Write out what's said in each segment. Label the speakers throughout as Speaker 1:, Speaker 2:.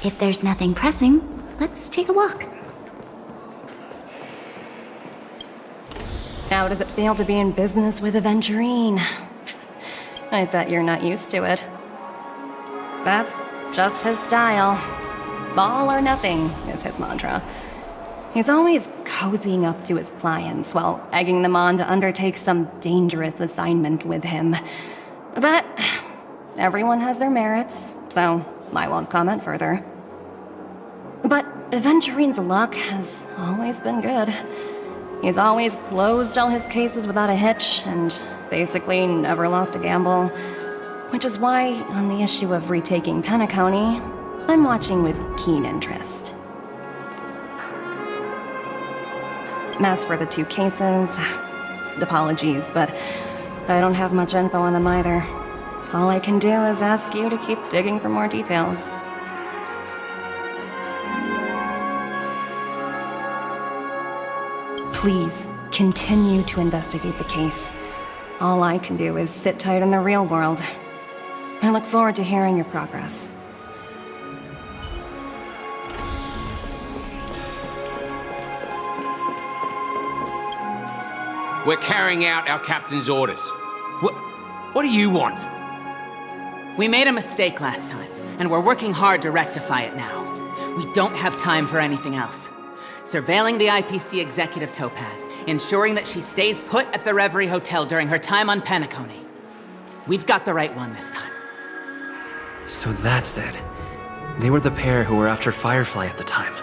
Speaker 1: If there's nothing pressing, let's take a walk.
Speaker 2: How does it feel to be in business with Aventurine? I bet you're not used to it. That's just his style. All or nothing is his mantra. He's always cozying up to his clients while egging them on to undertake some dangerous assignment with him. But everyone has their merits, so I won't comment further. But Aventurine's luck has always been good. He's always closed all his cases without a hitch, and basically never lost a gamble. Which is why, on the issue of retaking Penacony, I'm watching with keen interest. As for the two cases, apologies, but I don't have much info on them either. All I can do is ask you to keep digging for more details. Please, continue to investigate the case. All I can do is sit tight in the real world. I look forward to hearing your progress.
Speaker 3: We're carrying out our captain's orders. What do you want?
Speaker 4: We made a mistake last time, and we're working hard to rectify it now. We don't have time for anything else. Surveilling the IPC executive Topaz, ensuring that she stays put at the Reverie Hotel during her time on Penacony. We've got the right one this time.
Speaker 5: So that's it. They were the pair who were after Firefly at the time.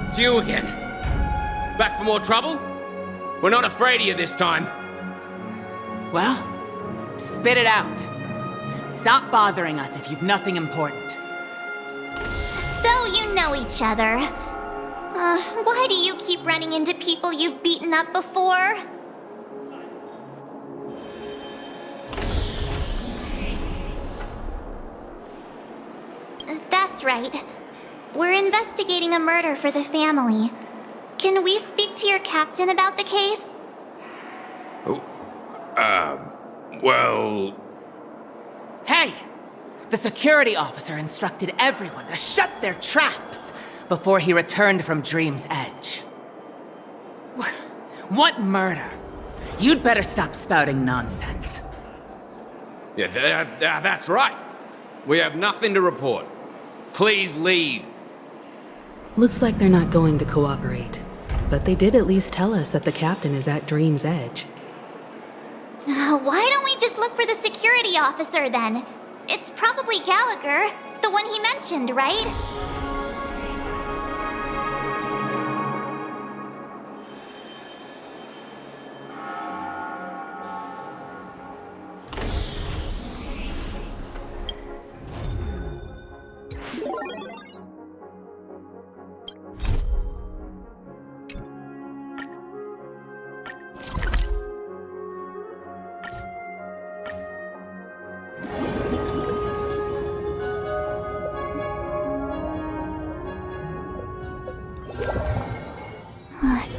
Speaker 3: It's you again. Back for more trouble? We're not afraid of you this time.
Speaker 4: Well, spit it out. Stop bothering us if you've nothing important.
Speaker 1: So you know each other. Why do you keep running into people you've beaten up before? That's right. We're investigating a murder for the family. Can we speak to your captain about the case?
Speaker 3: Well...
Speaker 4: Hey! The security officer instructed everyone to shut their traps before he returned from Dream's Edge. What murder? You'd better stop spouting nonsense.
Speaker 3: Yeah, that's right. We have nothing to report. Please leave.
Speaker 6: Looks like they're not going to cooperate. But they did at least tell us that the captain is at Dream's Edge.
Speaker 1: Why don't we just look for the security officer then? It's probably Gallagher, the one he mentioned, right?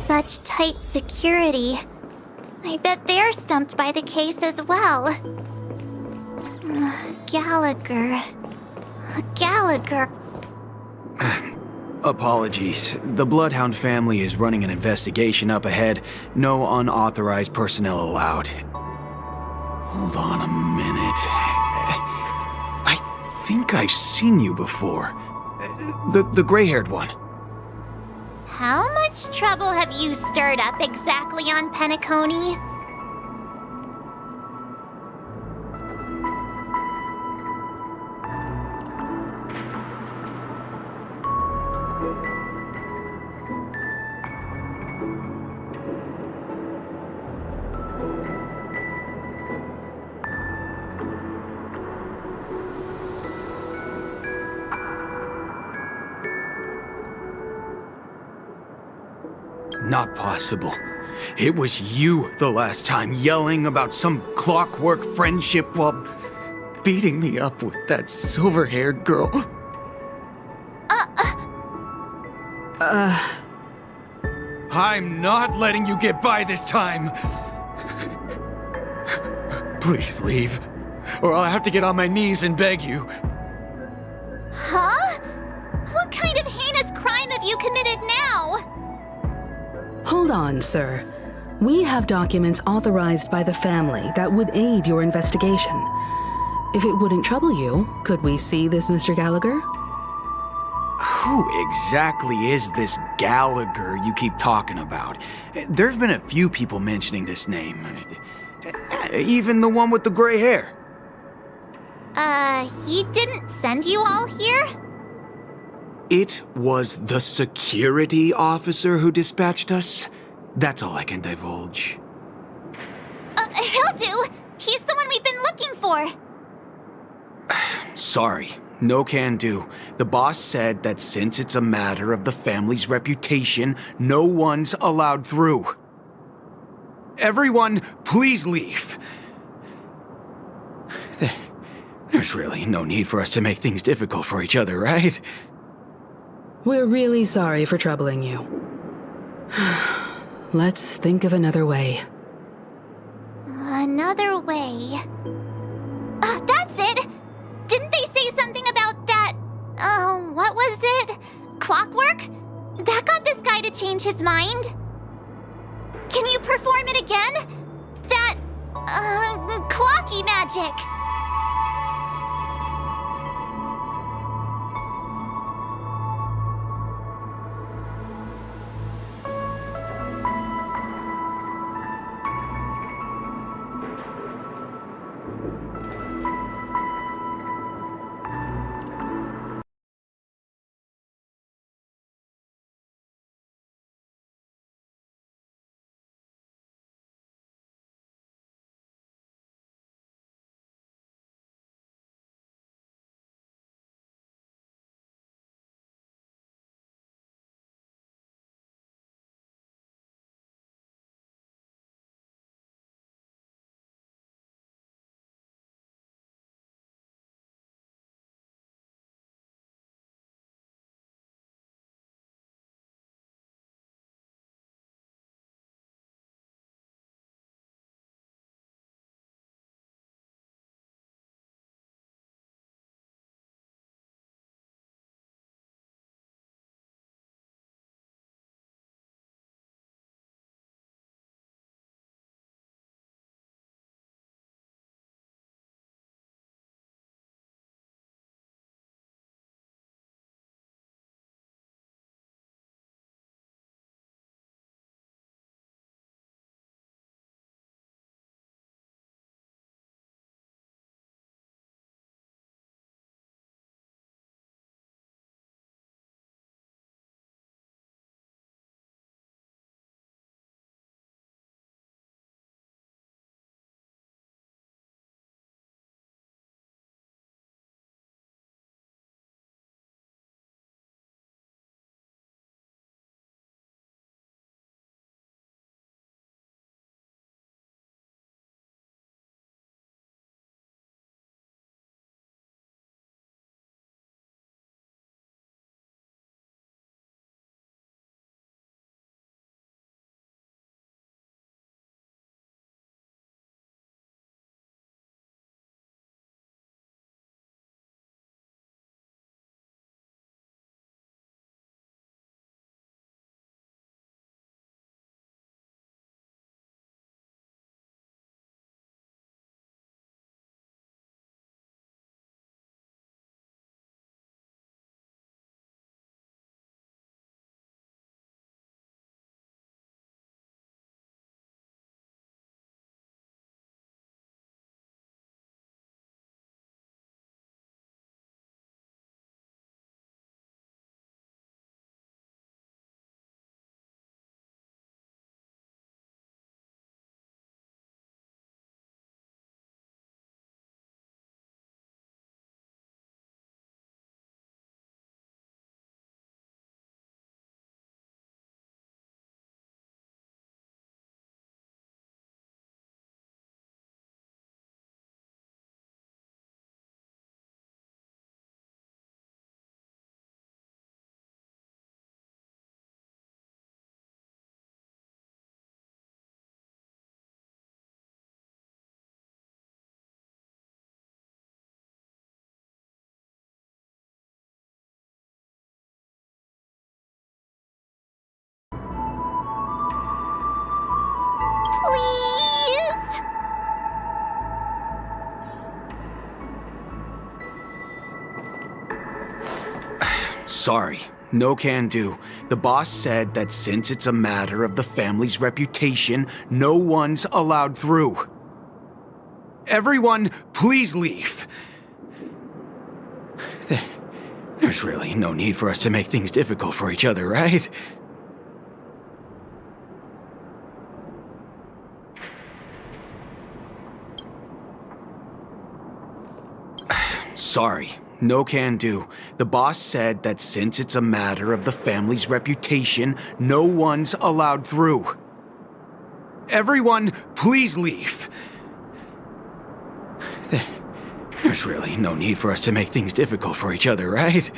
Speaker 1: Such tight security. I bet they're stumped by the case as well. Gallagher. Gallagher.
Speaker 7: Apologies. The Bloodhound family is running an investigation up ahead. No unauthorized personnel allowed. Hold on a minute. I think I've seen you before. The gray-haired one.
Speaker 1: How much trouble have you stirred up exactly on Penacony?
Speaker 7: Not possible. It was you the last time, yelling about some clockwork friendship while beating me up with that silver-haired girl. I'm not letting you get by this time. Please leave, or I'll have to get on my knees and beg you.
Speaker 1: Huh? What kind of heinous crime have you committed now?
Speaker 6: Hold on, sir. We have documents authorized by the family that would aid your investigation. If it wouldn't trouble you, could we see this, Mr. Gallagher?
Speaker 7: Who exactly is this Gallagher you keep talking about? There's been a few people mentioning this name. Even the one with the gray hair.
Speaker 1: He didn't send you all here?
Speaker 7: It was the security officer who dispatched us. That's all I can divulge.
Speaker 1: He'll do! He's the one we've been looking for!
Speaker 7: Sorry, no can do. The boss said that since it's a matter of the family's reputation, no one's allowed through. Everyone, please leave. There's really no need for us to make things difficult for each other, right?
Speaker 6: We're really sorry for troubling you. Let's think of another way.
Speaker 1: Another way. That's it! Didn't they say something about that? What was it? Clockwork? That got this guy to change his mind. Can you perform it again? That, clocky magic.
Speaker 7: Sorry, no can do. The boss said that since it's a matter of the family's reputation, no one's allowed through. Everyone, please leave. There's really no need for us to make things difficult for each other, right? Sorry, no can do. The boss said that since it's a matter of the family's reputation, no one's allowed through. Everyone, please leave. There's really no need for us to make things difficult for each other, right?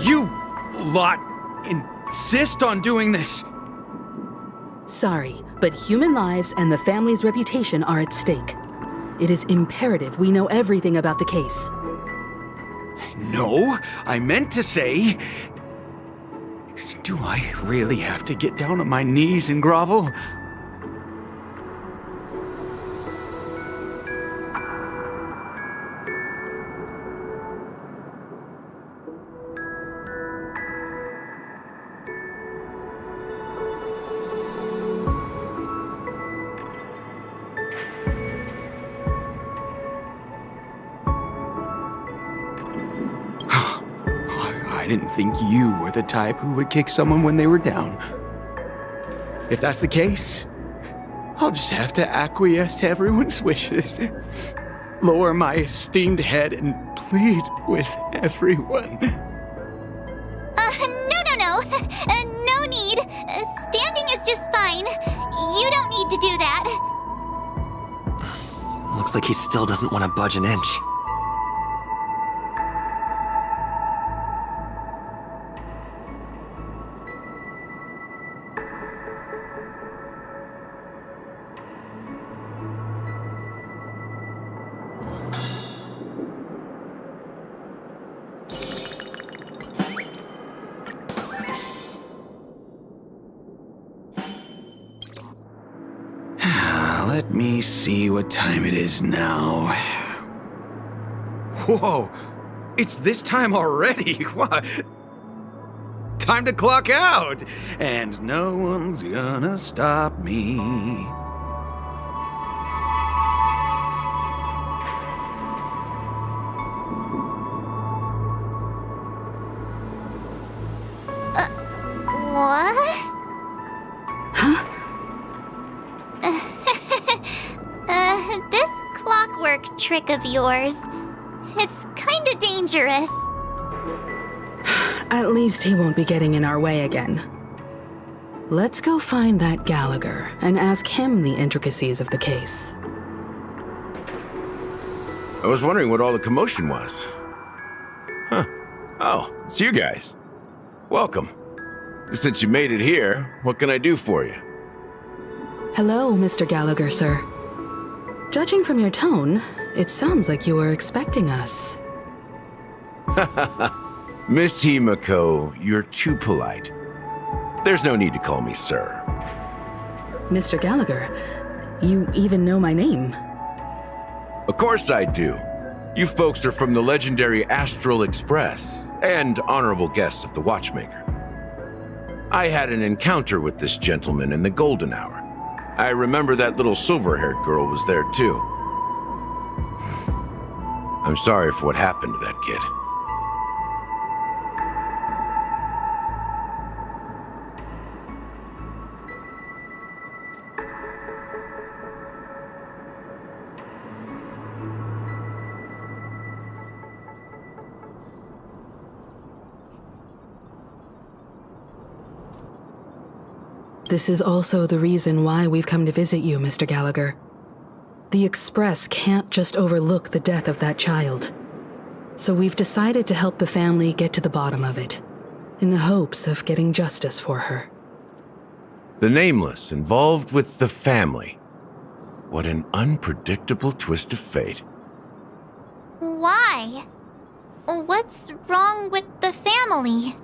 Speaker 7: You lot insist on doing this.
Speaker 6: Sorry, but human lives and the family's reputation are at stake. It is imperative we know everything about the case.
Speaker 7: No, I meant to say... Do I really have to get down on my knees and grovel? I didn't think you were the type who would kick someone when they were down. If that's the case, I'll just have to acquiesce to everyone's wishes. Lower my esteemed head and plead with everyone.
Speaker 1: No. No need. Standing is just fine. You don't need to do that.
Speaker 5: Looks like he still doesn't want to budge an inch.
Speaker 7: Let me see what time it is now. Whoa! It's this time already! What? Time to clock out! And no one's gonna stop me.
Speaker 1: What? This clockwork trick of yours, it's kinda dangerous.
Speaker 6: At least he won't be getting in our way again. Let's go find that Gallagher and ask him the intricacies of the case.
Speaker 8: I was wondering what all the commotion was. Huh. Oh, it's you guys. Welcome. Since you made it here, what can I do for you?
Speaker 6: Hello, Mr. Gallagher, sir. Judging from your tone, it sounds like you were expecting us.
Speaker 8: Miss Himiko, you're too polite. There's no need to call me sir.
Speaker 6: Mr. Gallagher, you even know my name.
Speaker 8: Of course I do. You folks are from the legendary Astral Express and honorable guests of the Watchmaker. I had an encounter with this gentleman in the golden hour. I remember that little silver-haired girl was there too. I'm sorry for what happened to that kid.
Speaker 6: This is also the reason why we've come to visit you, Mr. Gallagher. The Express can't just overlook the death of that child. So we've decided to help the family get to the bottom of it, in the hopes of getting justice for her.
Speaker 8: The Nameless involved with the family. What an unpredictable twist of fate.
Speaker 1: Why? What's wrong with the family?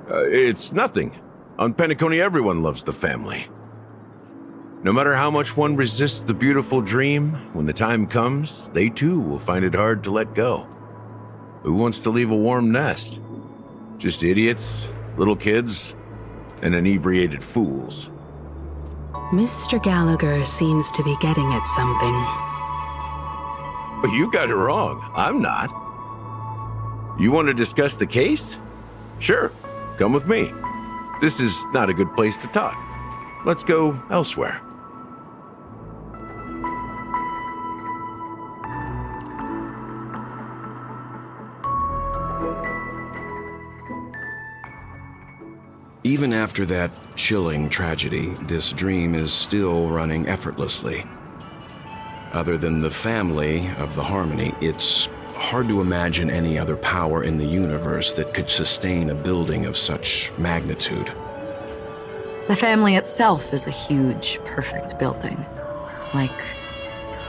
Speaker 8: It's nothing. On Penacony, everyone loves the family. No matter how much one resists the beautiful dream, when the time comes, they too will find it hard to let go. Who wants to leave a warm nest? Just idiots, little kids, and inebriated fools.
Speaker 6: Mr. Gallagher seems to be getting at something.
Speaker 8: But you got it wrong. I'm not. You want to discuss the case? Sure, come with me. This is not a good place to talk. Let's go elsewhere.
Speaker 9: Even after that chilling tragedy, this dream is still running effortlessly. Other than the family of the Harmony, it's hard to imagine any other power in the universe that could sustain a building of such magnitude.
Speaker 2: The family itself is a huge, perfect building, like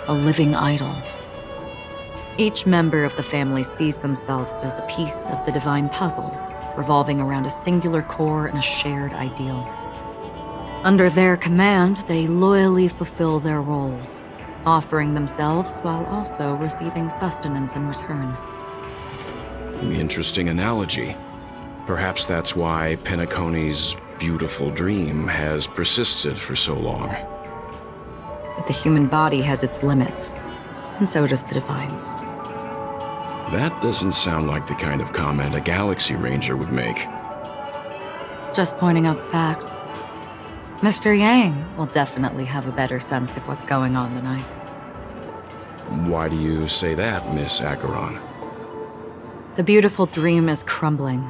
Speaker 2: a living idol. Each member of the family sees themselves as a piece of the divine puzzle, revolving around a singular core and a shared ideal. Under their command, they loyally fulfill their roles, offering themselves while also receiving sustenance in return.
Speaker 9: Interesting analogy. Perhaps that's why Penacony's beautiful dream has persisted for so long.
Speaker 2: But the human body has its limits, and so does the divine's.
Speaker 9: That doesn't sound like the kind of comment a Galaxy Ranger would make.
Speaker 2: Just pointing out the facts. Mr. Yang will definitely have a better sense of what's going on than I do.
Speaker 9: Why do you say that, Miss Acheron?
Speaker 2: The beautiful dream is crumbling.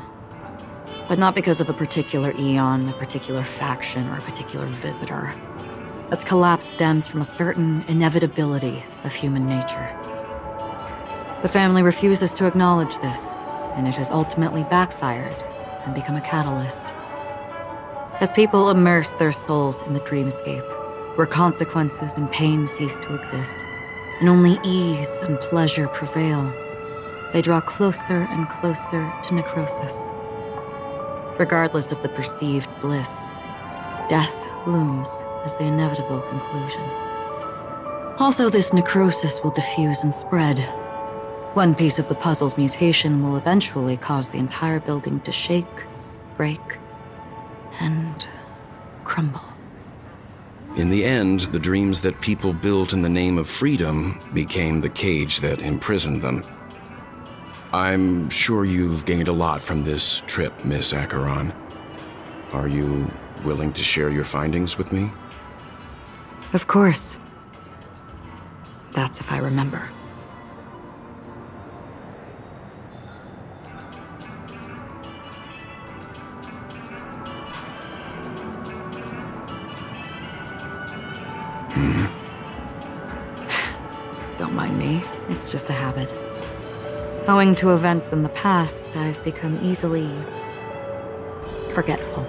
Speaker 2: But not because of a particular eon, a particular faction, or a particular visitor. Its collapse stems from a certain inevitability of human nature. The family refuses to acknowledge this, and it has ultimately backfired and become a catalyst. As people immerse their souls in the dreamscape, where consequences and pain cease to exist, and only ease and pleasure prevail, they draw closer and closer to necrosis. Regardless of the perceived bliss, death looms as the inevitable conclusion. Also, this necrosis will diffuse and spread. One piece of the puzzle's mutation will eventually cause the entire building to shake, break, and crumble.
Speaker 9: In the end, the dreams that people built in the name of freedom became the cage that imprisoned them. I'm sure you've gained a lot from this trip, Miss Acheron. Are you willing to share your findings with me?
Speaker 2: Of course. That's if I remember. Don't mind me, it's just a habit. Owing to events in the past, I've become easily forgetful.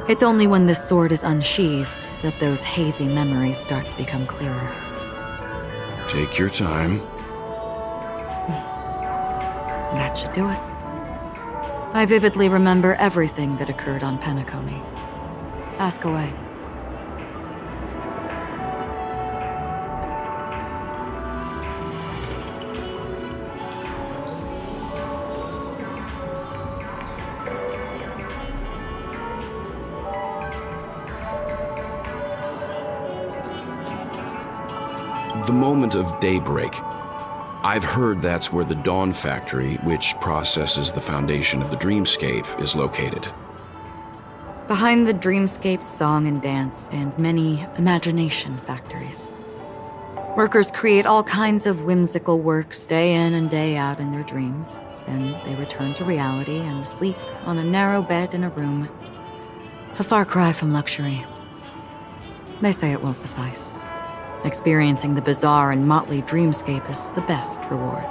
Speaker 2: It's only when this sword is unsheathed that those hazy memories start to become clearer.
Speaker 9: Take your time.
Speaker 2: That should do it. I vividly remember everything that occurred on Penacony. Ask away.
Speaker 9: The moment of daybreak. I've heard that's where the Dawn Factory, which processes the foundation of the dreamscape, is located.
Speaker 2: Behind the dreamscape's song and dance stand many imagination factories. Workers create all kinds of whimsical works day in and day out in their dreams. Then they return to reality and sleep on a narrow bed in a room. A far cry from luxury. They say it will suffice.
Speaker 10: Experiencing the bizarre and motley dreamscape is the best reward.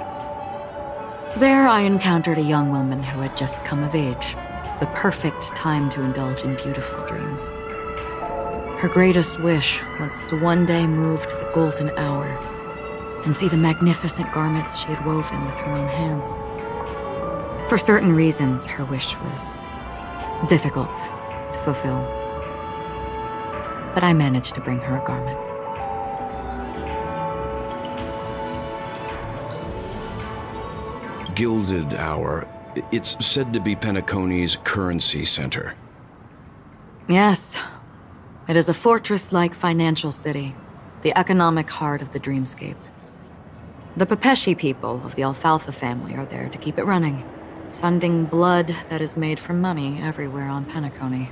Speaker 10: There, I encountered a young woman who had just come of age, the perfect time to indulge in beautiful dreams. Her greatest wish was to one day move to the golden hour and see the magnificent garments she had woven with her own hands. For certain reasons, her wish was difficult to fulfill. But I managed to bring her a garment.
Speaker 9: Gilded Hour. It's said to be Penacony's currency center.
Speaker 10: Yes. It is a fortress-like financial city, the economic heart of the dreamscape. The Pepeshi people of the Alfalfa family are there to keep it running, sending blood that is made from money everywhere on Penacony.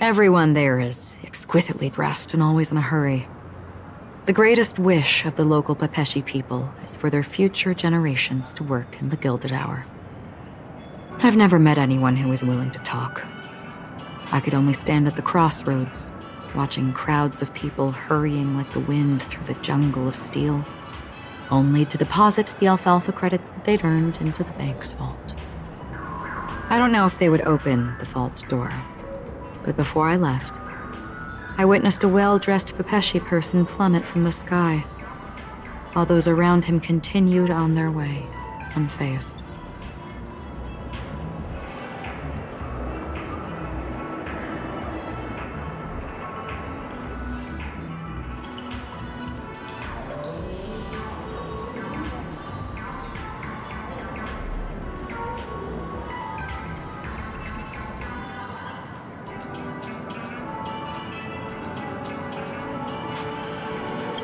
Speaker 10: Everyone there is exquisitely dressed and always in a hurry. The greatest wish of the local Pepeshi people is for their future generations to work in the Gilded Hour. I've never met anyone who is willing to talk. I could only stand at the crossroads, watching crowds of people hurrying like the wind through the jungle of steel, only to deposit the alfalfa credits that they'd earned into the bank's vault. I don't know if they would open the vault door, but before I left, I witnessed a well-dressed Pepeshi person plummet from the sky, while those around him continued on their way, unfazed.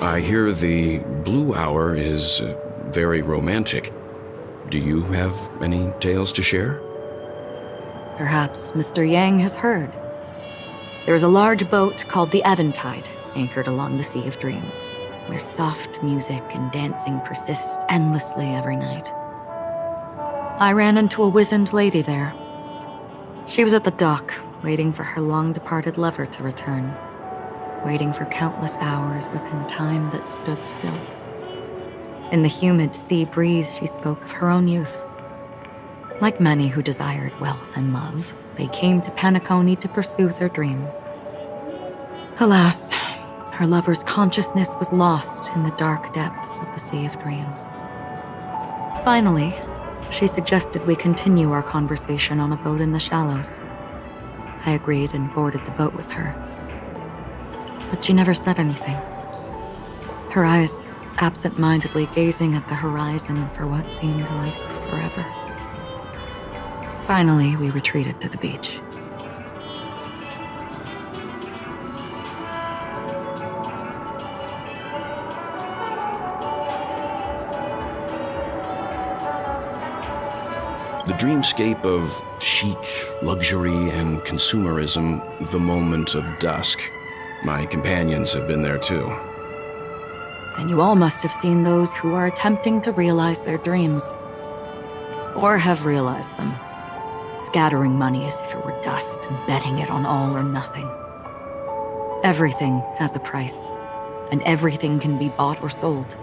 Speaker 9: I hear the Blue Hour is very romantic. Do you have any tales to share?
Speaker 10: Perhaps Mr. Yang has heard. There is a large boat called the Eventide, anchored along the Sea of Dreams, where soft music and dancing persist endlessly every night. I ran into a wizened lady there. She was at the dock, waiting for her long-departed lover to return, waiting for countless hours within time that stood still. In the humid sea breeze, she spoke of her own youth. Like many who desired wealth and love, they came to Penacony to pursue their dreams. Alas, her lover's consciousness was lost in the dark depths of the Sea of Dreams. Finally, she suggested we continue our conversation on a boat in the shallows. I agreed and boarded the boat with her. But she never said anything. Her eyes absent-mindedly gazing at the horizon for what seemed like forever. Finally, we retreated to the beach.
Speaker 9: The dreamscape of chic, luxury, and consumerism, the moment of dusk. My companions have been there too.
Speaker 10: Then you all must have seen those who are attempting to realize their dreams. Or have realized them, scattering money as if it were dust and betting it on all or nothing. Everything has a price, and everything can be bought or sold.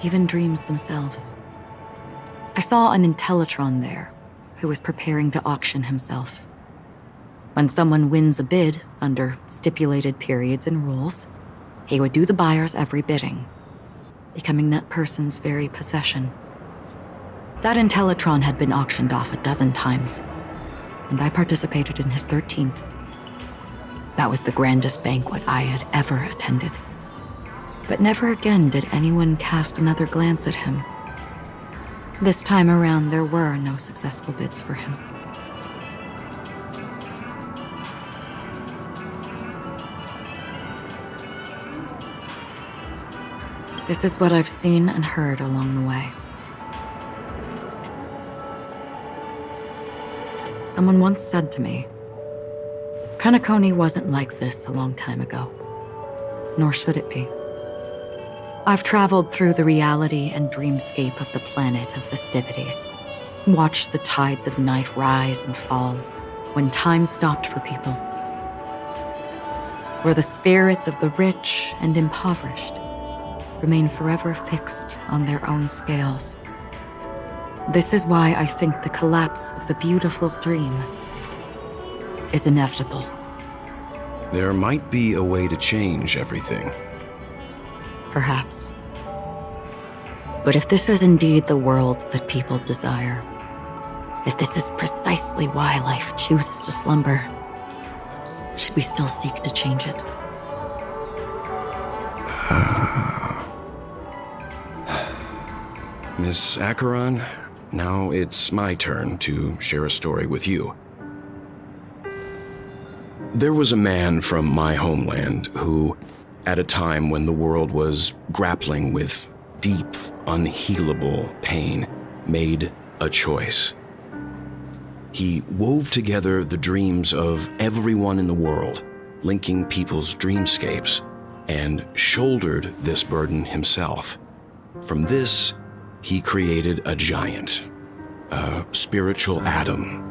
Speaker 10: Even dreams themselves. I saw an Intellitron there, who was preparing to auction himself. When someone wins a bid under stipulated periods and rules, he would do the buyer's every bidding, becoming that person's very possession. That Intellitron had been auctioned off 12 times, and I participated in his 13th. That was the grandest banquet I had ever attended. But never again did anyone cast another glance at him. This time around, there were no successful bids for him. This is what I've seen and heard along the way. Someone once said to me, Penacony wasn't like this a long time ago, nor should it be. I've traveled through the reality and dreamscape of the planet of festivities, watched the tides of night rise and fall when time stopped for people. where the spirits of the rich and impoverished remain forever fixed on their own scales. This is why I think the collapse of the beautiful dream is inevitable.
Speaker 9: There might be a way to change everything.
Speaker 10: Perhaps. But if this is indeed the world that people desire, if this is precisely why life chooses to slumber, should we still seek to change it?
Speaker 9: Miss Acheron, now it's my turn to share a story with you. There was a man from my homeland who, at a time when the world was grappling with deep, unhealable pain, made a choice. He wove together the dreams of everyone in the world, linking people's dreamscapes, and shouldered this burden himself. From this, he created a giant, a spiritual Adam.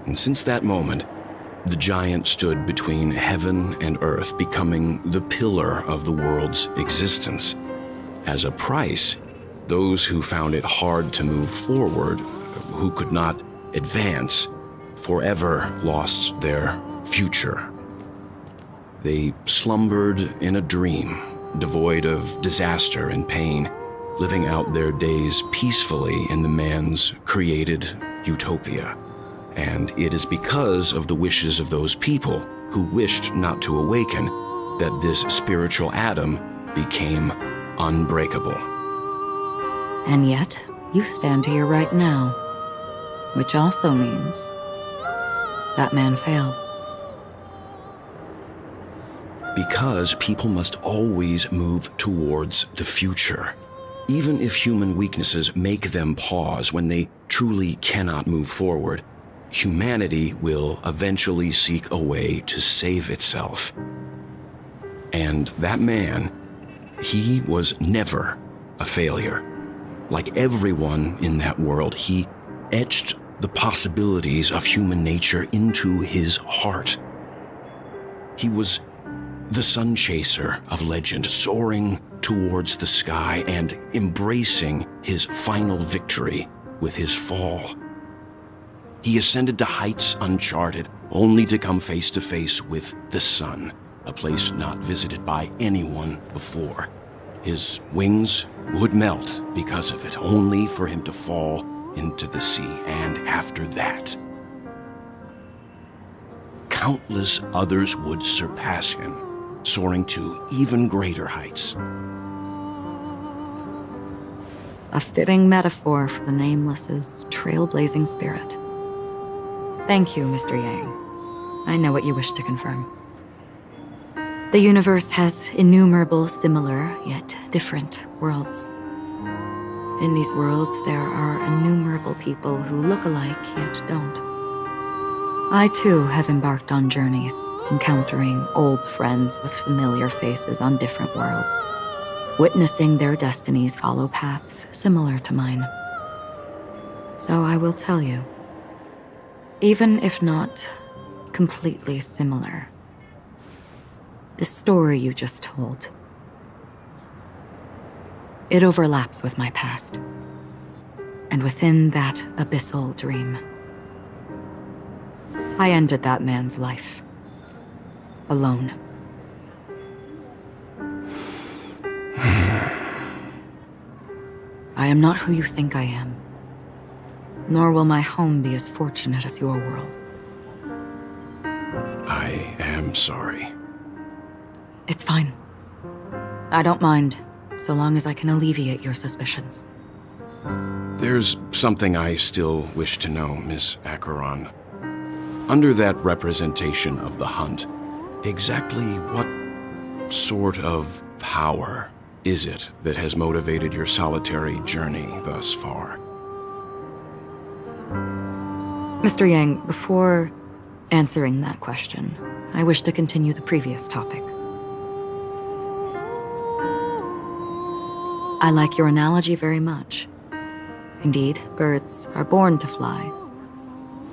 Speaker 9: And since that moment, the giant stood between heaven and earth, becoming the pillar of the world's existence. As a price, those who found it hard to move forward, who could not advance, forever lost their future. They slumbered in a dream, devoid of disaster and pain, living out their days peacefully in the man's created utopia. And it is because of the wishes of those people who wished not to awaken that this spiritual Adam became unbreakable.
Speaker 10: And yet, you stand here right now, which also means that man failed.
Speaker 9: Because people must always move towards the future. Even if human weaknesses make them pause when they truly cannot move forward, humanity will eventually seek a way to save itself. And that man, he was never a failure. Like everyone in that world, he etched the possibilities of human nature into his heart. He was the sun chaser of legend, soaring towards the sky and embracing his final victory with his fall. He ascended to heights uncharted, only to come face to face with the sun, a place not visited by anyone before. His wings would melt because of it, only for him to fall into the sea. And after that, countless others would surpass him, soaring to even greater heights.
Speaker 10: A fitting metaphor for the Nameless's trailblazing spirit. Thank you, Mr. Yang. I know what you wish to confirm. The universe has innumerable similar, yet different worlds. In these worlds, there are innumerable people who look alike, yet don't. I, too, have embarked on journeys, encountering old friends with familiar faces on different worlds, witnessing their destinies follow paths similar to mine. So I will tell you, even if not completely similar, the story you just told, it overlaps with my past. And within that abyssal dream, I ended that man's life. Alone. I am not who you think I am. Nor will my home be as fortunate as your world.
Speaker 9: I am sorry.
Speaker 10: It's fine. I don't mind, so long as I can alleviate your suspicions.
Speaker 9: There's something I still wish to know, Miss Acheron. Under that representation of the hunt, exactly what sort of power is it that has motivated your solitary journey thus far?
Speaker 10: Mr. Yang, before answering that question, I wish to continue the previous topic. I like your analogy very much. Indeed, birds are born to fly.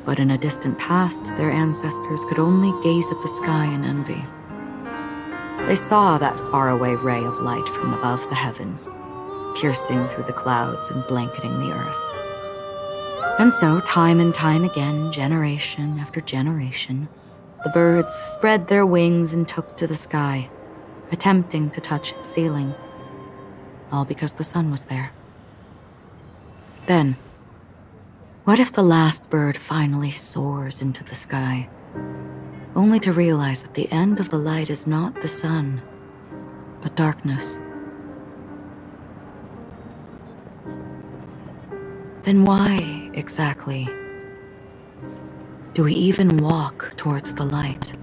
Speaker 10: But in a distant past, their ancestors could only gaze at the sky in envy. They saw that faraway ray of light from above the heavens, piercing through the clouds and blanketing the earth. And so, time and time again, generation after generation, the birds spread their wings and took to the sky, attempting to touch its ceiling, all because the sun was there. Then, what if the last bird finally soars into the sky, only to realize that the end of the light is not the sun, but darkness? Then why, exactly, do we even walk towards the light?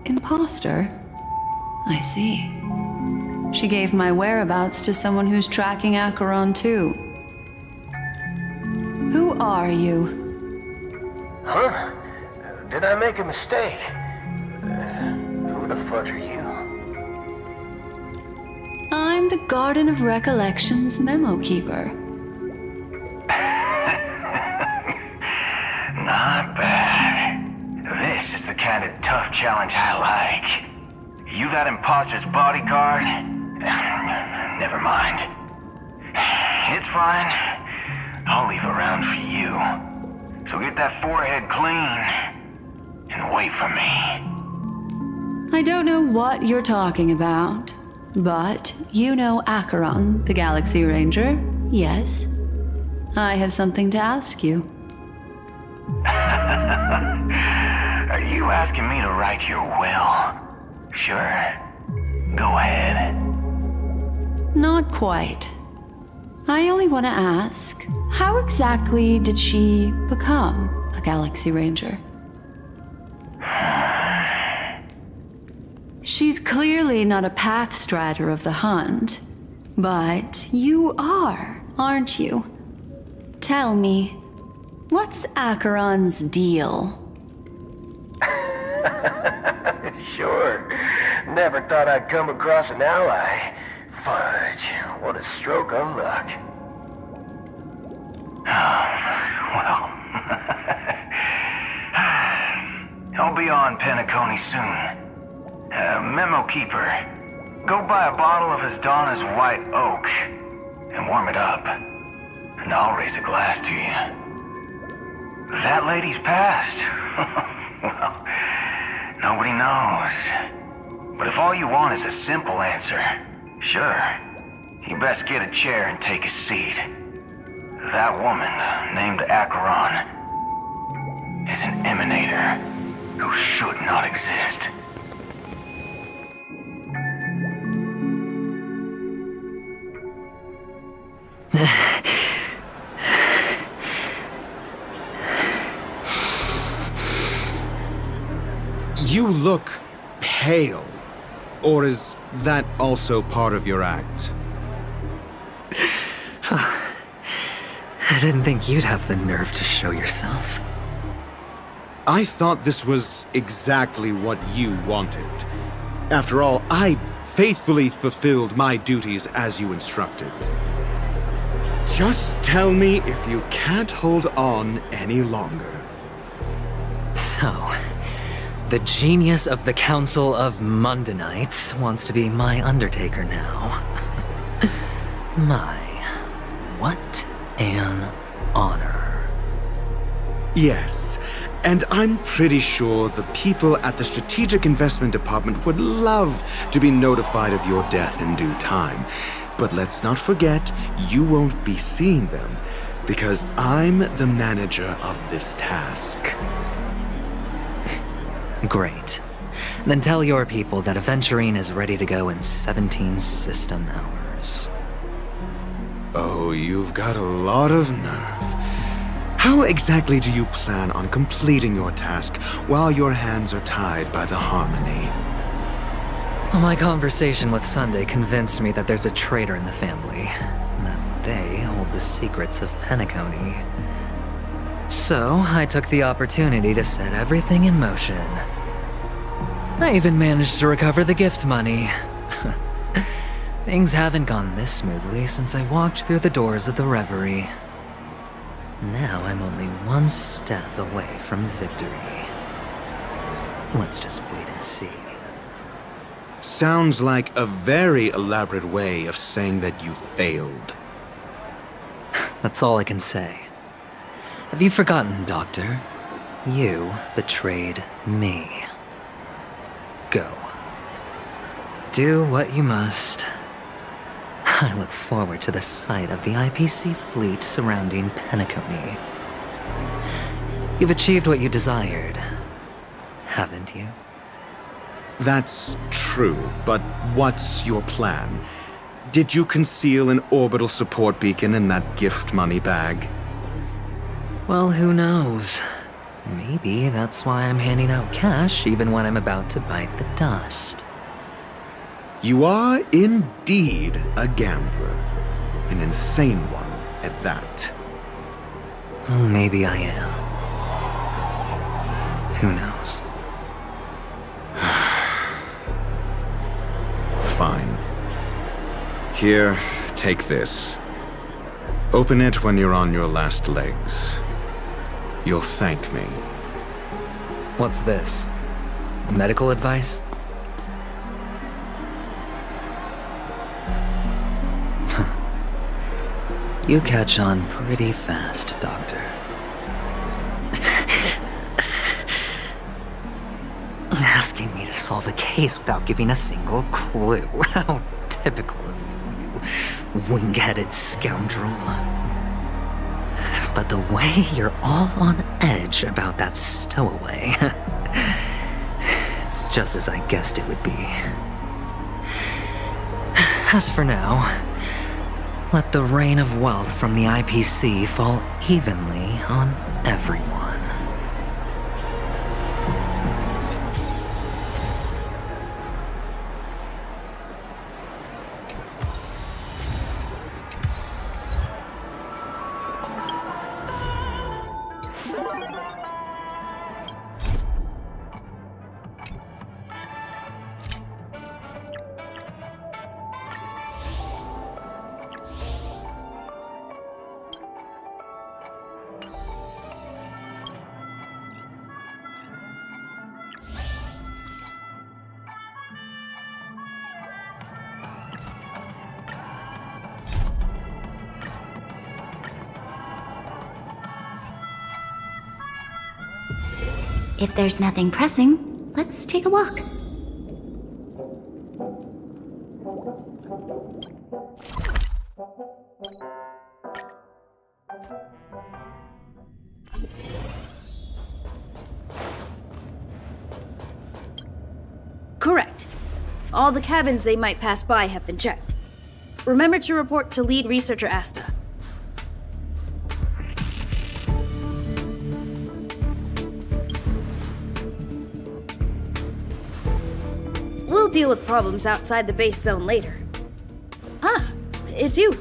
Speaker 11: Imposter? I see. She gave my whereabouts to someone who's tracking Acheron too. Who are you?
Speaker 12: Huh? Did I make a mistake? Who the fudge are you?
Speaker 11: I'm the Garden of Recollection's memo keeper.
Speaker 12: Not bad. This is the kind of tough challenge I like. You that imposter's bodyguard? Never mind. It's fine. I'll leave a round for you. So get that forehead clean and wait for me.
Speaker 11: I don't know what you're talking about, but you know Acheron, the Galaxy Ranger, yes? I have something to ask you.
Speaker 12: Are you asking me to write your will? Sure. Go ahead.
Speaker 11: Not quite. I only want to ask, how exactly did she become a Galaxy Ranger? She's clearly not a path strider of the hunt, but you are, aren't you? Tell me, what's Acheron's deal?
Speaker 12: Sure. Never thought I'd come across an ally. Fudge, what a stroke of luck. Well, I'll be on Penacony soon. Memo keeper, go buy a bottle of Asdana's white oak and warm it up, and I'll raise a glass to you. That lady's passed. Well, nobody knows. But if all you want is a simple answer, sure, you best get a chair and take a seat. That woman, named Acheron, is an emanator who should not exist.
Speaker 7: You look pale. Or is that also part of your act?
Speaker 5: I didn't think you'd have the nerve to show yourself.
Speaker 7: I thought this was exactly what you wanted. After all, I faithfully fulfilled my duties as you instructed. Just tell me if you can't hold on any longer.
Speaker 5: So, the genius of the Council of Mundanites wants to be my Undertaker now. My, what an honor.
Speaker 7: Yes, and I'm pretty sure the people at the Strategic Investment Department would love to be notified of your death in due time. But let's not forget, you won't be seeing them. because I'm the manager of this task.
Speaker 13: Great. Then tell your people that Aventurine is ready to go in 17 system hours.
Speaker 7: Oh, you've got a lot of nerve. How exactly do you plan on completing your task while your hands are tied by the Harmony?
Speaker 13: Well, my conversation with Sunday convinced me that there's a traitor in the family, and that they hold the secrets of Penacony. So, I took the opportunity to set everything in motion. I even managed to recover the gift money. Things haven't gone this smoothly since I walked through the doors of the Reverie. Now I'm only one step away from victory. Let's just wait and see.
Speaker 7: Sounds like a very elaborate way of saying that you failed.
Speaker 13: That's all I can say. Have you forgotten, Doctor? You betrayed me. Go. Do what you must. I look forward to the sight of the IPC fleet surrounding Penacony. You've achieved what you desired, haven't you?
Speaker 7: That's true, but what's your plan? Did you conceal an orbital support beacon in that gift money bag?
Speaker 13: Well, who knows? Maybe that's why I'm handing out cash even when I'm about to bite the dust.
Speaker 7: You are indeed a gambler. An insane one at that.
Speaker 13: Maybe I am. Who knows?
Speaker 7: Fine. Here, take this. Open it when you're on your last legs. You'll thank me.
Speaker 13: What's this? Medical advice? You catch on pretty fast, Doctor. Asking me to solve a case without giving a single clue. How typical of you, you wing-headed scoundrel. But the way you're all on edge about that stowaway, it's just as I guessed it would be. As for now, let the rain of wealth from the IPC fall evenly on everyone.
Speaker 1: If there's nothing pressing, let's take a walk.
Speaker 14: Correct. All the cabins they might pass by have been checked. Remember to report to lead researcher Asta. We'll deal with problems outside the base zone later. Ah, it's you.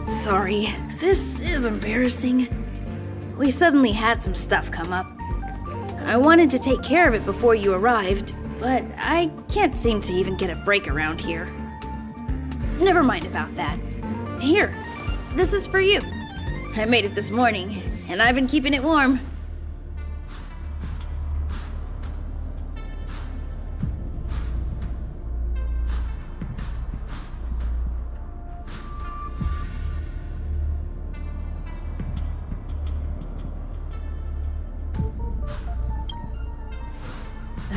Speaker 14: Sorry, this is embarrassing. We suddenly had some stuff come up. I wanted to take care of it before you arrived, but I can't seem to even get a break around here. Never mind about that. Here, this is for you. I made it this morning, and I've been keeping it warm.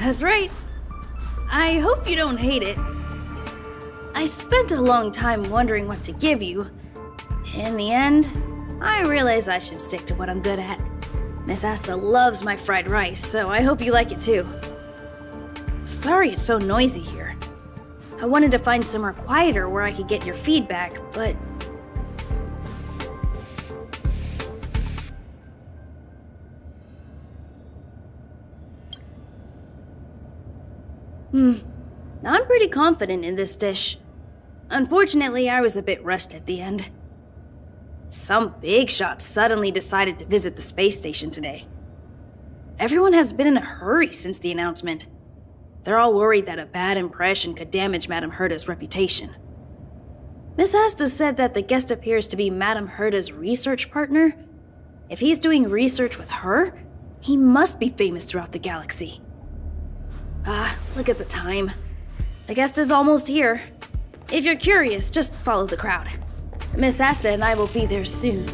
Speaker 14: That's right. I hope you don't hate it. I spent a long time wondering what to give you. In the end, I realized I should stick to what I'm good at. Miss Asta loves my fried rice, so I hope you like it too. Sorry it's so noisy here. I wanted to find somewhere quieter where I could get your feedback, but... I'm pretty confident in this dish. Unfortunately, I was a bit rushed at the end. Some big shot suddenly decided to visit the space station today. Everyone has been in a hurry since the announcement. They're all worried that a bad impression could damage Madame Herta's reputation. Miss Asta said that the guest appears to be Madame Herta's research partner. If he's doing research with her, he must be famous throughout the galaxy. Look at the time. The guest is almost here. If you're curious, just follow the crowd. Miss Asta and I will be there soon.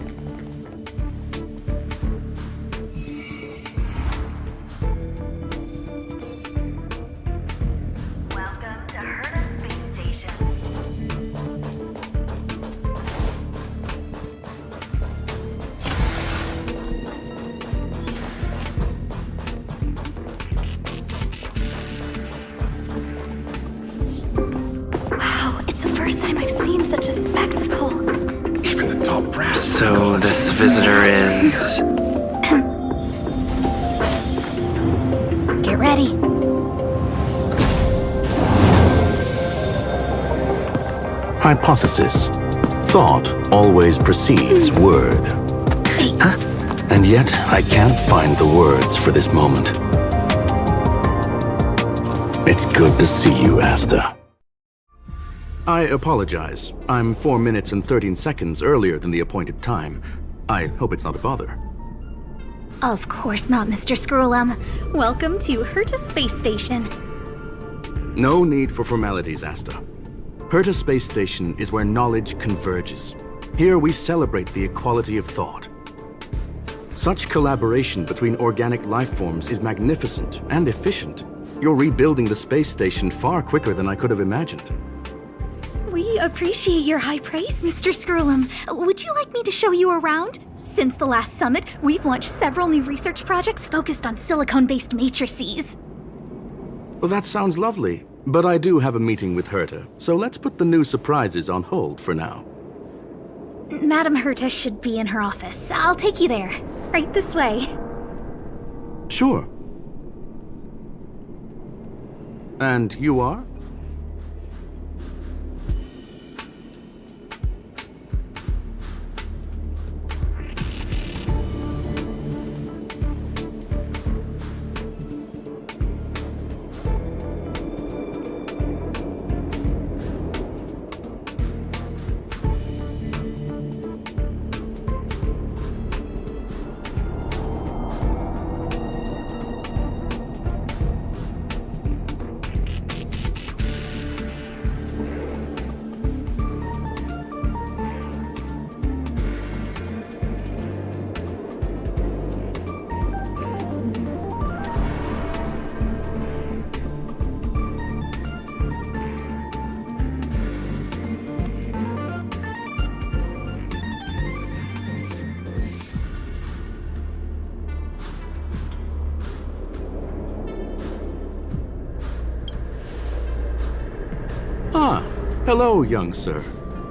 Speaker 1: Welcome to Herta Space Station.
Speaker 15: Wow, it's the first time I've seen such a spectacle.
Speaker 5: Even the top brass.
Speaker 16: So this visitor is...
Speaker 1: Get ready.
Speaker 17: Hypothesis. Thought always precedes word. Huh? And yet, I can't find the words for this moment. It's good to see you, Asta. I apologize. I'm 4 minutes and 13 seconds earlier than the appointed time. I hope it's not a bother.
Speaker 1: Of course not, Mr. Scrollum. Welcome to Herta Space Station.
Speaker 17: No need for formalities, Asta. Herta Space Station is where knowledge converges. Here we celebrate the equality of thought. Such collaboration between organic life forms is magnificent and efficient. You're rebuilding the space station far quicker than I could have imagined.
Speaker 1: We appreciate your high praise, Mr. Scrollum. Would you like me to show you around? Since the last summit, we've launched several new research projects focused on silicone-based matrices.
Speaker 17: Well, that sounds lovely, but I do have a meeting with Herta, so let's put the new surprises on hold for now.
Speaker 1: Madame Herta should be in her office. I'll take you there. Right this way.
Speaker 17: Sure. And you are? Ah, hello, young sir.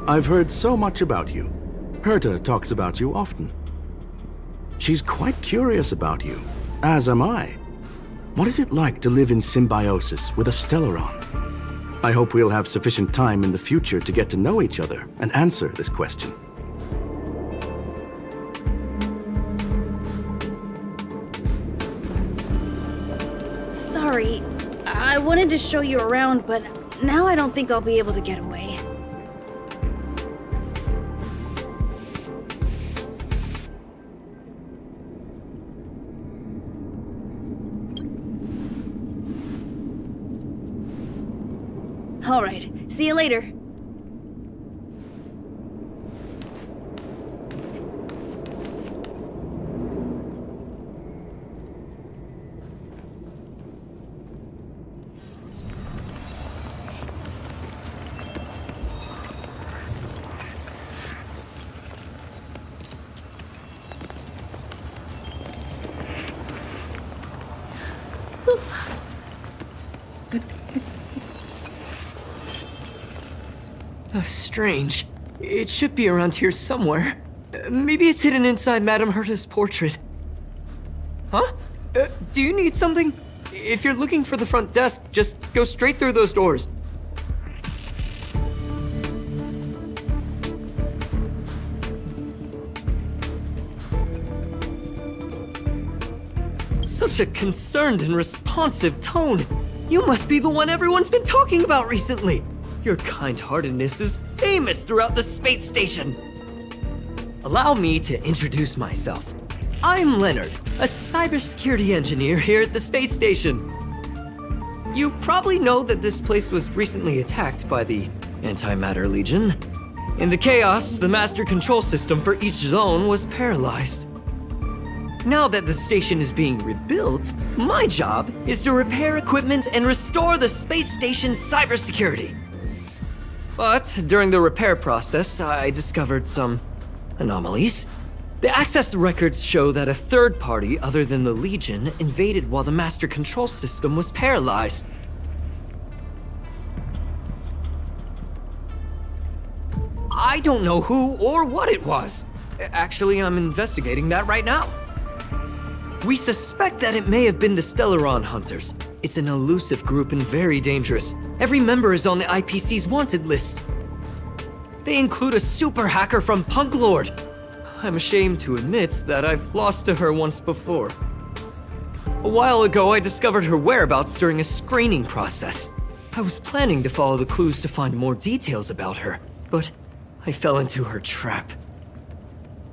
Speaker 17: I've heard so much about you. Herta talks about you often. She's quite curious about you, as am I. What is it like to live in symbiosis with a Stellaron? I hope we'll have sufficient time in the future to get to know each other and answer this question.
Speaker 14: Sorry, I wanted to show you around, but now I don't think I'll be able to get away. All right, see you later.
Speaker 18: Strange. It should be around here somewhere. Maybe it's hidden inside Madame Herta's portrait. Huh? Do you need something? If you're looking for the front desk, just go straight through those doors. Such a concerned and responsive tone. You must be the one everyone's been talking about recently. Your kind-heartedness is famous throughout the space station. Allow me to introduce myself. I'm Leonard, a cybersecurity engineer here at the space station. You probably know that this place was recently attacked by the Antimatter Legion. In the chaos, the master control system for each zone was paralyzed. Now that the station is being rebuilt, my job is to repair equipment and restore the space station's cybersecurity. But during the repair process, I discovered some anomalies. The access records show that a third party other than the Legion invaded while the master control system was paralyzed. I don't know who or what it was. Actually, I'm investigating that right now. We suspect that it may have been the Stellaron Hunters. It's an elusive group and very dangerous. Every member is on the IPC's wanted list. They include a super hacker from Punk Lord. I'm ashamed to admit that I've lost to her once before. A while ago, I discovered her whereabouts during a screening process. I was planning to follow the clues to find more details about her, but I fell into her trap.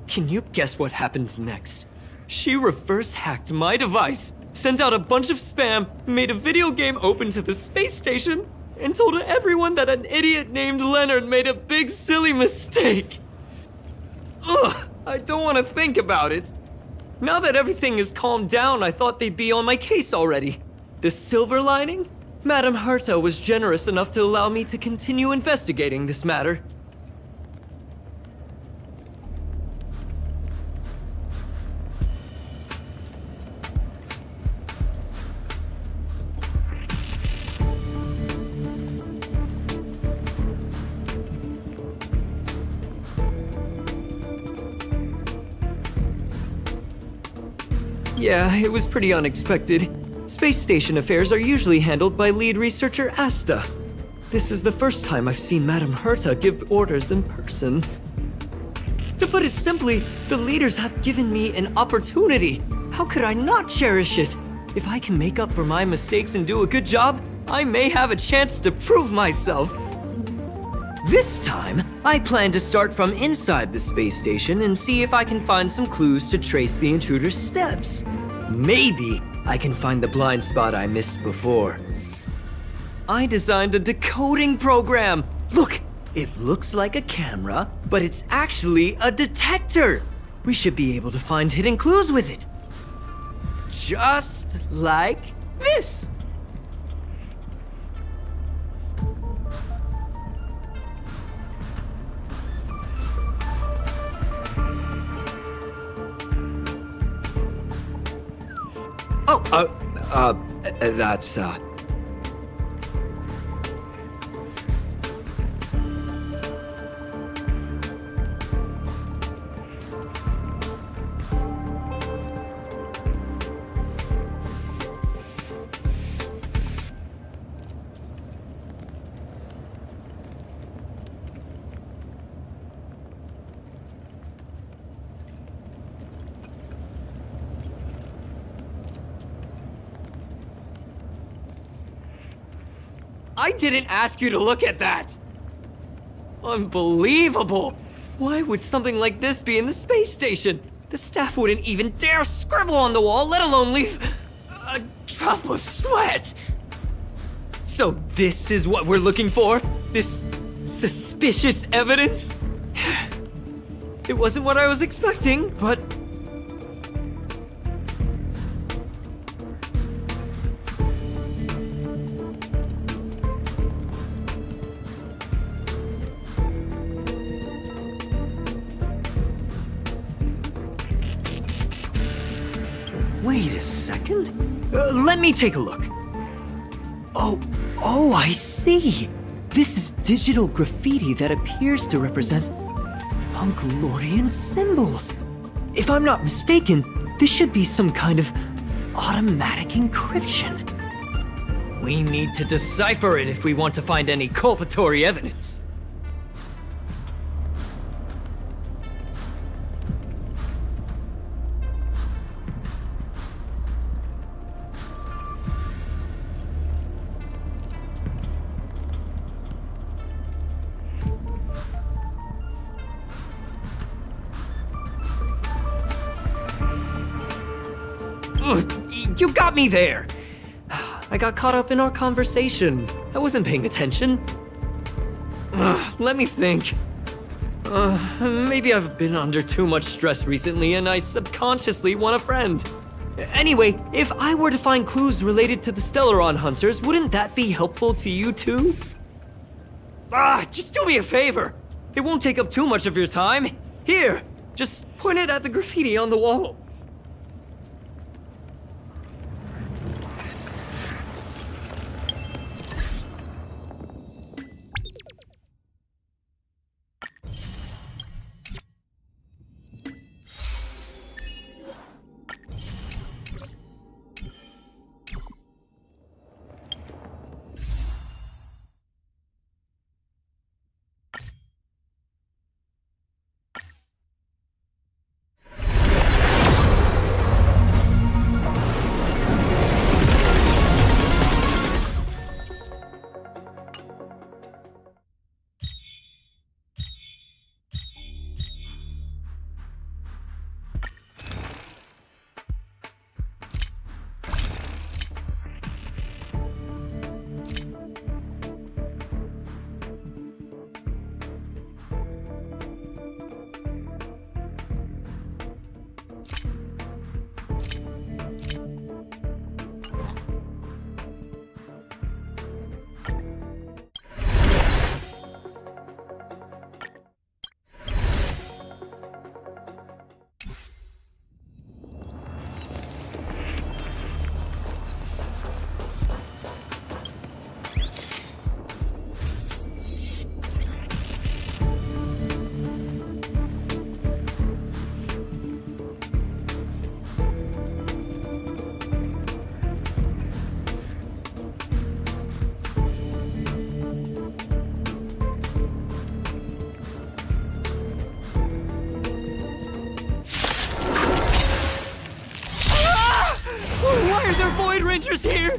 Speaker 18: Can you guess what happened next? She reverse-hacked my device, sent out a bunch of spam, made a video game open to the space station, and told everyone that an idiot named Leonard made a big silly mistake. Ugh, I don't want to think about it. Now that everything is calmed down, I thought they'd be on my case already. The silver lining? Madame Herta was generous enough to allow me to continue investigating this matter. Yeah, it was pretty unexpected. Space station affairs are usually handled by lead researcher Asta. This is the first time I've seen Madame Herta give orders in person. To put it simply, the leaders have given me an opportunity. How could I not cherish it? If I can make up for my mistakes and do a good job, I may have a chance to prove myself. This time, I plan to start from inside the space station and see if I can find some clues to trace the intruder's steps. Maybe I can find the blind spot I missed before. I designed a decoding program. Look, it looks like a camera, but it's actually a detector. We should be able to find hidden clues with it. Just like this. That's, I didn't ask you to look at that! Unbelievable! Why would something like this be in the space station? The staff wouldn't even dare scribble on the wall, let alone leave a drop of sweat! So this is what we're looking for? This suspicious evidence? It wasn't what I was expecting, but... Wait a second. Let me take a look. Oh, I see. This is digital graffiti that appears to represent Mongolian symbols. If I'm not mistaken, this should be some kind of automatic encryption. We need to decipher it if we want to find any culpatory evidence. You got me there! I got caught up in our conversation. I wasn't paying attention. Let me think. Maybe I've been under too much stress recently and I subconsciously want a friend. Anyway, if I were to find clues related to the Stellaron Hunters, wouldn't that be helpful to you too? Just do me a favor. It won't take up too much of your time. Here, just point it at the graffiti on the wall. Why are there Void Rangers here?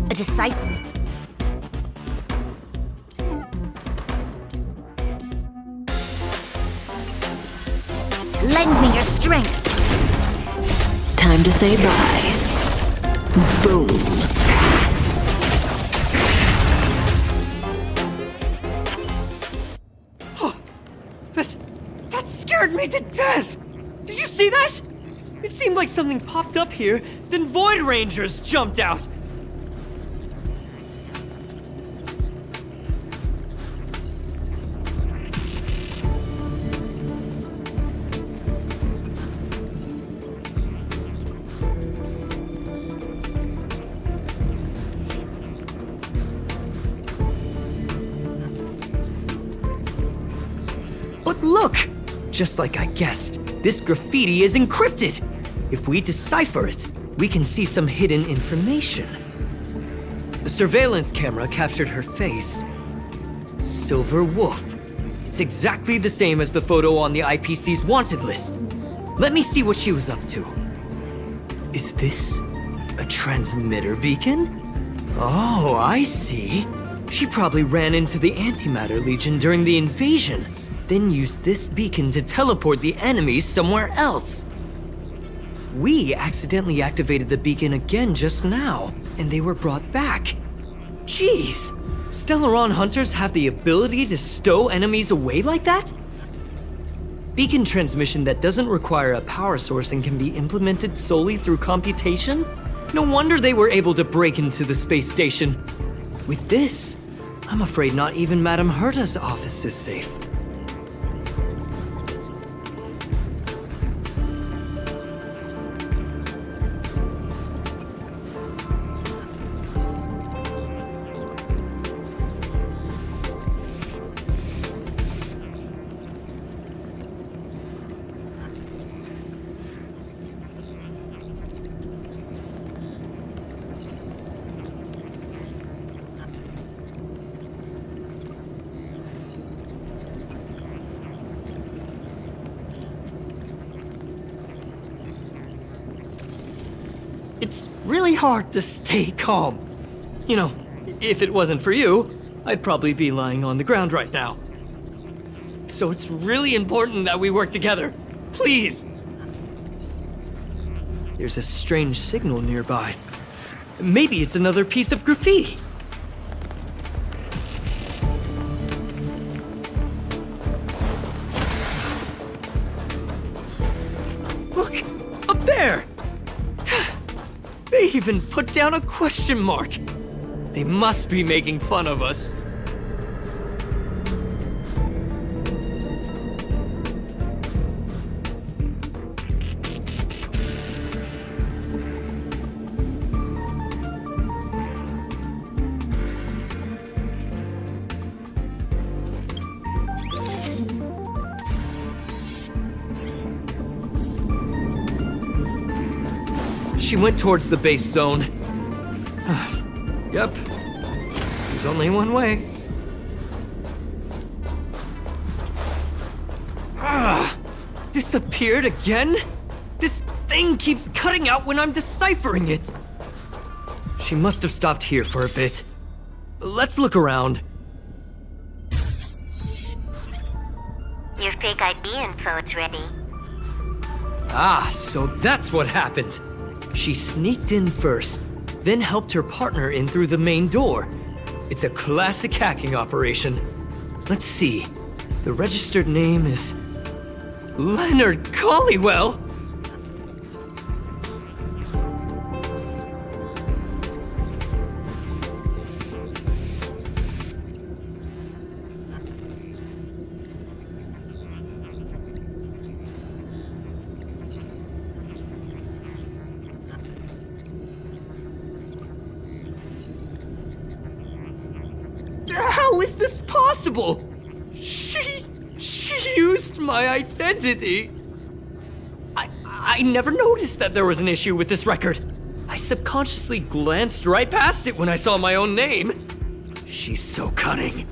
Speaker 1: A decisive... Lend me your strength.
Speaker 19: Time to say bye. Boom.
Speaker 18: That scared me to death! Did you see that? It seemed like something popped up here, then Void Rangers jumped out. But look! Just like I guessed, this graffiti is encrypted. If we decipher it, we can see some hidden information. The surveillance camera captured her face. Silver Wolf. It's exactly the same as the photo on the IPC's wanted list. Let me see what she was up to. Is this a transmitter beacon? Oh, I see. She probably ran into the Antimatter Legion during the invasion, then used this beacon to teleport the enemies somewhere else. We accidentally activated the beacon again just now, and they were brought back. Jeez, Stellaron Hunters have the ability to stow enemies away like that? Beacon transmission that doesn't require a power source and can be implemented solely through computation? No wonder they were able to break into the space station. With this, I'm afraid not even Madame Herta's office is safe. It's really hard to stay calm. You know, if it wasn't for you, I'd probably be lying on the ground right now. So it's really important that we work together. Please! There's a strange signal nearby. Maybe it's another piece of graffiti. Look! Up there! They even put down a question mark. They must be making fun of us. She went towards the base zone. Yep. There's only one way. Disappeared again? This thing keeps cutting out when I'm deciphering it. She must have stopped here for a bit. Let's look around.
Speaker 20: Your fake ID info is ready.
Speaker 18: Ah, so that's what happened. She sneaked in first, then helped her partner in through the main door. It's a classic hacking operation. Let's see. The registered name is Leonard Collywell. How is this possible? She used my identity. I never noticed that there was an issue with this record. I subconsciously glanced right past it when I saw my own name. She's so cunning.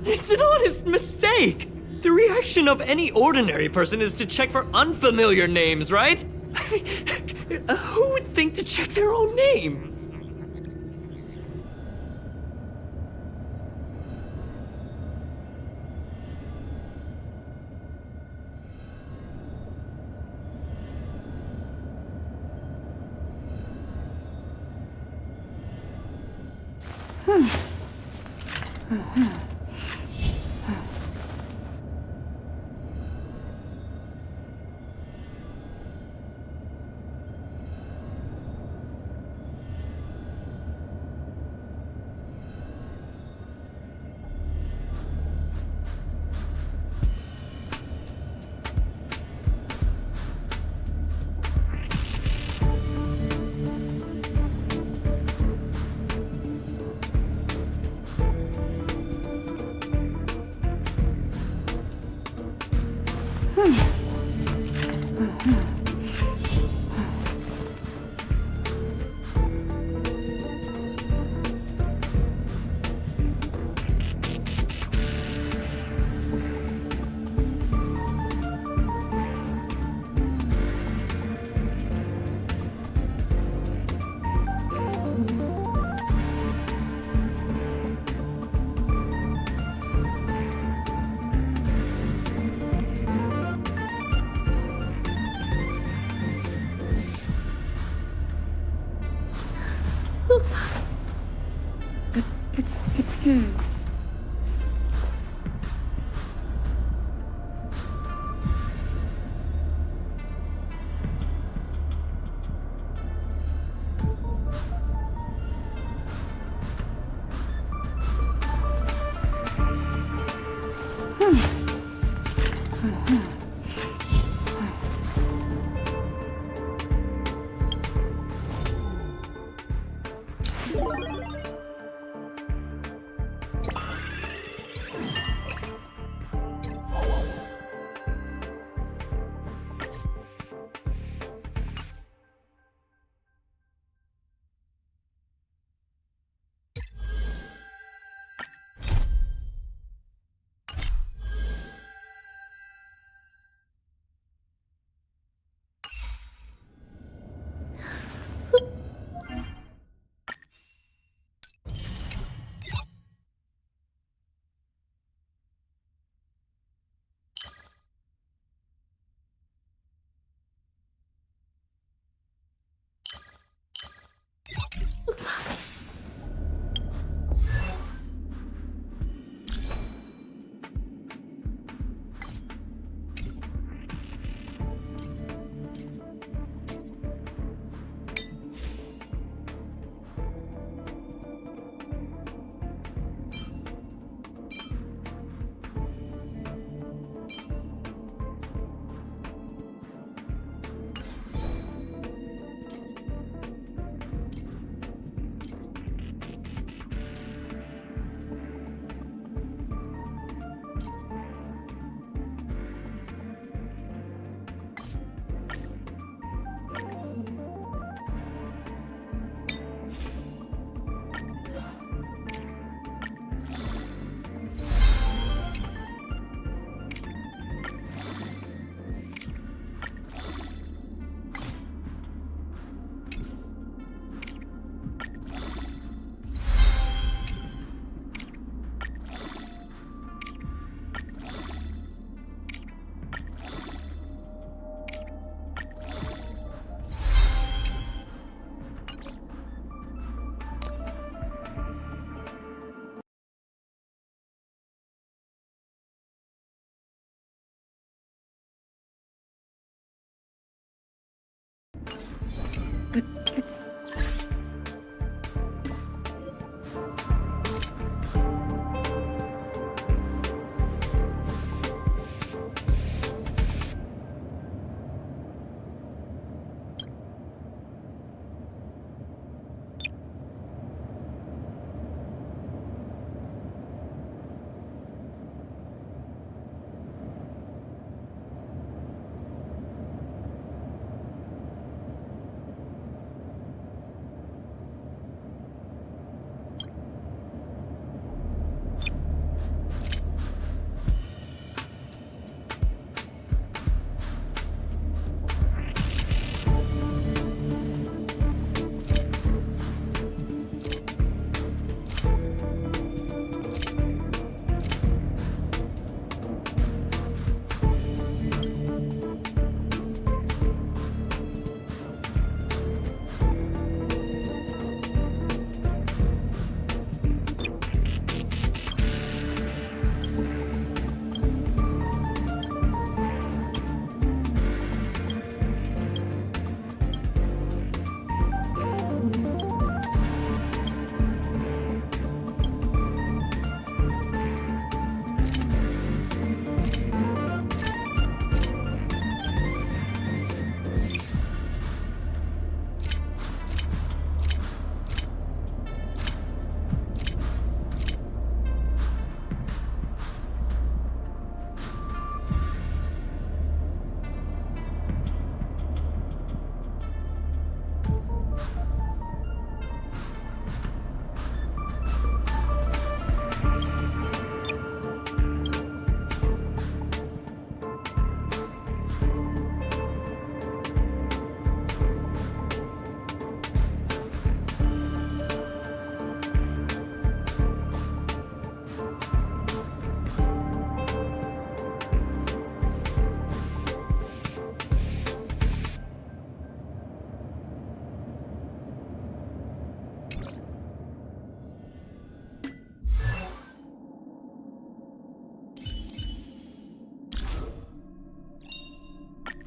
Speaker 18: It's an honest mistake! The reaction of any ordinary person is to check for unfamiliar names, right? I mean, who would think to check their own name?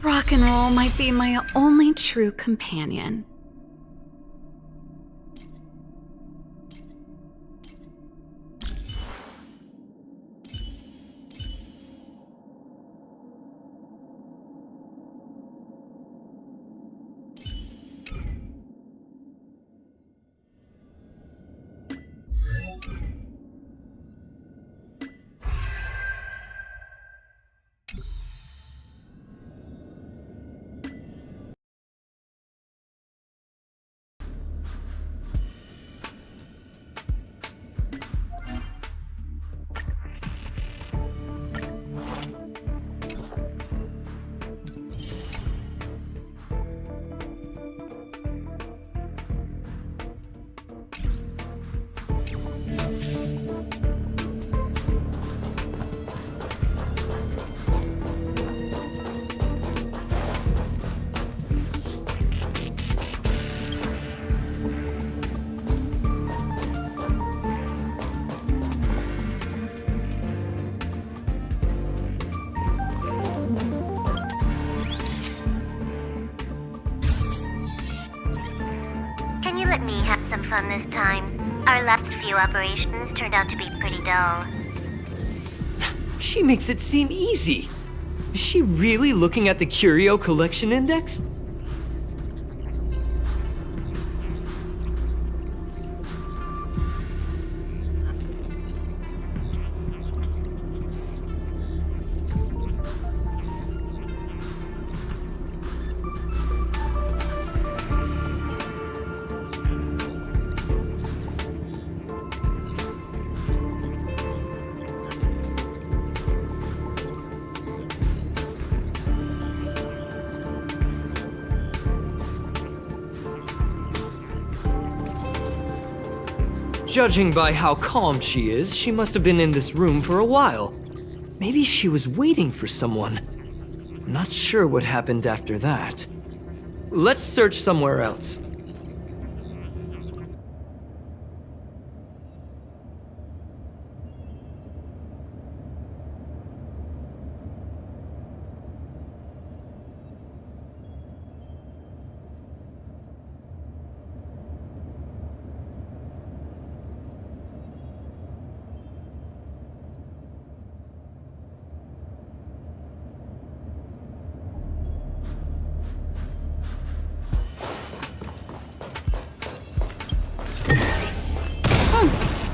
Speaker 21: Rock and roll might be my only true companion.
Speaker 20: Let me have some fun this time. Our last few operations turned out to be pretty dull.
Speaker 18: She makes it seem easy. Is she really looking at the Curio Collection Index? Judging by how calm she is, she must have been in this room for a while. Maybe she was waiting for someone. I'm not sure what happened after that. Let's search somewhere else.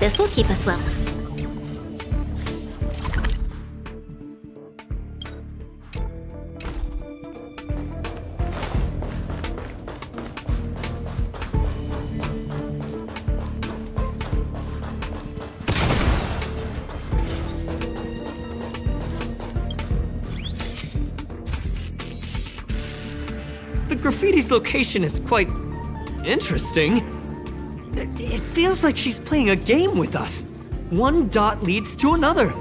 Speaker 1: This will keep us well.
Speaker 18: The graffiti's location is quite interesting. It feels like she's playing a game with us. One dot leads to another.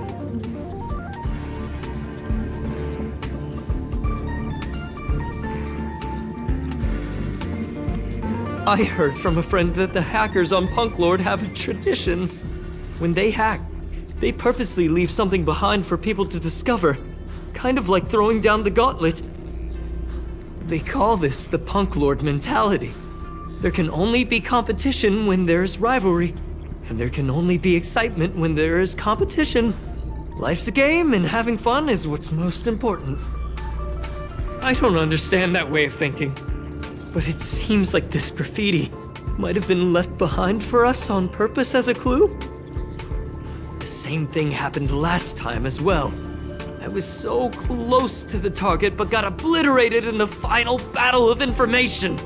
Speaker 18: I heard from a friend that the hackers on Punk Lord have a tradition. When they hack, they purposely leave something behind for people to discover. Kind of like throwing down the gauntlet. They call this the Punk Lord mentality. There can only be competition when there's rivalry, and there can only be excitement when there is competition. Life's a game, and having fun is what's most important. I don't understand that way of thinking, but it seems like this graffiti might have been left behind for us on purpose as a clue. The same thing happened last time as well. I was so close to the target, but got obliterated in the final battle of information.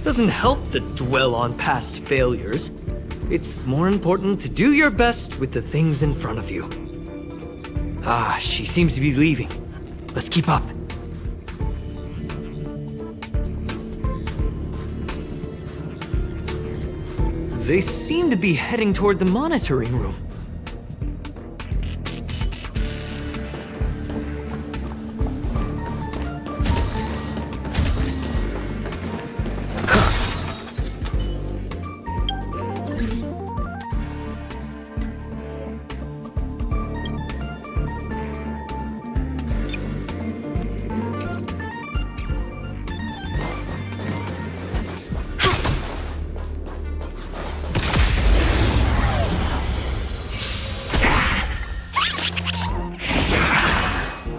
Speaker 18: Doesn't help to dwell on past failures. It's more important to do your best with the things in front of you. Ah, she seems to be leaving. Let's keep up. They seem to be heading toward the monitoring room.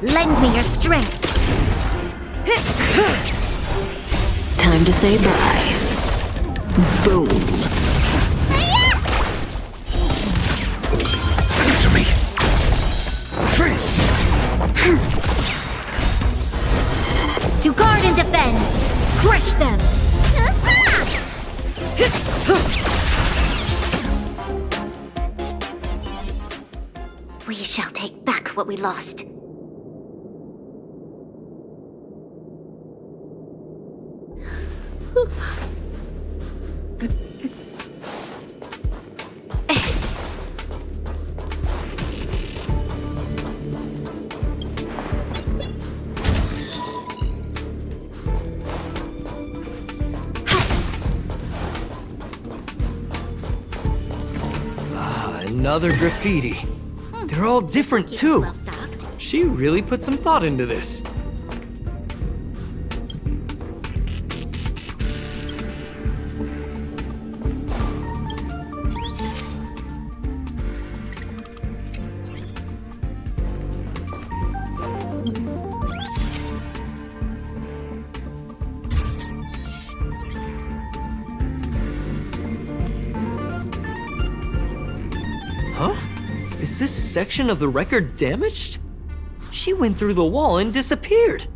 Speaker 15: Lend me your strength.
Speaker 19: Time to say bye. Boom.
Speaker 8: Answer me.
Speaker 15: To guard and defend. Crush them.
Speaker 1: We shall take back what we lost.
Speaker 18: Another graffiti. They're all different too. She really put some thought into this. Huh? Is this section of the record damaged? She went through the wall and disappeared.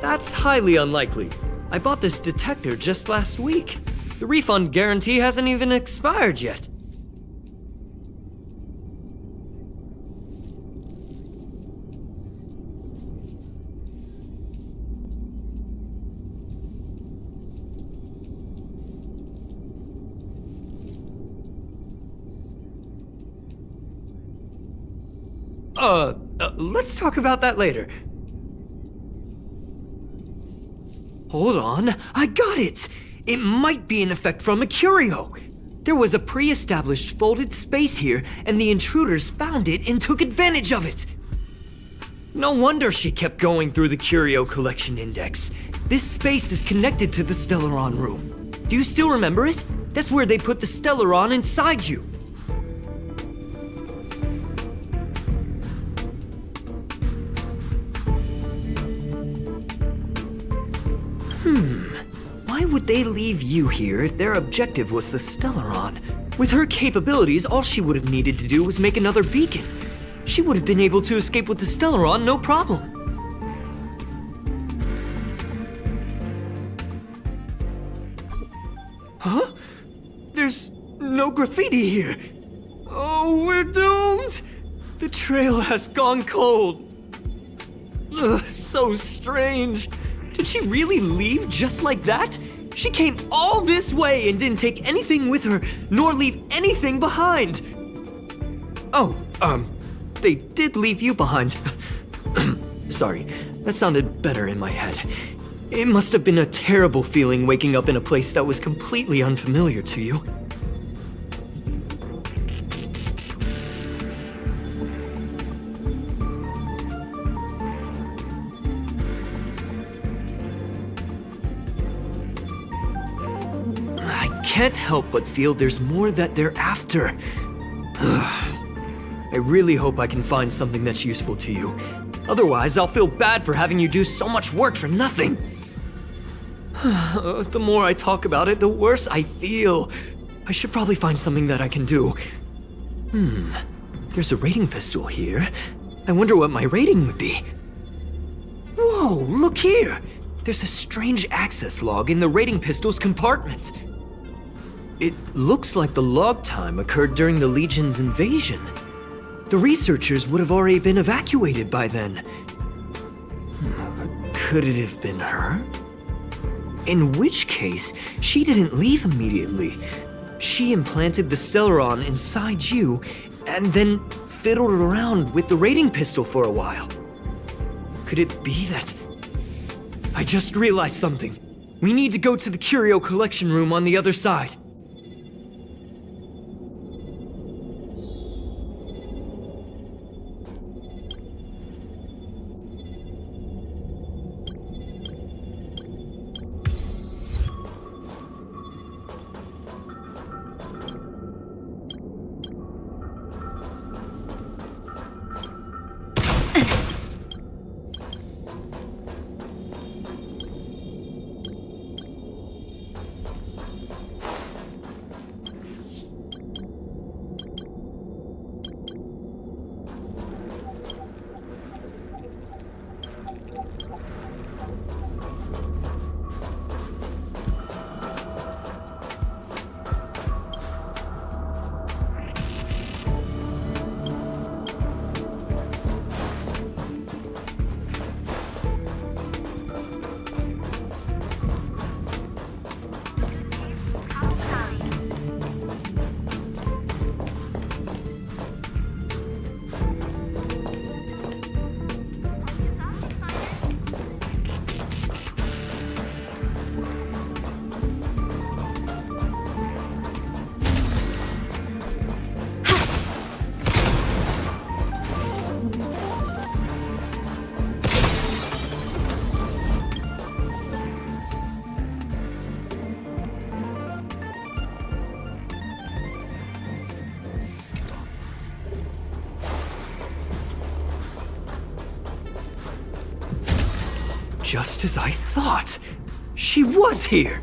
Speaker 18: That's highly unlikely. I bought this detector just last week. The refund guarantee hasn't even expired yet. Let's talk about that later. Hold on, I got it! It might be an effect from a curio. There was a pre-established folded space here, and the intruders found it and took advantage of it. No wonder she kept going through the curio collection index. This space is connected to the Stellaron room. Do you still remember it? That's where they put the Stellaron inside you. Why would they leave you here if their objective was the Stellaron? With her capabilities, all she would have needed to do was make another beacon. She would have been able to escape with the Stellaron, no problem. Huh? There's no graffiti here. Oh, we're doomed! The trail has gone cold. Ugh, so strange. Did she really leave just like that? She came all this way and didn't take anything with her, nor leave anything behind. Oh, they did leave you behind. Sorry, that sounded better in my head. It must have been a terrible feeling waking up in a place that was completely unfamiliar to you. can't help but feel there's more that they're after. I really hope I can find something that's useful to you. Otherwise, I'll feel bad for having you do so much work for nothing. The more I talk about it, the worse I feel. I should probably find something that I can do. There's a rating pistol here. I wonder what my rating would be. Whoa, look here! There's a strange access log in the rating pistol's compartment. It looks like the log time occurred during the Legion's invasion. The researchers would have already been evacuated by then. Could it have been her? In which case, she didn't leave immediately. She implanted the Stellaron inside you, and then fiddled around with the rating pistol for a while. Could it be that... I just realized something. We need to go to the curio collection room on the other side. Just as I thought. She was here!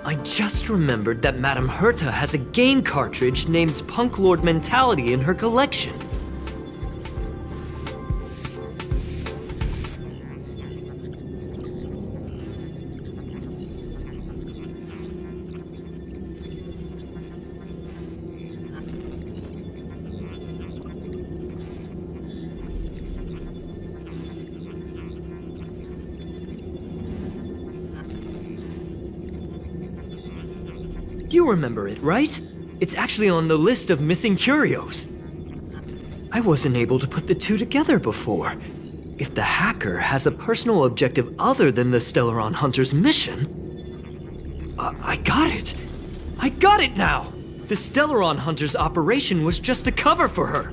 Speaker 18: I just remembered that Madame Herta has a game cartridge named Punk Lord Mentality in her collection. You remember it, right? It's actually on the list of missing curios. I wasn't able to put the two together before. If the hacker has a personal objective other than the Stellaron Hunter's mission... I got it! I got it now! The Stellaron Hunter's operation was just a cover for her.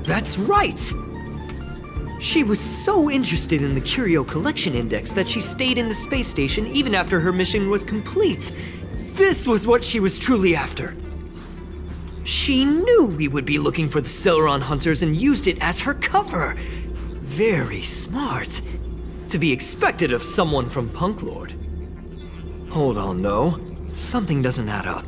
Speaker 18: That's right! She was so interested in the Curio Collection Index that she stayed in the space station even after her mission was complete. This was what she was truly after. She knew we would be looking for the Stellaron Hunters and used it as her cover. Very smart. To be expected of someone from Punk Lord. Hold on, though. Something doesn't add up.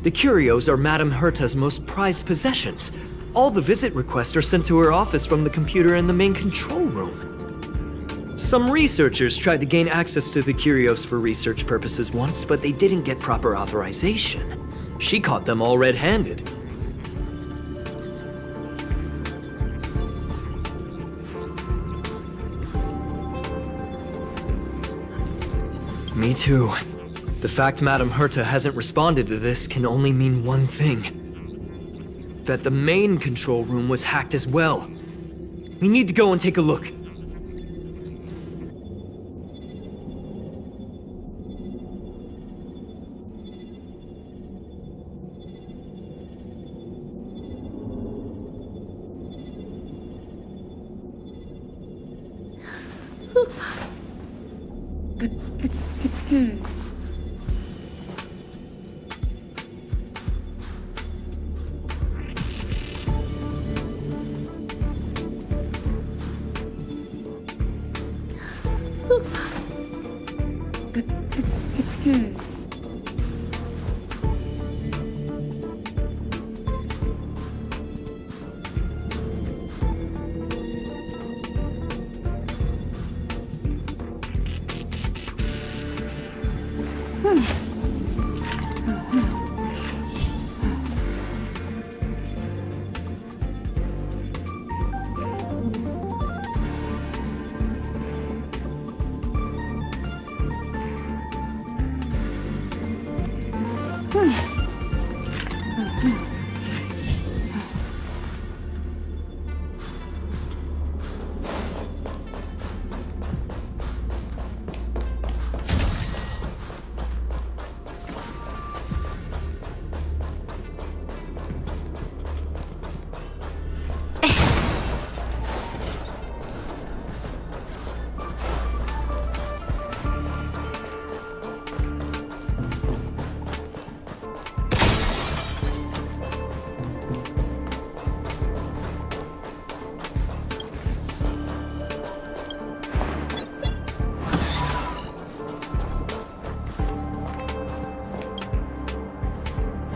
Speaker 18: The curios are Madame Herta's most prized possessions. All the visit requests are sent to her office from the computer in the main control room. Some researchers tried to gain access to the curios for research purposes once, but they didn't get proper authorization. She caught them all red-handed. Me too. The fact Madame Herta hasn't responded to this can only mean one thing. That the main control room was hacked as well. We need to go and take a look.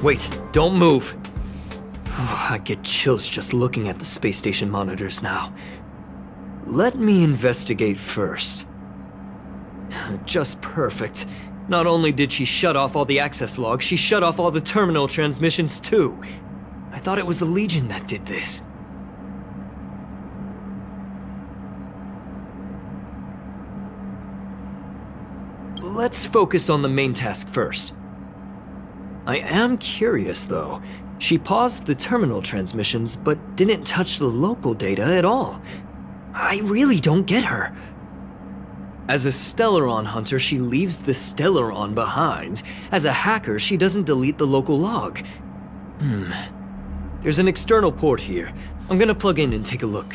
Speaker 18: Wait, don't move. Oh, I get chills just looking at the space station monitors now. Let me investigate first. Just perfect. Not only did she shut off all the access logs, she shut off all the terminal transmissions too. I thought it was the Legion that did this. Let's focus on the main task first. I am curious, though. She paused the terminal transmissions, but didn't touch the local data at all. I really don't get her. As a Stellaron hunter, she leaves the Stellaron behind. As a hacker, she doesn't delete the local log. There's an external port here. I'm gonna plug in and take a look.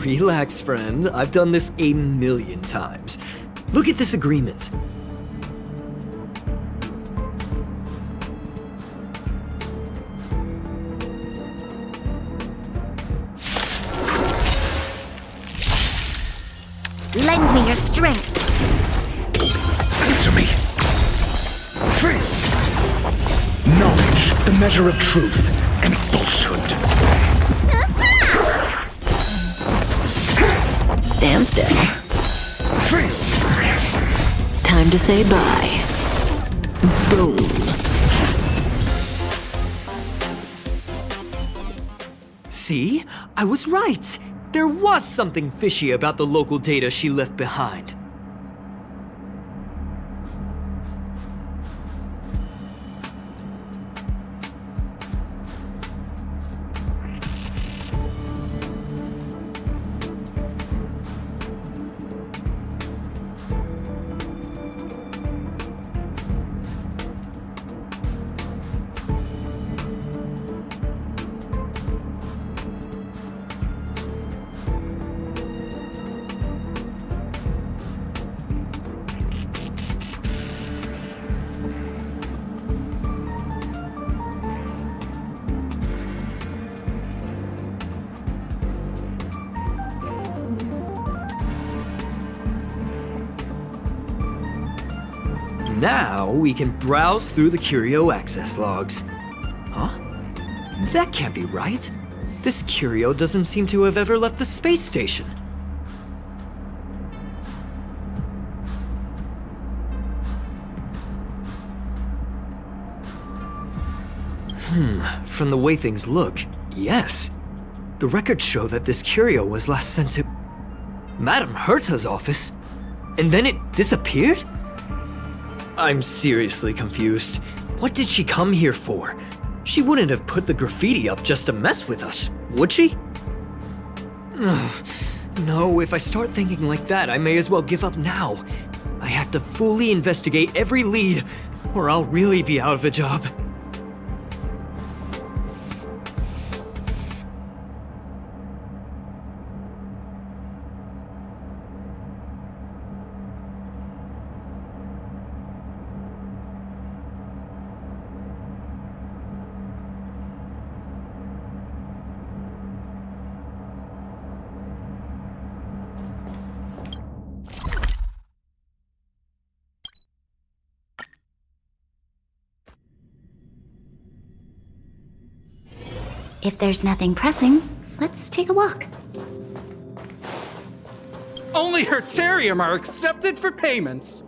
Speaker 18: Relax, friend. I've done this a million times. Look at this agreement.
Speaker 15: Lend me your strength.
Speaker 4: Answer me. Knowledge, the measure of truth and falsehood.
Speaker 19: Stand still. Time to say bye. Boom.
Speaker 18: See? I was right. There was something fishy about the local data she left behind. Now we can browse through the curio access logs. Huh? That can't be right. This curio doesn't seem to have ever left the space station. From the way things look, yes. The records show that this curio was last sent to Madame Herta's office, and then it disappeared? I'm seriously confused. What did she come here for? She wouldn't have put the graffiti up just to mess with us, would she? No, if I start thinking like that, I may as well give up now. I have to fully investigate every lead, or I'll really be out of a job.
Speaker 1: If there's nothing pressing, let's take a walk.
Speaker 3: Only Hertarium are accepted for payments.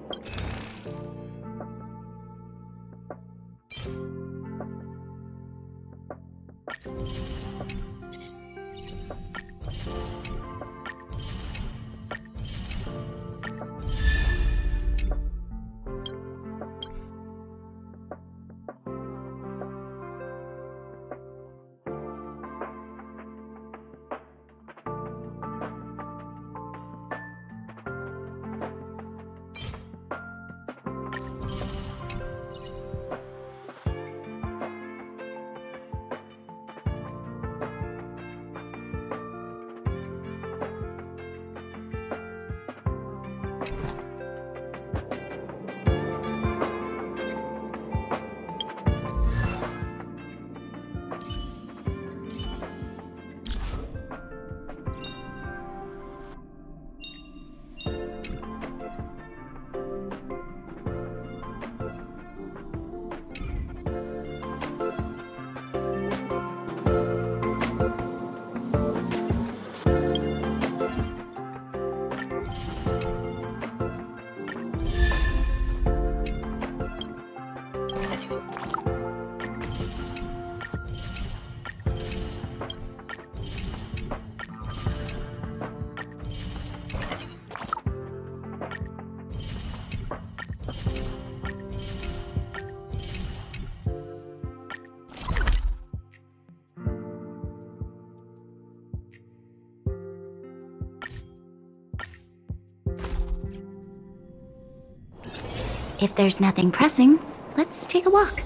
Speaker 1: If there's nothing pressing, let's take a walk.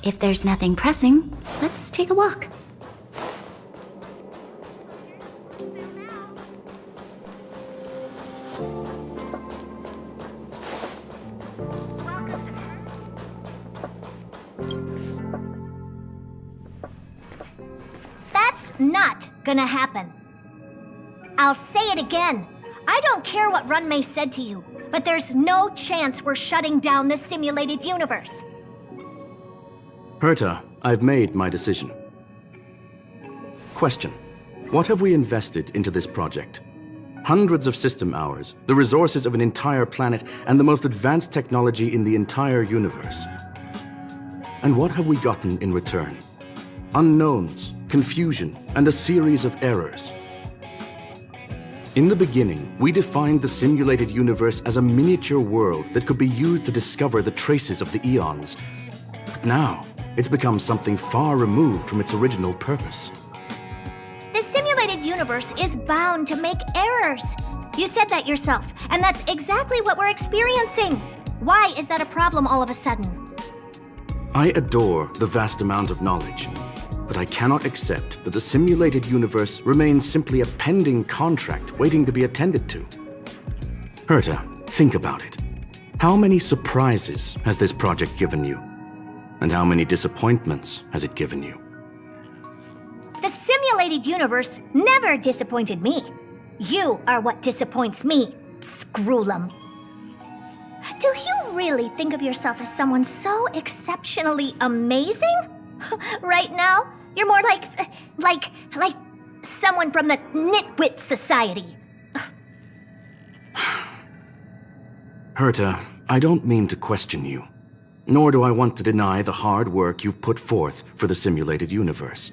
Speaker 1: If there's nothing pressing, let's take a walk.
Speaker 6: That's not gonna happen. I'll say it again. I don't care what Runmei said to you, but there's no chance we're shutting down the simulated universe.
Speaker 17: Herta, I've made my decision. Question. What have we invested into this project? Hundreds of system hours, the resources of an entire planet, and the most advanced technology in the entire universe. And what have we gotten in return? Unknowns, confusion, and a series of errors. In the beginning, we defined the simulated universe as a miniature world that could be used to discover the traces of the eons. But now, it's become something far removed from its original purpose.
Speaker 6: The simulated universe is bound to make errors. You said that yourself, and that's exactly what we're experiencing. Why is that a problem all of a sudden?
Speaker 17: I adore the vast amount of knowledge, but I cannot accept that the simulated universe remains simply a pending contract waiting to be attended to. Herta, think about it. How many surprises has this project given you? And how many disappointments has it given you?
Speaker 6: The simulated universe never disappointed me. You are what disappoints me, Scroolum. Do you really think of yourself as someone so exceptionally amazing? Right now, you're more like someone from the Nitwit Society.
Speaker 17: Herta, I don't mean to question you, nor do I want to deny the hard work you've put forth for the simulated universe.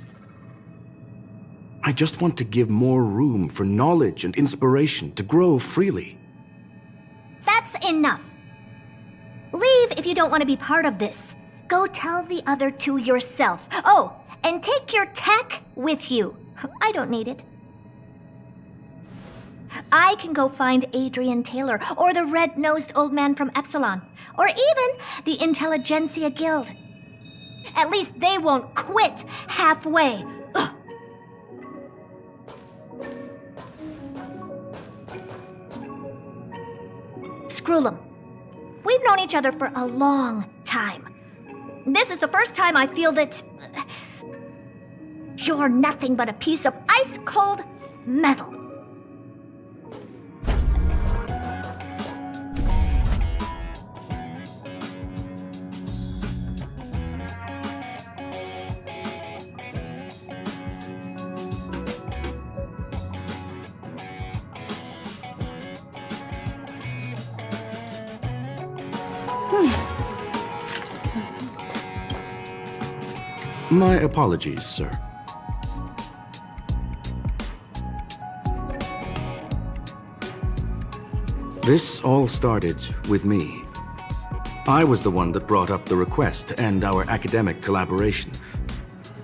Speaker 17: I just want to give more room for knowledge and inspiration to grow freely.
Speaker 6: That's enough. Leave if you don't want to be part of this. Go tell the other two yourself. Oh, and take your tech with you. I don't need it. I can go find Adrian Taylor, or the red-nosed old man from Epsilon, or even the Intelligentsia Guild. At least they won't quit halfway. Ugh. Scroolum, we've known each other for a long time. This is the first time I feel that you're nothing but a piece of ice-cold metal.
Speaker 17: My apologies, sir. This all started with me. I was the one that brought up the request to end our academic collaboration.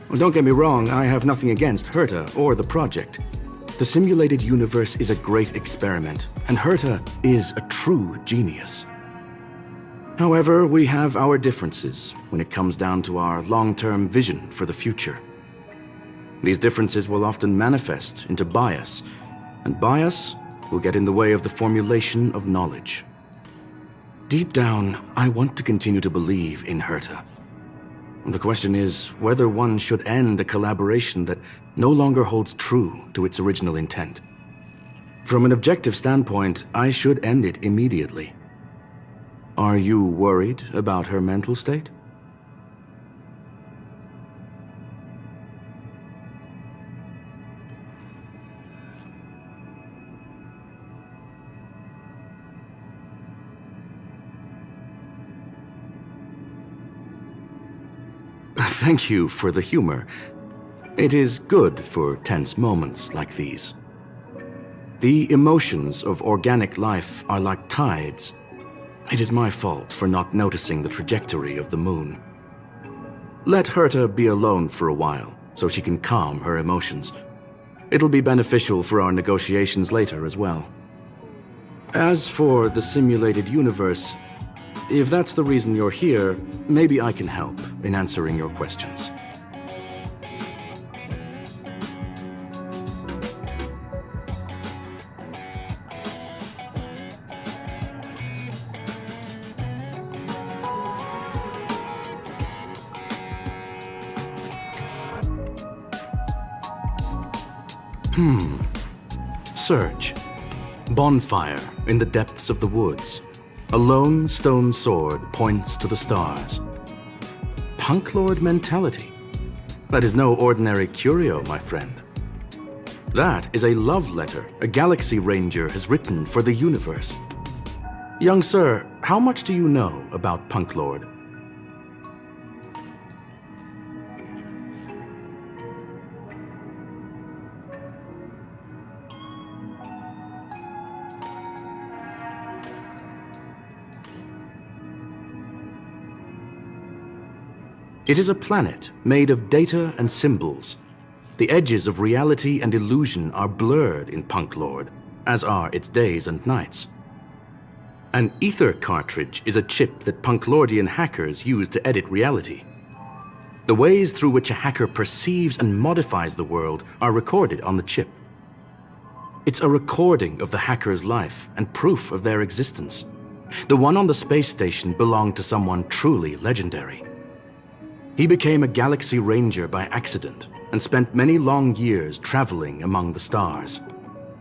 Speaker 17: Well, don't get me wrong, I have nothing against Herta or the project. The simulated universe is a great experiment, and Herta is a true genius. However, we have our differences when it comes down to our long-term vision for the future. These differences will often manifest into bias, and bias will get in the way of the formulation of knowledge. Deep down, I want to continue to believe in Herta. The question is whether one should end a collaboration that no longer holds true to its original intent. From an objective standpoint, I should end it immediately. Are you worried about her mental state? Thank you for the humor. It is good for tense moments like these. The emotions of organic life are like tides. It is my fault for not noticing the trajectory of the moon. Let Herta be alone for a while, so she can calm her emotions. It'll be beneficial for our negotiations later as well. As for the simulated universe, if that's the reason you're here, maybe I can help in answering your questions. Search. Bonfire in the depths of the woods. A lone stone sword points to the stars. Punk Lord mentality. That is no ordinary curio, my friend. That is a love letter a Galaxy Ranger has written for the universe. Young sir, how much do you know about Punk Lord? It is a planet made of data and symbols. The edges of reality and illusion are blurred in Punk Lord, as are its days and nights. An ether cartridge is a chip that Punk Lordian hackers use to edit reality. The ways through which a hacker perceives and modifies the world are recorded on the chip. It's a recording of the hacker's life and proof of their existence. The one on the space station belonged to someone truly legendary. He became a Galaxy Ranger by accident and spent many long years traveling among the stars.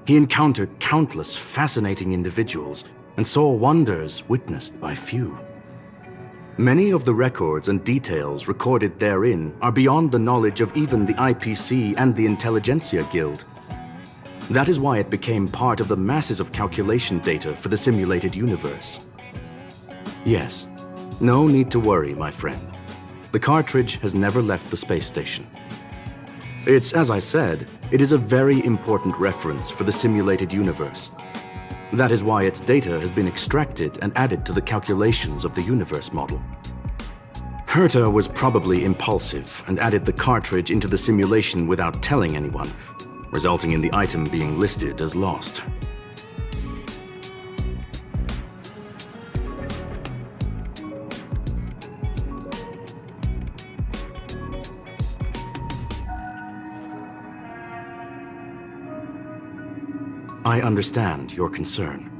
Speaker 17: He encountered countless fascinating individuals and saw wonders witnessed by few. Many of the records and details recorded therein are beyond the knowledge of even the IPC and the Intelligentsia Guild. That is why it became part of the masses of calculation data for the simulated universe. Yes, no need to worry, my friend. The cartridge has never left the space station. It's, as I said, it is a very important reference for the simulated universe. That is why its data has been extracted and added to the calculations of the universe model. Herta was probably impulsive and added the cartridge into the simulation without telling anyone, resulting in the item being listed as lost. I understand your concern.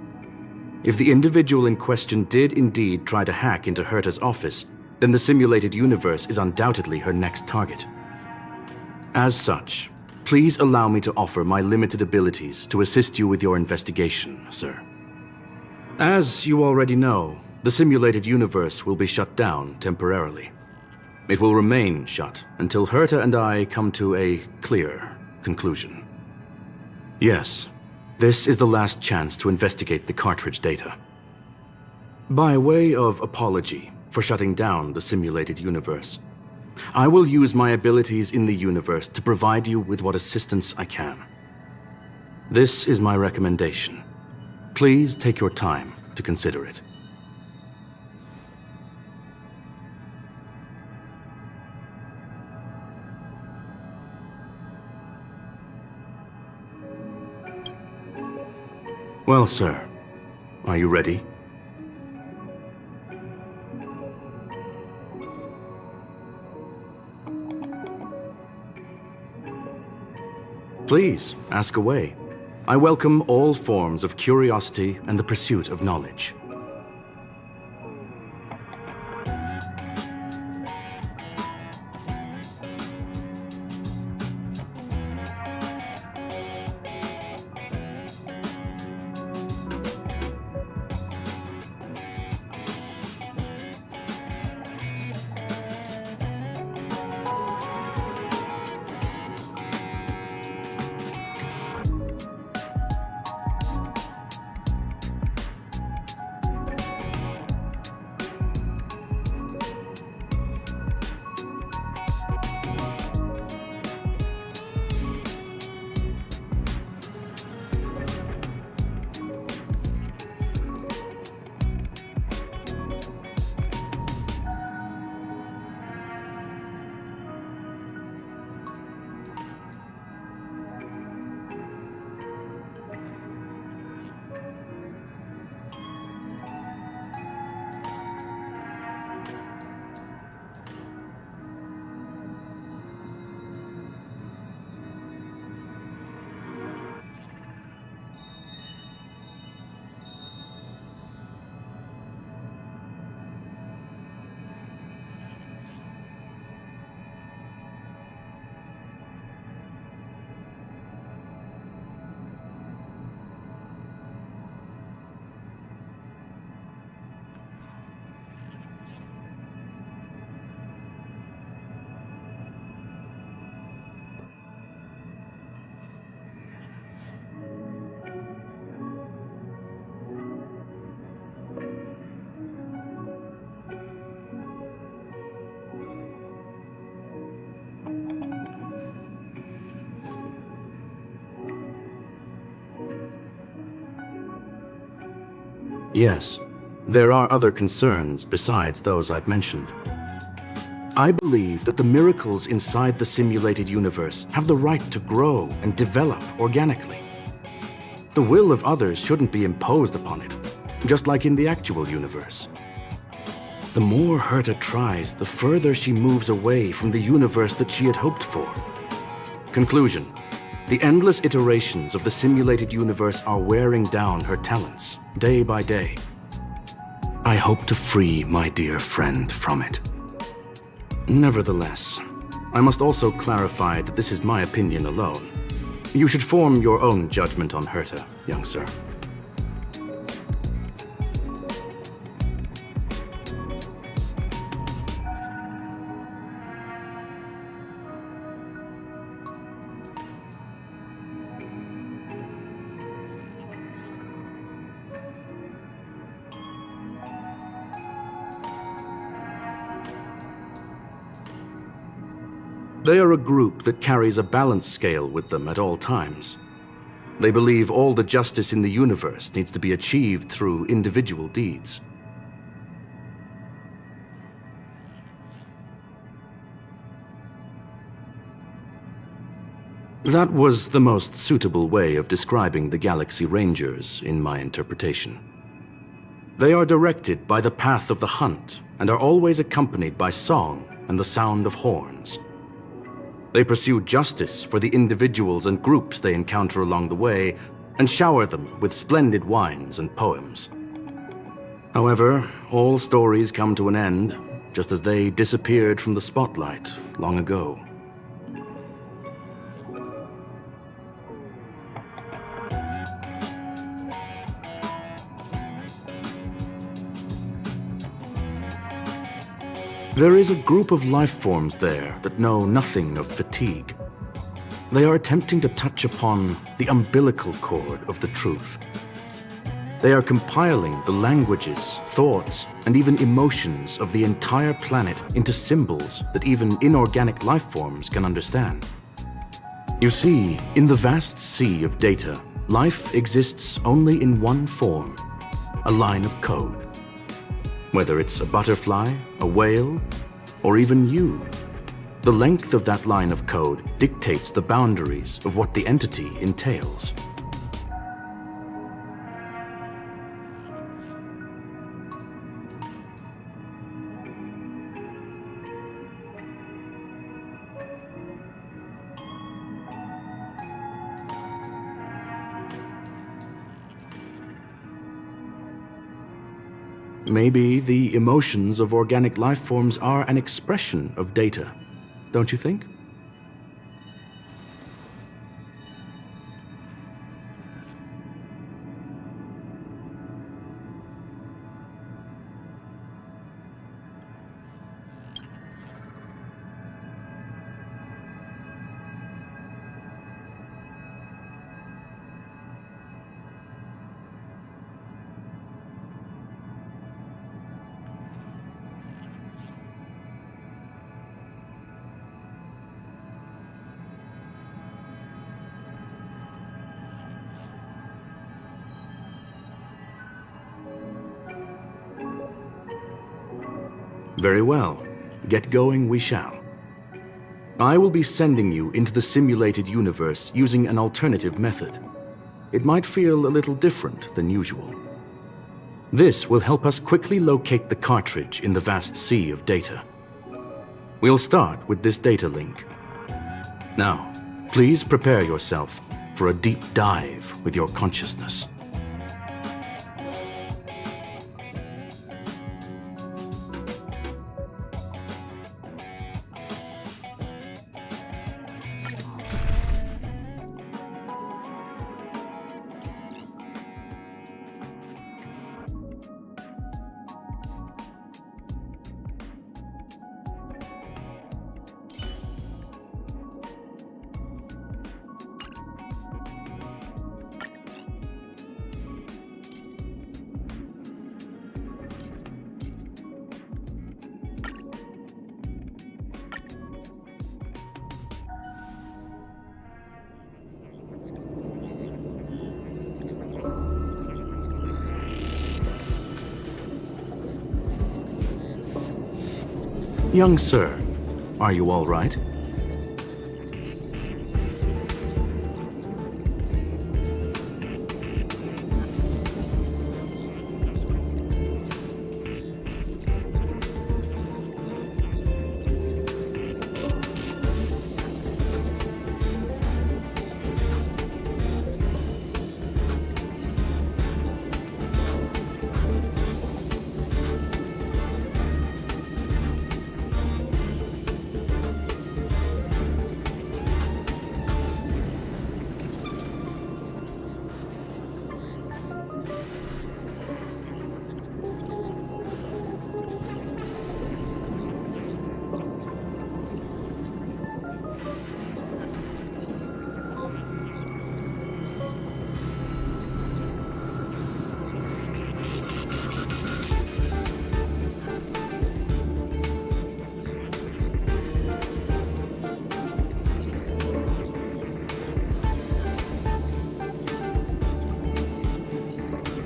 Speaker 17: If the individual in question did indeed try to hack into Herta's office, then the simulated universe is undoubtedly her next target. As such, please allow me to offer my limited abilities to assist you with your investigation, sir. As you already know, the simulated universe will be shut down temporarily. It will remain shut until Herta and I come to a clear conclusion. Yes, this is the last chance to investigate the cartridge data. By way of apology for shutting down the simulated universe, I will use my abilities in the universe to provide you with what assistance I can. This is my recommendation. Please take your time to consider it. Well, sir, are you ready? Please, ask away. I welcome all forms of curiosity and the pursuit of knowledge. Yes, there are other concerns besides those I've mentioned. I believe that the miracles inside the simulated universe have the right to grow and develop organically. The will of others shouldn't be imposed upon it, just like in the actual universe. The more Herta tries, the further she moves away from the universe that she had hoped for. Conclusion: the endless iterations of the simulated universe are wearing down her talents, day by day. I hope to free my dear friend from it. Nevertheless, I must also clarify that this is my opinion alone. You should form your own judgment on Herta, young sir. They are a group that carries a balance scale with them at all times. They believe all the justice in the universe needs to be achieved through individual deeds. That was the most suitable way of describing the Galaxy Rangers, in my interpretation. They are directed by the path of the hunt and are always accompanied by song and the sound of horns. They pursue justice for the individuals and groups they encounter along the way, and shower them with splendid wines and poems. However, all stories come to an end, just as they disappeared from the spotlight long ago. There is a group of life forms there that know nothing of fatigue. They are attempting to touch upon the umbilical cord of the truth. They are compiling the languages, thoughts, and even emotions of the entire planet into symbols that even inorganic life forms can understand. You see, in the vast sea of data, life exists only in one form: a line of code. Whether it's a butterfly, a whale, or even you, the length of that line of code dictates the boundaries of what the entity entails. Maybe the emotions of organic life forms are an expression of data, don't you think? Very well. Get going we shall. I will be sending you into the simulated universe using an alternative method. It might feel a little different than usual. This will help us quickly locate the cartridge in the vast sea of data. We'll start with this data link. Now, please prepare yourself for a deep dive with your consciousness. Young sir, are you all right?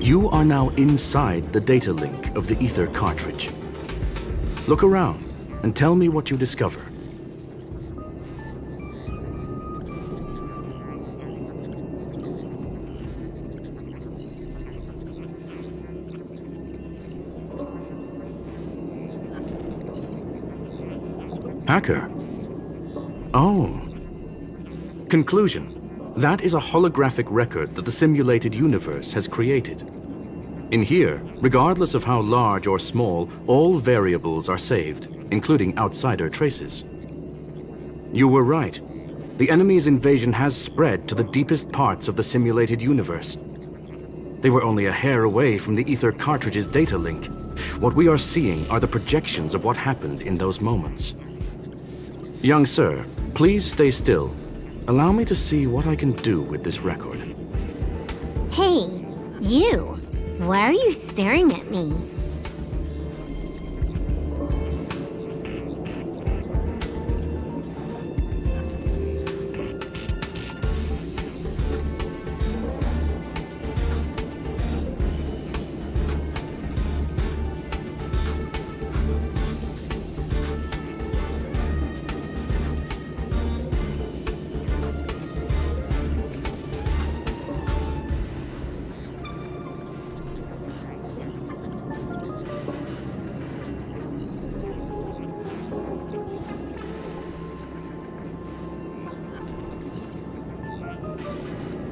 Speaker 17: You are now inside the data link of the Ether cartridge. Look around and tell me what you discover. Hacker. Oh. Conclusion. That is a holographic record that the simulated universe has created. In here, regardless of how large or small, all variables are saved, including outsider traces. You were right. The enemy's invasion has spread to the deepest parts of the simulated universe. They were only a hair away from the Ether cartridge's data link. What we are seeing are the projections of what happened in those moments. Young sir, please stay still. Allow me to see what I can do with this record.
Speaker 2: Hey, you! Why are you staring at me?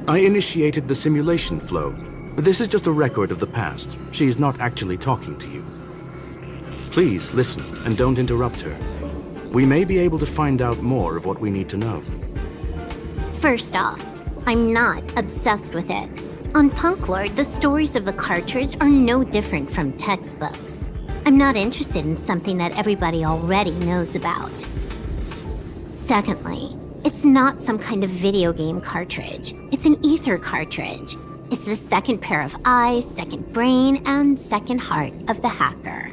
Speaker 17: I initiated the simulation flow. This is just a record of the past. She's not actually talking to you. Please listen and don't interrupt her. We may be able to find out more of what we need to know.
Speaker 2: First off, I'm not obsessed with it. On Punklord, the stories of the cartridge are no different from textbooks. I'm not interested in something that everybody already knows about. Secondly, it's not some kind of video game cartridge. It's an Ether cartridge. It's the second pair of eyes, second brain, and second heart of the hacker.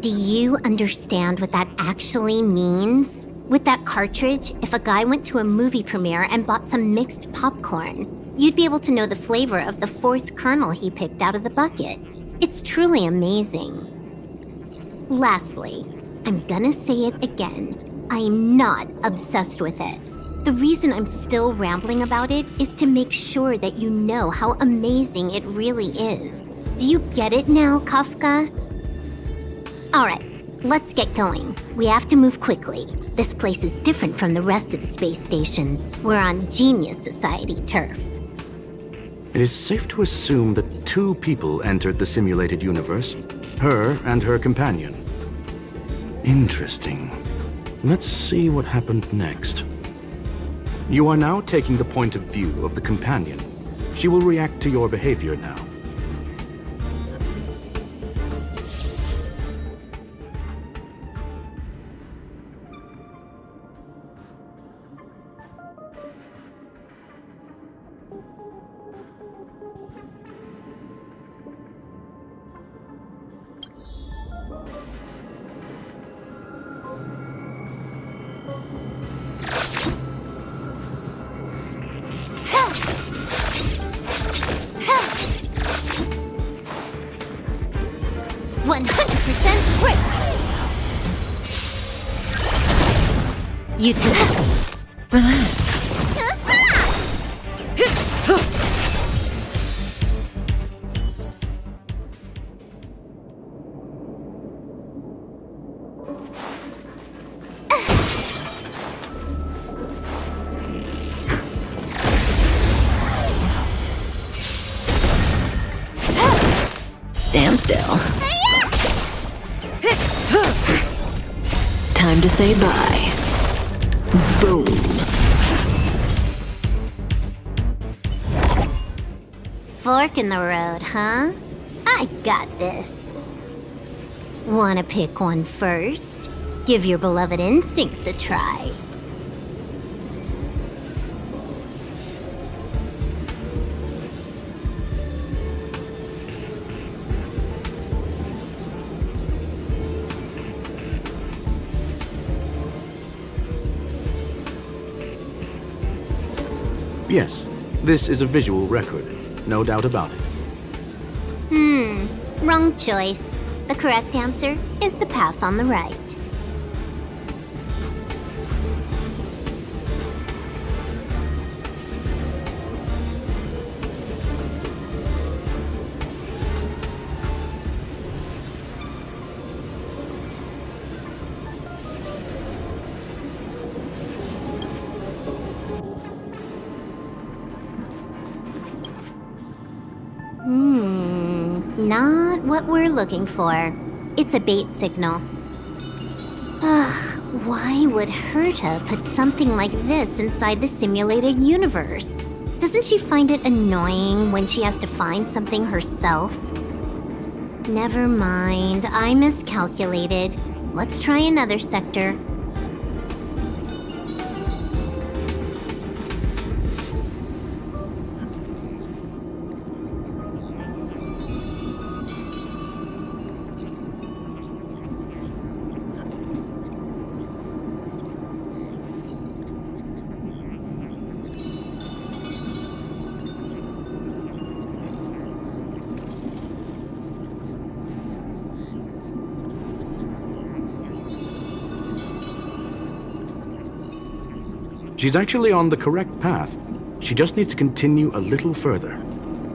Speaker 2: Do you understand what that actually means? With that cartridge, if a guy went to a movie premiere and bought some mixed popcorn, you'd be able to know the flavor of the fourth kernel he picked out of the bucket. It's truly amazing. Lastly, I'm gonna say it again. I'm not obsessed with it. The reason I'm still rambling about it is to make sure that you know how amazing it really is. Do you get it now, Kafka? Alright, let's get going. We have to move quickly. This place is different from the rest of the space station. We're on Genius Society turf.
Speaker 17: It is safe to assume that two people entered the simulated universe. Her and her companion. Interesting. Let's see what happened next. You are now taking the point of view of the companion. She will react to your behavior now.
Speaker 2: You two.
Speaker 13: Relax.
Speaker 19: Stand still. Time to say bye. Boom.
Speaker 2: Fork in the road, huh? I got this. Wanna pick one first? Give your beloved instincts a try.
Speaker 17: Yes, this is a visual record. No doubt about it.
Speaker 2: Wrong choice. The correct answer is the path on the right. Not what we're looking for. It's a bait signal. Ugh, why would Herta put something like this inside the simulated universe? Doesn't she find it annoying when she has to find something herself? Never mind, I miscalculated. Let's try another sector.
Speaker 17: She's actually on the correct path. She just needs to continue a little further.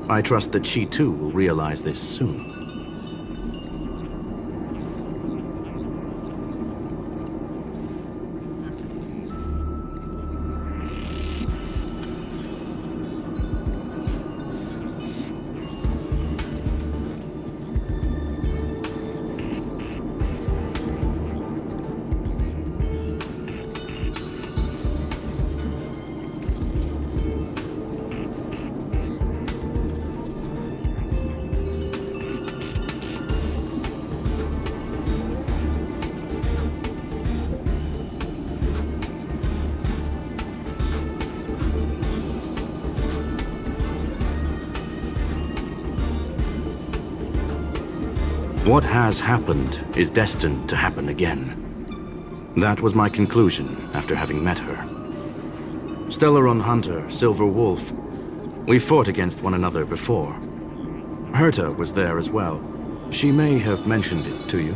Speaker 17: I trust that she too will realize this soon. What has happened is destined to happen again. That was my conclusion after having met her. Stellaron Hunter, Silver Wolf. We fought against one another before. Herta was there as well. She may have mentioned it to you.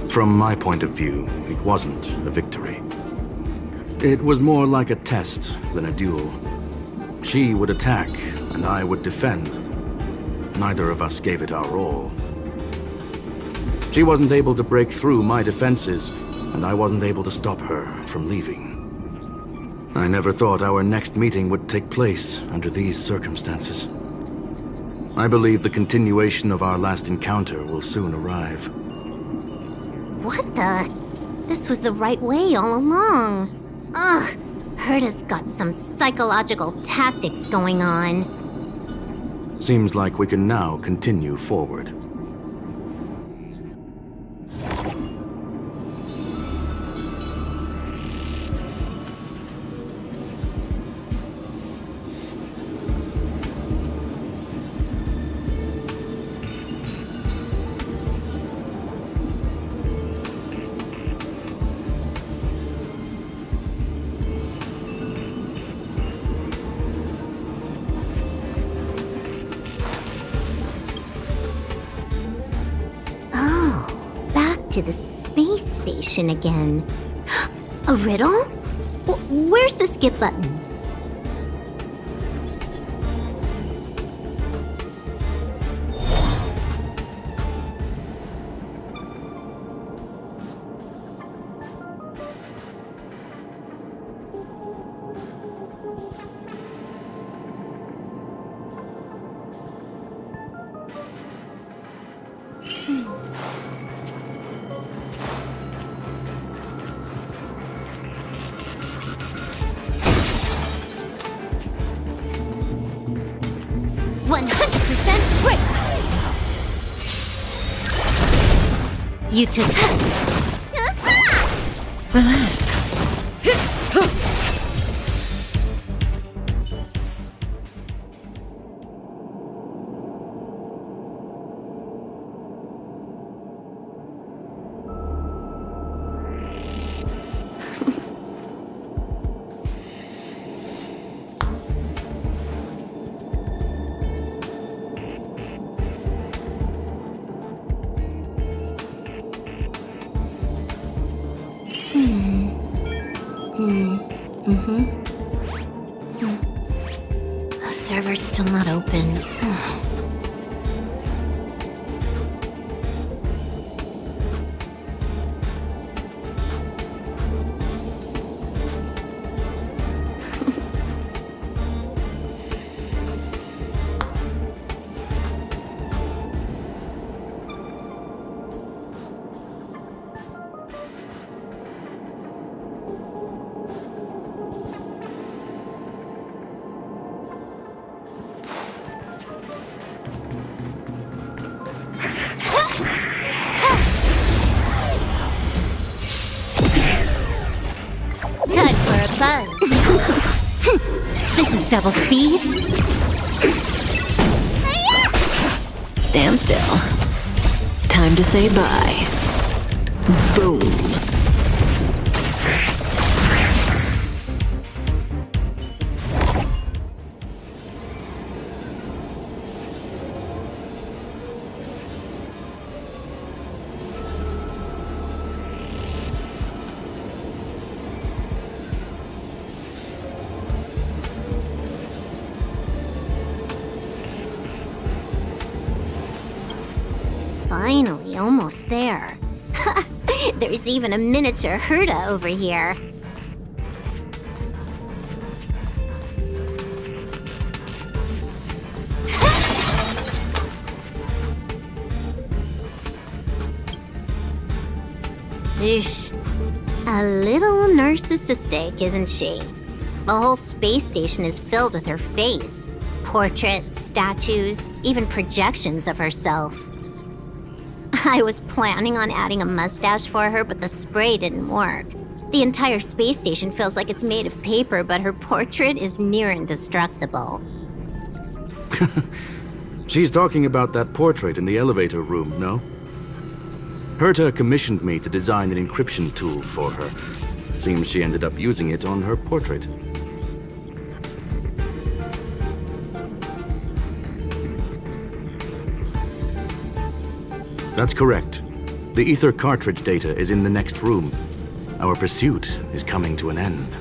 Speaker 17: From my point of view, it wasn't a victory. It was more like a test than a duel. She would attack, and I would defend. Neither of us gave it our all. She wasn't able to break through my defenses, and I wasn't able to stop her from leaving. I never thought our next meeting would take place under these circumstances. I believe the continuation of our last encounter will soon arrive.
Speaker 2: What the? This was the right way all along. Ugh, Herta's got some psychological tactics going on.
Speaker 17: Seems like we can now continue forward.
Speaker 2: to the space station again. A riddle? Where's the skip button? You took Relax. The server's still not open. Time for a buzz. This is double speed.
Speaker 19: Stand still. Time to say bye. Boom.
Speaker 2: Finally, almost there. There's even a miniature Herta over here. Eesh. A little narcissistic, isn't she? The whole space station is filled with her face. Portraits, statues, even projections of herself. I was planning on adding a mustache for her, but the spray didn't work. The entire space station feels like it's made of paper, but her portrait is near indestructible.
Speaker 17: She's talking about that portrait in the elevator room, no? Herta commissioned me to design an encryption tool for her. Seems she ended up using it on her portrait. That's correct. The ether cartridge data is in the next room. Our pursuit is coming to an end.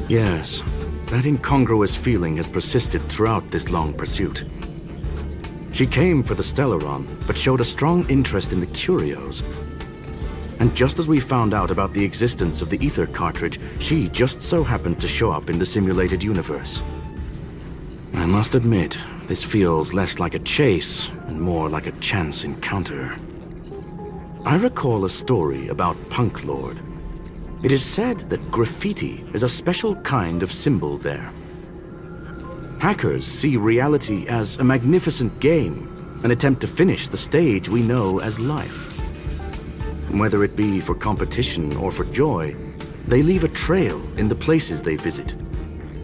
Speaker 17: Yes, That incongruous feeling has persisted throughout this long pursuit. She came for the Stellaron, but showed a strong interest in the curios. And just as we found out about the existence of the ether cartridge, she just so happened to show up in the simulated universe. I must admit, this feels less like a chase and more like a chance encounter. I recall a story about Punk Lord. It is said that graffiti is a special kind of symbol there. Hackers see reality as a magnificent game, an attempt to finish the stage we know as life. Whether it be for competition or for joy, they leave a trail in the places they visit.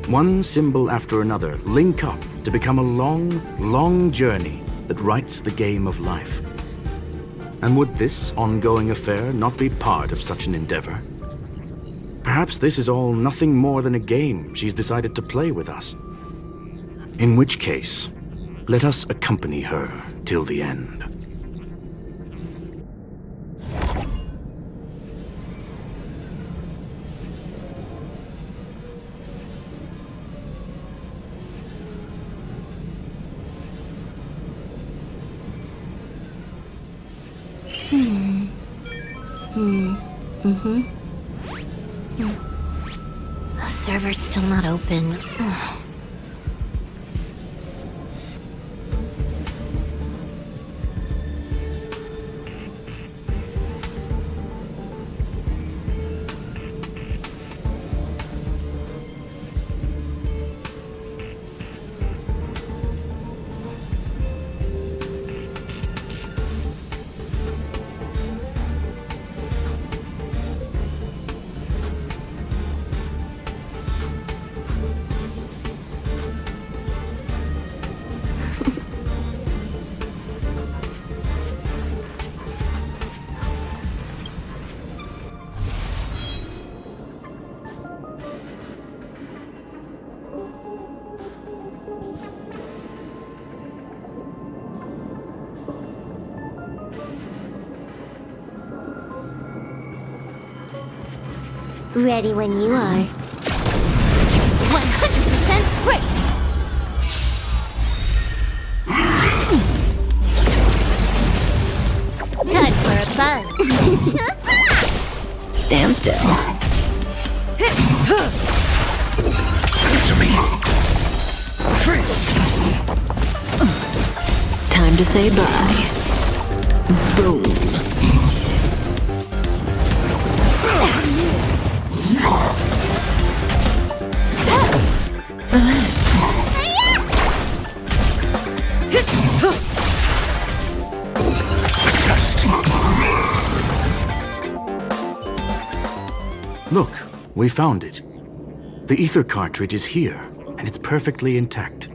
Speaker 17: One symbol after another link up to become a long, long journey that writes the game of life. And would this ongoing affair not be part of such an endeavor? Perhaps this is all nothing more than a game she's decided to play with us. In which case, let us accompany her till the end.
Speaker 2: The server's still not open. Ugh. Ready when you are. 100% ready! Time for a fun.
Speaker 19: Stand still.
Speaker 4: Answer me.
Speaker 19: Time to say bye. Boom.
Speaker 17: Look, we found it. The ether cartridge is here, and it's perfectly intact.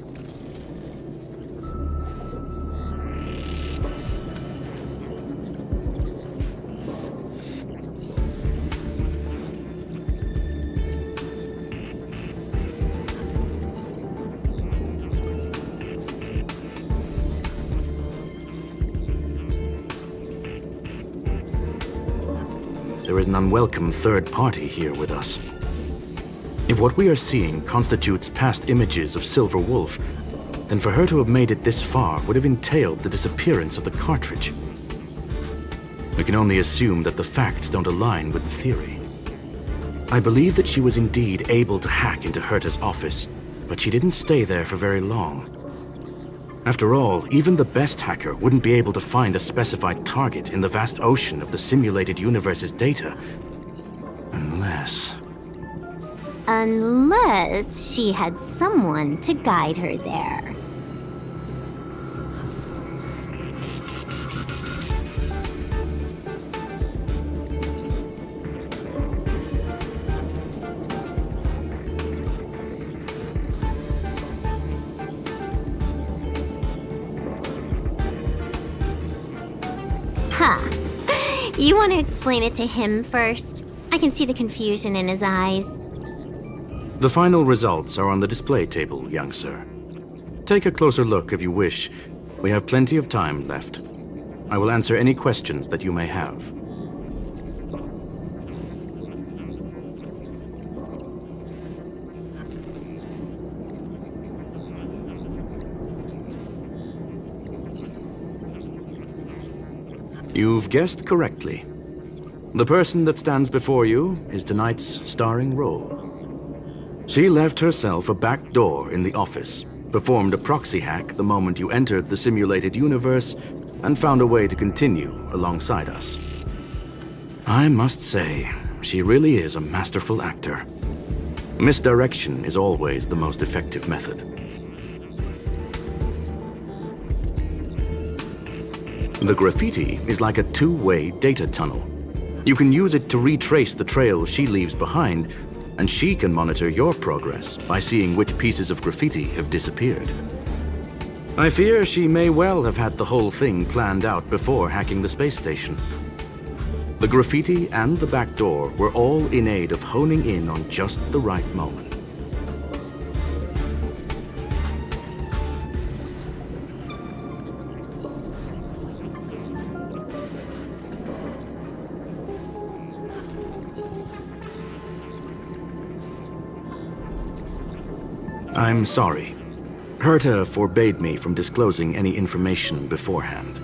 Speaker 17: There is an unwelcome third party here with us. If what we are seeing constitutes past images of Silver Wolf, then for her to have made it this far would have entailed the disappearance of the cartridge. We can only assume that the facts don't align with the theory. I believe that she was indeed able to hack into Herta's office, but she didn't stay there for very long. After all, even the best hacker wouldn't be able to find a specified target in the vast ocean of the simulated universe's data.
Speaker 2: Unless she had someone to guide her there. You want to explain it to him first? I can see the confusion in his eyes.
Speaker 17: The final results are on the display table, young sir. Take a closer look if you wish. We have plenty of time left. I will answer any questions that you may have. You've guessed correctly. The person that stands before you is tonight's starring role. She left herself a back door in the office, performed a proxy hack the moment you entered the simulated universe, and found a way to continue alongside us. I must say, she really is a masterful actor. Misdirection is always the most effective method. The graffiti is like a two-way data tunnel. You can use it to retrace the trail she leaves behind, and she can monitor your progress by seeing which pieces of graffiti have disappeared. I fear she may well have had the whole thing planned out before hacking the space station. The graffiti and the back door were all in aid of honing in on just the right moment. I'm sorry. Herta forbade me from disclosing any information beforehand.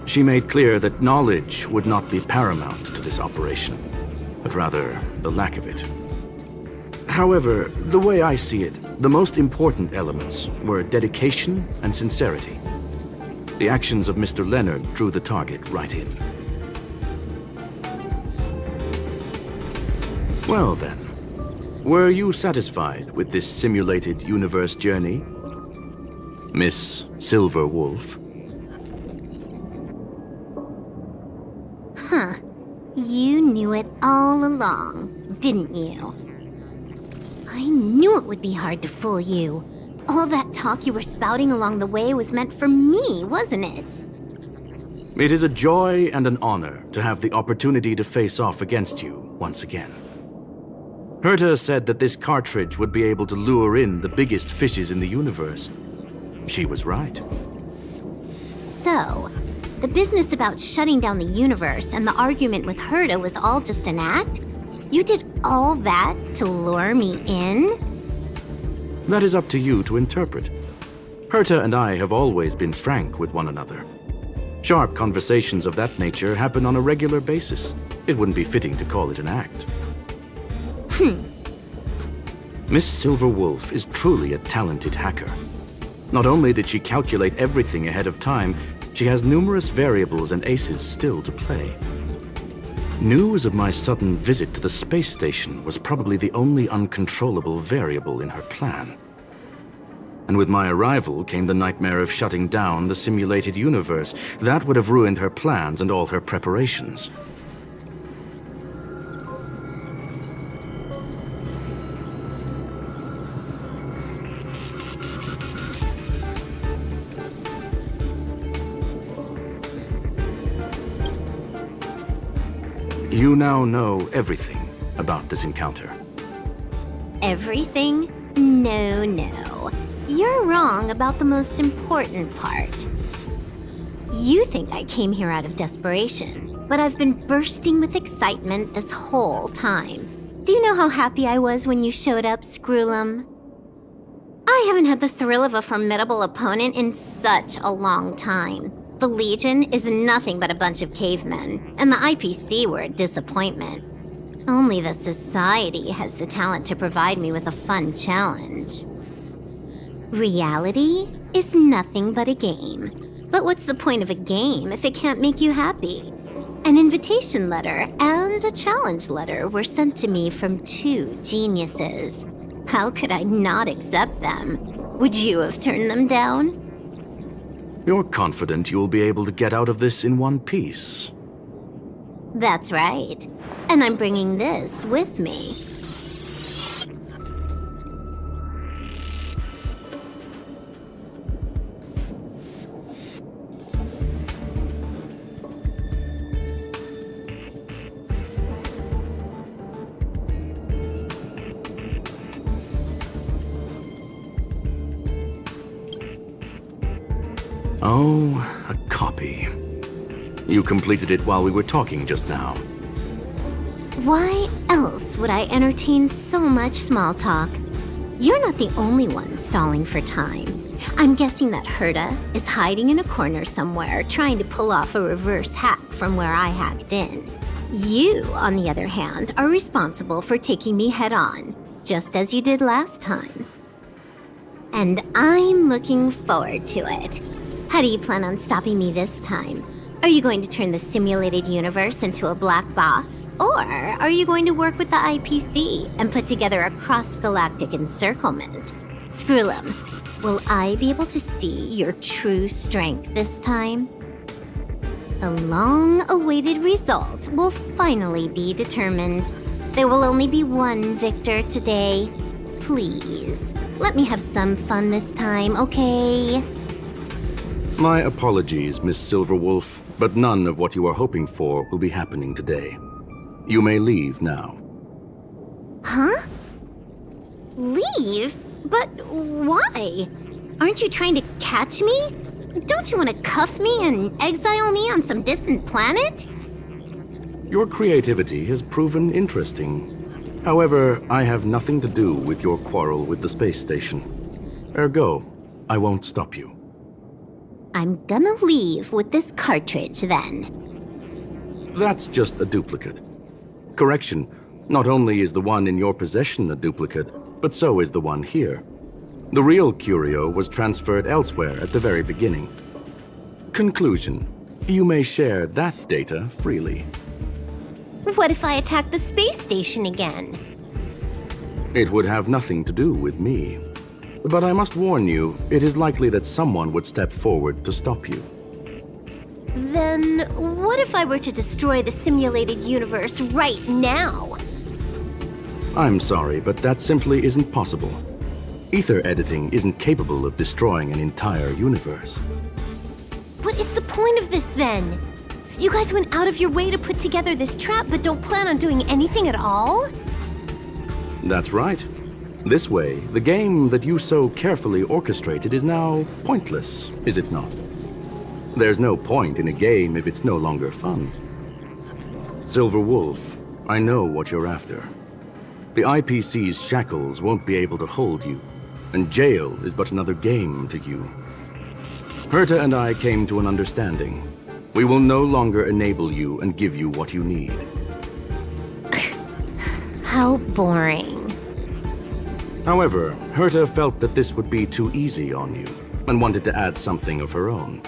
Speaker 17: She made clear that knowledge would not be paramount to this operation, but rather the lack of it. However, the way I see it, the most important elements were dedication and sincerity. The actions of Mr. Leonard drew the target right in. Well then, were you satisfied with this simulated universe journey, Miss Silver Wolf?
Speaker 2: Huh. You knew it all along, didn't you? I knew it would be hard to fool you. All that talk you were spouting along the way was meant for me, wasn't it?
Speaker 17: It is a joy and an honor to have the opportunity to face off against you once again. Herta said that this cartridge would be able to lure in the biggest fishes in the universe. She was right.
Speaker 2: So, the business about shutting down the universe and the argument with Herta was all just an act? You did all that to lure me in?
Speaker 17: That is up to you to interpret. Herta and I have always been frank with one another. Sharp conversations of that nature happen on a regular basis. It wouldn't be fitting to call it an act. Miss Silver Wolf is truly a talented hacker. Not only did she calculate everything ahead of time, she has numerous variables and aces still to play. News of my sudden visit to the space station was probably the only uncontrollable variable in her plan. And with my arrival came the nightmare of shutting down the simulated universe. That would have ruined her plans and all her preparations. You now know everything about this encounter.
Speaker 2: Everything? No. You're wrong about the most important part. You think I came here out of desperation, but I've been bursting with excitement this whole time. Do you know how happy I was when you showed up, Screwlum? I haven't had the thrill of a formidable opponent in such a long time. The Legion is nothing but a bunch of cavemen, and the IPC were a disappointment. Only the Society has the talent to provide me with a fun challenge. Reality is nothing but a game. But what's the point of a game if it can't make you happy? An invitation letter and a challenge letter were sent to me from two geniuses. How could I not accept them? Would you have turned them down?
Speaker 17: You're confident you'll be able to get out of this in one piece.
Speaker 2: That's right. And I'm bringing this with me.
Speaker 17: Oh, a copy. You completed it while we were talking just now.
Speaker 2: Why else would I entertain so much small talk? You're not the only one stalling for time. I'm guessing that Herta is hiding in a corner somewhere, trying to pull off a reverse hack from where I hacked in. You, on the other hand, are responsible for taking me head-on, just as you did last time. And I'm looking forward to it. How do you plan on stopping me this time? Are you going to turn the simulated universe into a black box? Or are you going to work with the IPC and put together a cross-galactic encirclement? Screwlum, will I be able to see your true strength this time? The long-awaited result will finally be determined. There will only be one victor today. Please, let me have some fun this time, okay?
Speaker 17: My apologies, Miss Silverwolf, but none of what you are hoping for will be happening today. You may leave now.
Speaker 2: Huh? Leave? But why? Aren't you trying to catch me? Don't you want to cuff me and exile me on some distant planet?
Speaker 17: Your creativity has proven interesting. However, I have nothing to do with your quarrel with the space station. Ergo, I won't stop you.
Speaker 2: I'm gonna leave with this cartridge, then.
Speaker 17: That's just a duplicate. Correction, not only is the one in your possession a duplicate, but so is the one here. The real curio was transferred elsewhere at the very beginning. Conclusion, you may share that data freely.
Speaker 2: What if I attack the space station again?
Speaker 17: It would have nothing to do with me. But I must warn you, it is likely that someone would step forward to stop you.
Speaker 2: Then what if I were to destroy the simulated universe right now?
Speaker 17: I'm sorry, but that simply isn't possible. Ether editing isn't capable of destroying an entire universe.
Speaker 2: What is the point of this, then? You guys went out of your way to put together this trap, but don't plan on doing anything at all?
Speaker 17: That's right. This way, the game that you so carefully orchestrated is now pointless, is it not? There's no point in a game if it's no longer fun. Silver Wolf, I know what you're after. The IPC's shackles won't be able to hold you, and jail is but another game to you. Herta and I came to an understanding. We will no longer enable you and give you what you need.
Speaker 2: How boring.
Speaker 17: However, Herta felt that this would be too easy on you, and wanted to add something of her own.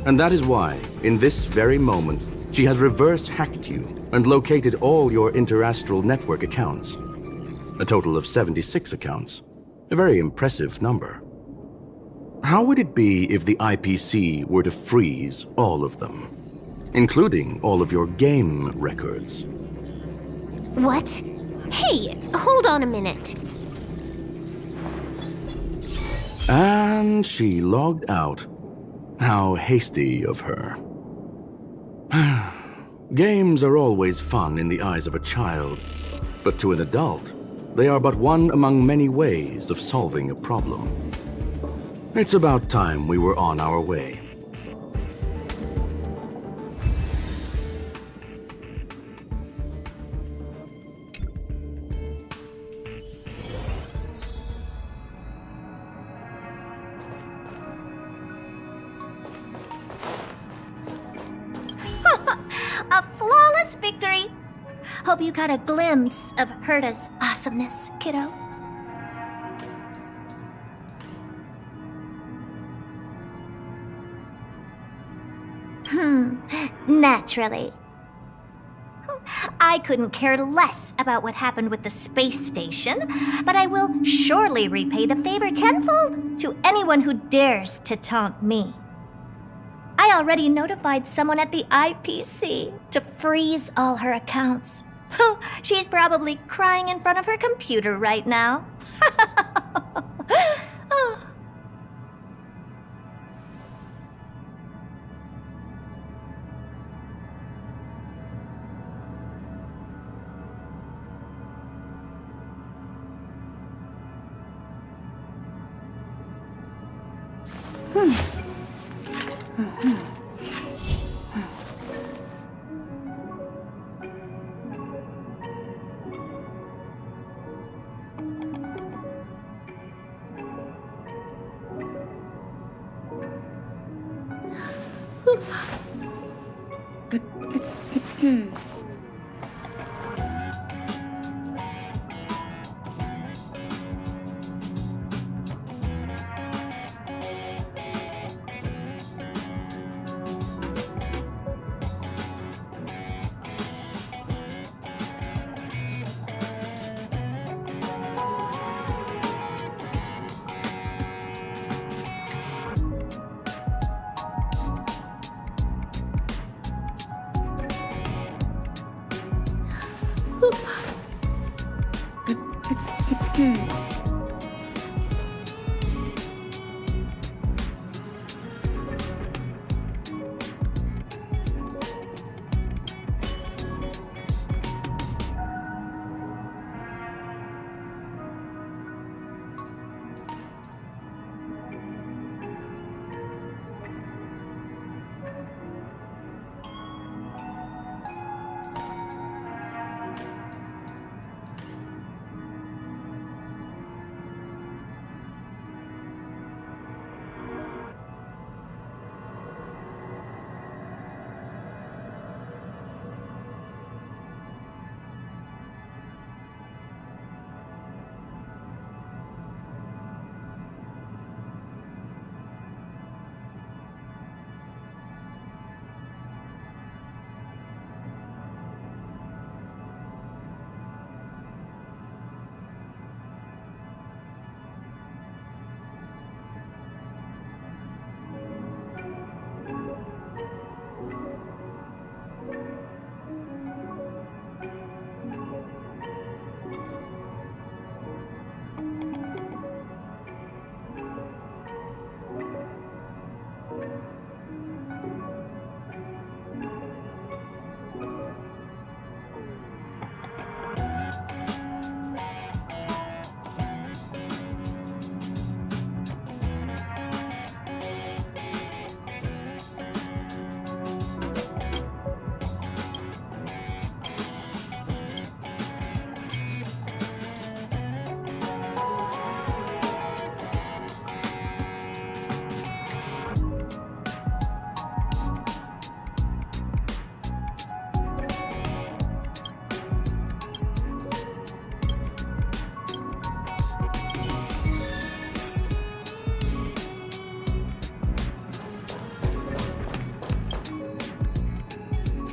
Speaker 17: And that is why, in this very moment, she has reverse-hacked you and located all your interastral network accounts. A total of 76 accounts. A very impressive number. How would it be if the IPC were to freeze all of them, including all of your game records?
Speaker 2: What? Hey, hold on a minute.
Speaker 17: And she logged out. How hasty of her. Games are always fun in the eyes of a child, but to an adult, they are but one among many ways of solving a problem. It's about time we were on our way.
Speaker 6: A flawless victory! Hope you got a glimpse of Herta's awesomeness, kiddo. Naturally. I couldn't care less about what happened with the space station, but I will surely repay the favor tenfold to anyone who dares to taunt me. I already notified someone at the IPC to freeze all her accounts. She's probably crying in front of her computer right now.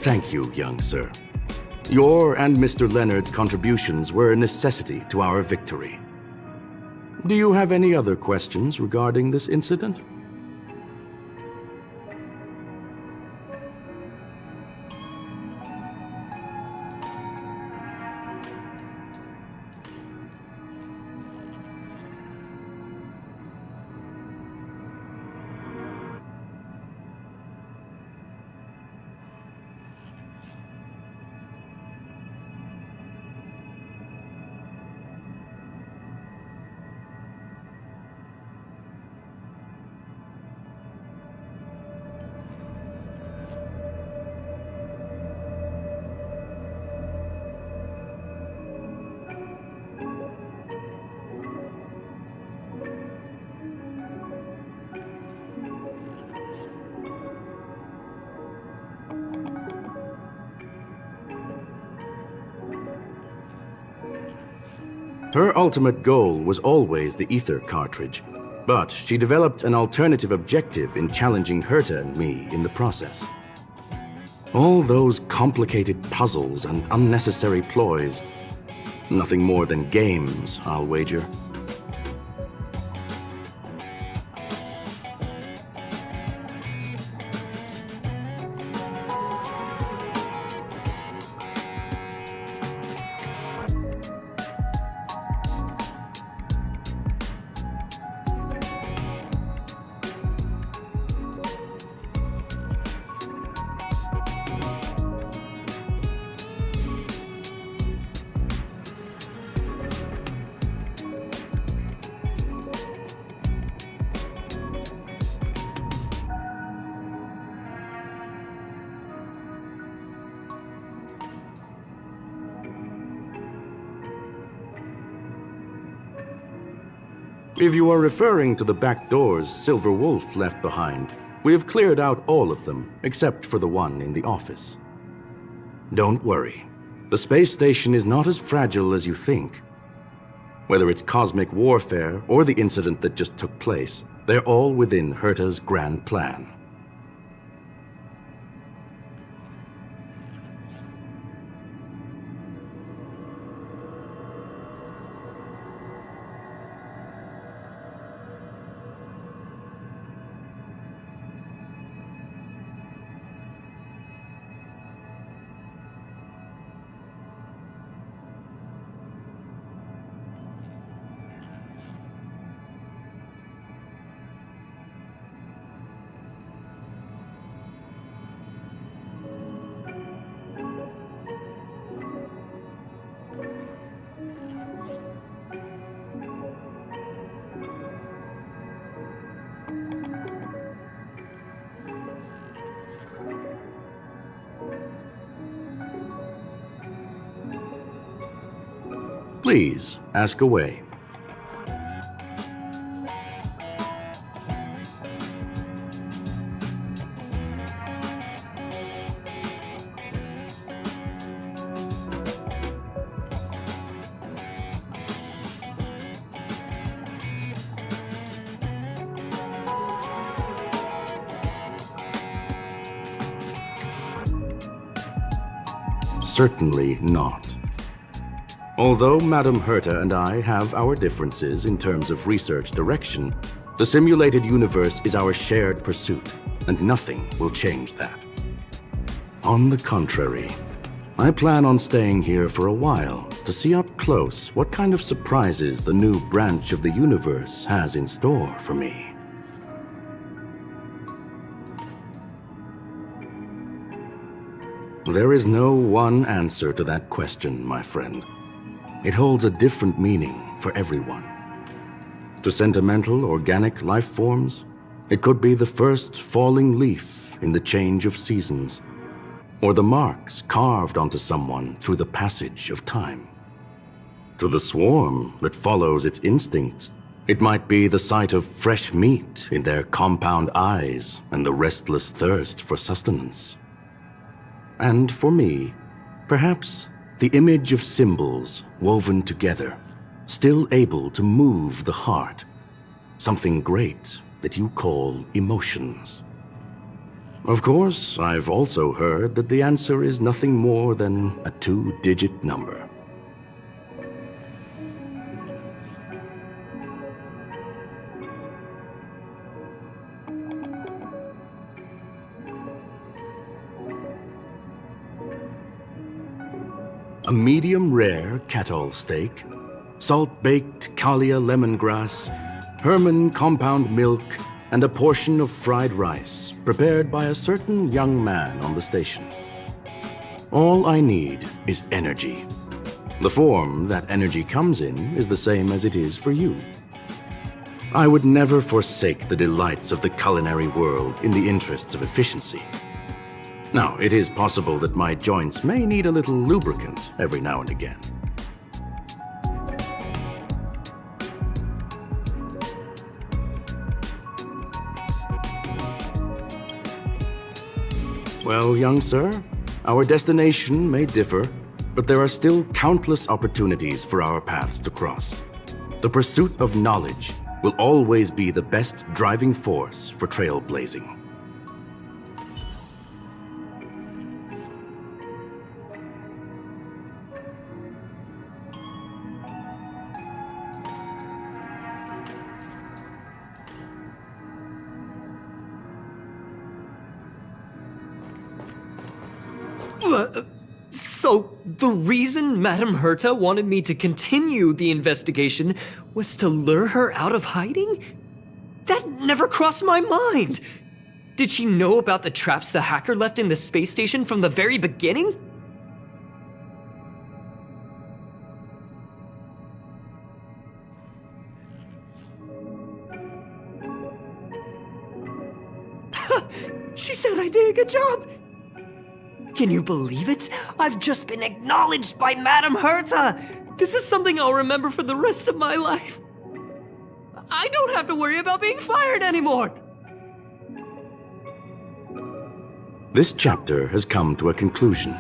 Speaker 17: Thank you, young sir. Your and Mr. Leonard's contributions were a necessity to our victory. Do you have any other questions regarding this incident? Her ultimate goal was always the ether cartridge, but she developed an alternative objective in challenging Herta and me in the process. All those complicated puzzles and unnecessary ploys. Nothing more than games, I'll wager. If you are referring to the back doors Silver Wolf left behind, We have cleared out all of them, except for the one in the office. Don't worry. The space station is not as fragile as you think. Whether it's cosmic warfare or the incident that just took place, they're all within Herta's grand plan. Please, ask away. Certainly not. Although Madame Herta and I have our differences in terms of research direction, the simulated universe is our shared pursuit, and nothing will change that. On the contrary, I plan on staying here for a while to see up close what kind of surprises the new branch of the universe has in store for me. There is no one answer to that question, my friend. It holds a different meaning for everyone. To sentimental, organic life forms, it could be the first falling leaf in the change of seasons, or the marks carved onto someone through the passage of time. To the swarm that follows its instincts, it might be the sight of fresh meat in their compound eyes and the restless thirst for sustenance. And for me, perhaps the image of symbols woven together, still able to move the heart, something great that you call emotions. Of course, I've also heard that the answer is nothing more than a 2-digit number. A medium-rare Catol steak, salt-baked Kalia lemongrass, Herman compound milk, and a portion of fried rice prepared by a certain young man on the station. All I need is energy. The form that energy comes in is the same as it is for you. I would never forsake the delights of the culinary world in the interests of efficiency. Now, it is possible that my joints may need a little lubricant every now and again. Well, young sir, our destination may differ, but there are still countless opportunities for our paths to cross. The pursuit of knowledge will always be the best driving force for trailblazing.
Speaker 18: So, the reason Madame Herta wanted me to continue the investigation was to lure her out of hiding? That never crossed my mind! Did she know about the traps the hacker left in the space station from the very beginning? She said I did a good job! Can you believe it? I've just been acknowledged by Madame Herta! This is something I'll remember for the rest of my life. I don't have to worry about being fired anymore!
Speaker 17: This chapter has come to a conclusion.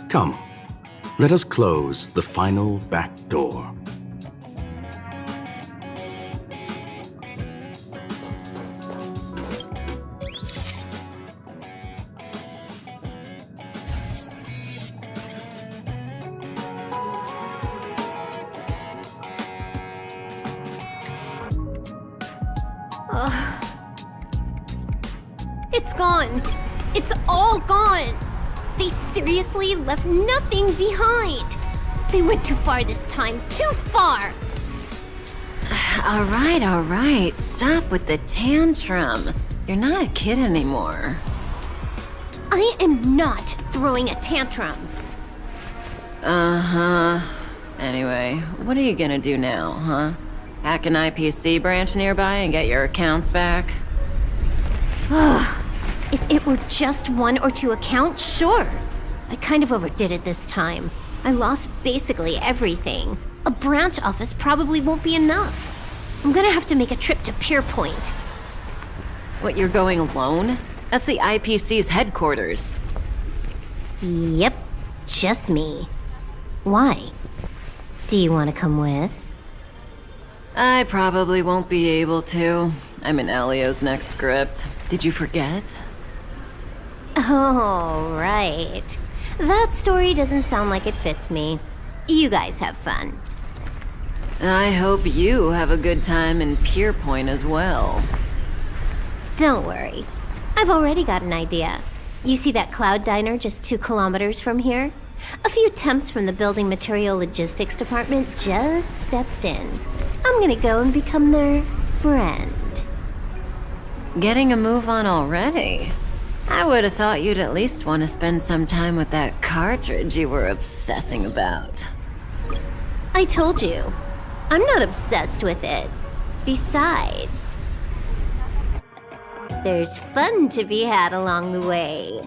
Speaker 17: Come, let us close the final back door.
Speaker 2: It's gone. It's all gone. They seriously left nothing behind. They went too far this time. Too far.
Speaker 10: All right. Stop with the tantrum. You're not a kid anymore.
Speaker 2: I am not throwing a tantrum.
Speaker 10: Uh-huh. Anyway, what are you gonna do now, huh? Hack an IPC branch nearby and get your accounts back?
Speaker 2: If it were just 1 or 2 accounts, sure. I kind of overdid it this time. I lost basically everything. A branch office probably won't be enough. I'm gonna have to make a trip to Pierpoint.
Speaker 10: What, you're going alone? That's the IPC's headquarters.
Speaker 2: Yep, just me. Why? Do you want to come with?
Speaker 10: I probably won't be able to. I'm in Elio's next script. Did you forget?
Speaker 2: Oh, right. That story doesn't sound like it fits me. You guys have fun.
Speaker 10: I hope you have a good time in Pierpoint as well.
Speaker 2: Don't worry. I've already got an idea. You see that Cloud Diner just 2 kilometers from here? A few temps from the Building Material Logistics Department just stepped in. I'm gonna go and become their friend.
Speaker 10: Getting a move on already? I would have thought you'd at least want to spend some time with that cartridge you were obsessing about.
Speaker 2: I told you. I'm not obsessed with it. Besides, there's fun to be had along the way.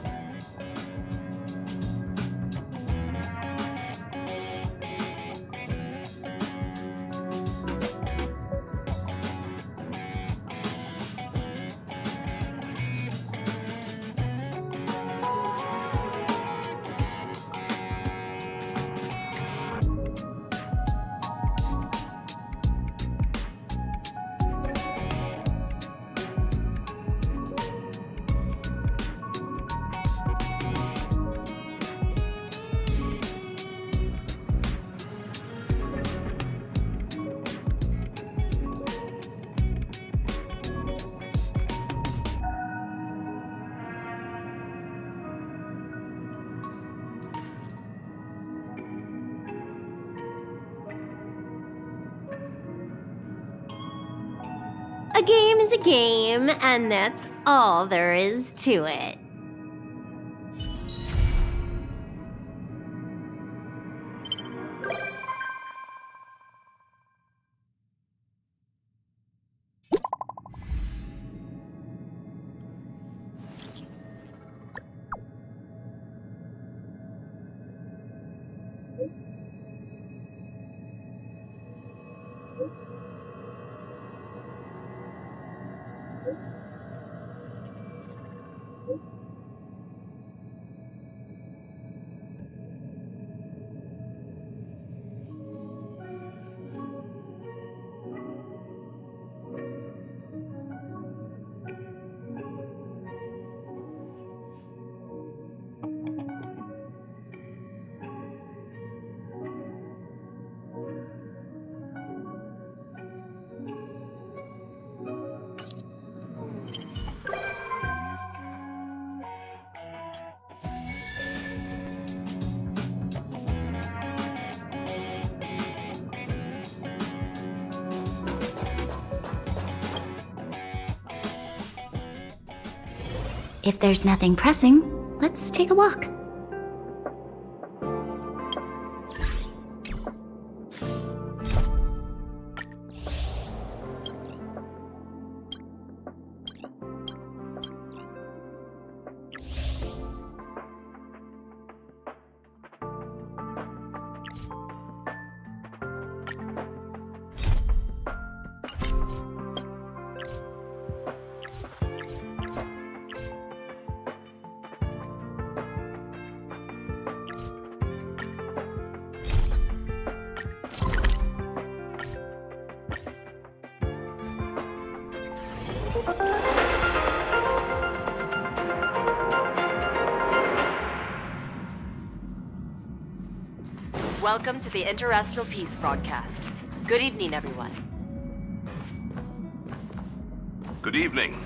Speaker 2: A game is a game, and that's all there is to it.
Speaker 21: If there's nothing pressing, let's take a walk.
Speaker 9: Welcome to the Interastral Peace broadcast. Good evening, everyone.
Speaker 8: Good evening.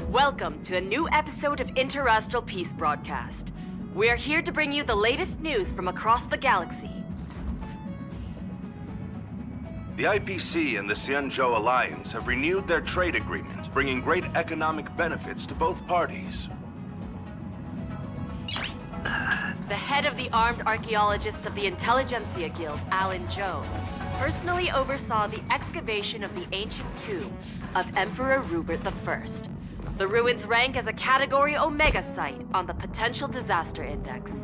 Speaker 9: Welcome to a new episode of Interastral Peace broadcast. We are here to bring you the latest news from across the galaxy.
Speaker 8: The IPC and the Xianzhou Alliance have renewed their trade agreement, bringing great economic benefits to both parties.
Speaker 9: The head of the Armed Archaeologists of the Intelligentsia Guild, Alan Jones, personally oversaw the excavation of the ancient tomb of Emperor Rupert I. The ruins rank as a Category Omega site on the Potential Disaster Index.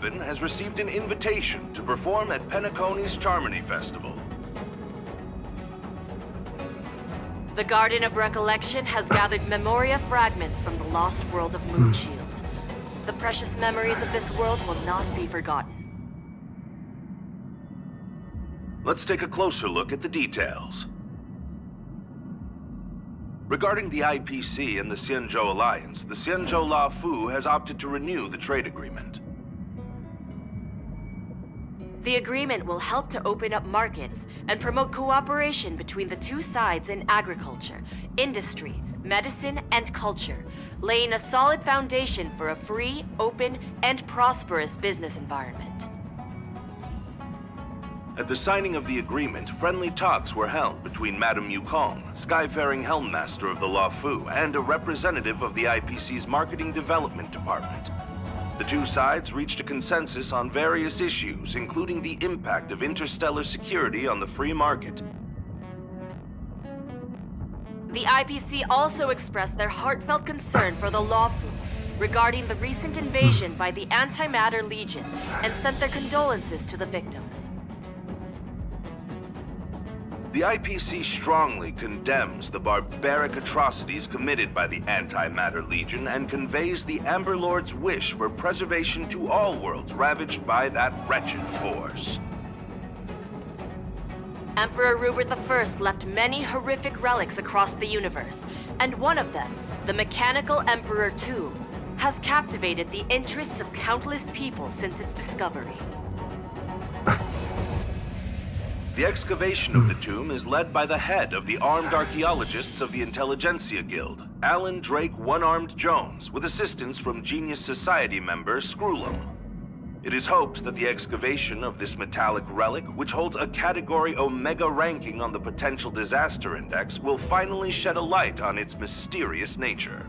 Speaker 8: Robin has received an invitation to perform at Penacony's Charmony Festival.
Speaker 9: The Garden of Recollection has gathered Memoria fragments from the lost world of Moonshield. The precious memories of this world will not be forgotten.
Speaker 8: Let's take a closer look at the details. Regarding the IPC and the Xianzhou Alliance, the Xianzhou La Fu has opted to renew the trade agreement.
Speaker 9: The agreement will help to open up markets and promote cooperation between the two sides in agriculture, industry, medicine, and culture, laying a solid foundation for a free, open, and prosperous business environment.
Speaker 8: At the signing of the agreement, friendly talks were held between Madame Yukong, Skyfaring Helmmaster of the La Fu, and a representative of the IPC's Marketing Development Department. The two sides reached a consensus on various issues, including the impact of interstellar security on the free market.
Speaker 9: The IPC also expressed their heartfelt concern for the La Fu regarding the recent invasion by the Antimatter Legion and sent their condolences to the victims.
Speaker 8: The IPC strongly condemns the barbaric atrocities committed by the Antimatter Legion and conveys the Amber Lord's wish for preservation to all worlds ravaged by that wretched force.
Speaker 9: Emperor Rupert I left many horrific relics across the universe, and one of them, the Mechanical Emperor Tomb, has captivated the interests of countless people since its discovery.
Speaker 8: The excavation of the tomb is led by the head of the Armed Archaeologists of the Intelligentsia Guild, Alan Drake One-Armed Jones, with assistance from Genius Society member Screwlum. It is hoped that the excavation of this metallic relic, which holds a Category Omega ranking on the Potential Disaster Index, will finally shed a light on its mysterious nature.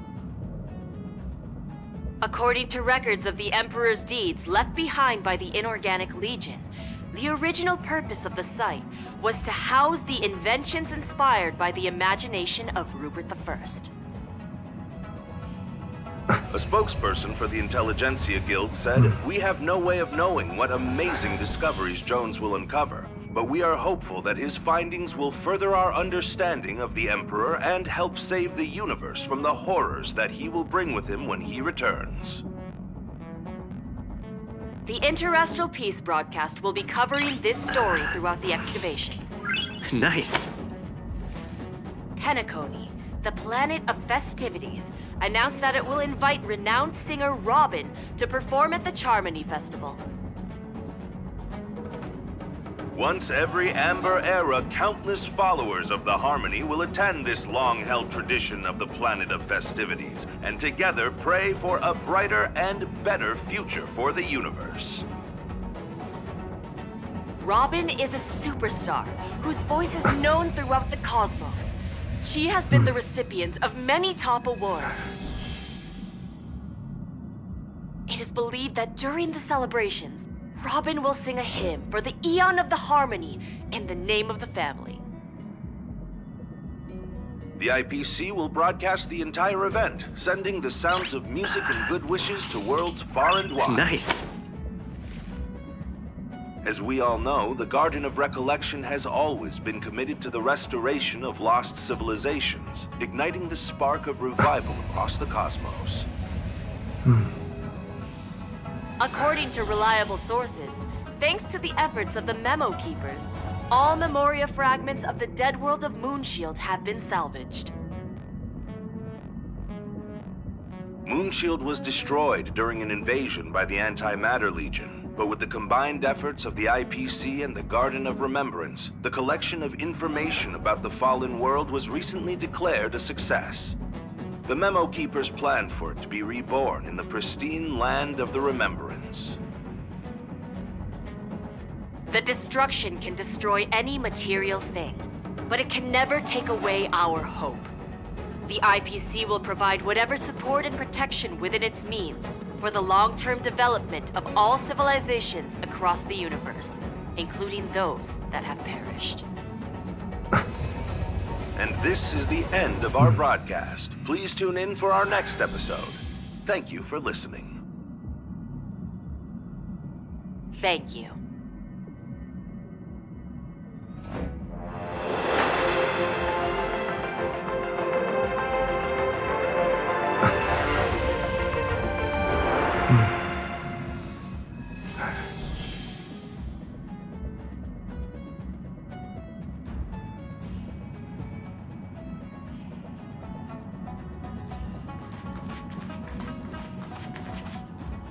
Speaker 9: According to records of the Emperor's deeds left behind by the Inorganic Legion, the original purpose of the site was to house the inventions inspired by the imagination of Rupert I.
Speaker 8: A spokesperson for the Intelligentsia Guild said, "We have no way of knowing what amazing discoveries Jones will uncover, but we are hopeful that his findings will further our understanding of the Emperor and help save the universe from the horrors that he will bring with him when he returns."
Speaker 9: The Interastral Peace broadcast will be covering this story throughout the excavation.
Speaker 5: Nice.
Speaker 9: Penacony, the planet of festivities, announced that it will invite renowned singer Robin to perform at the Charmony Festival.
Speaker 8: Once every Amber Era, countless followers of the Harmony will attend this long-held tradition of the planet of festivities, and together pray for a brighter and better future for the universe.
Speaker 9: Robin is a superstar whose voice is known throughout the cosmos. She has been the recipient of many top awards. It is believed that during the celebrations, Robin will sing a hymn for the Eon of the Harmony in the name of the family.
Speaker 11: The IPC will broadcast the entire event, sending the sounds of music and good wishes to worlds far and wide.
Speaker 5: Nice.
Speaker 11: As we all know, the Garden of Recollection has always been committed to the restoration of lost civilizations, igniting the spark of revival across the cosmos.
Speaker 9: According to reliable sources, thanks to the efforts of the Memo Keepers, all Memoria fragments of the dead world of Moonshield have been salvaged.
Speaker 11: Moonshield was destroyed during an invasion by the Antimatter Legion, but with the combined efforts of the IPC and the Garden of Remembrance, the collection of information about the fallen world was recently declared a success. The Memo Keepers planned for it to be reborn in the pristine land of the Remembrance.
Speaker 9: The destruction can destroy any material thing, but it can never take away our hope. The IPC will provide whatever support and protection within its means for the long-term development of all civilizations across the universe, including those that have perished.
Speaker 11: And this is the end of our broadcast. Please tune in for our next episode. Thank you for listening.
Speaker 9: Thank you.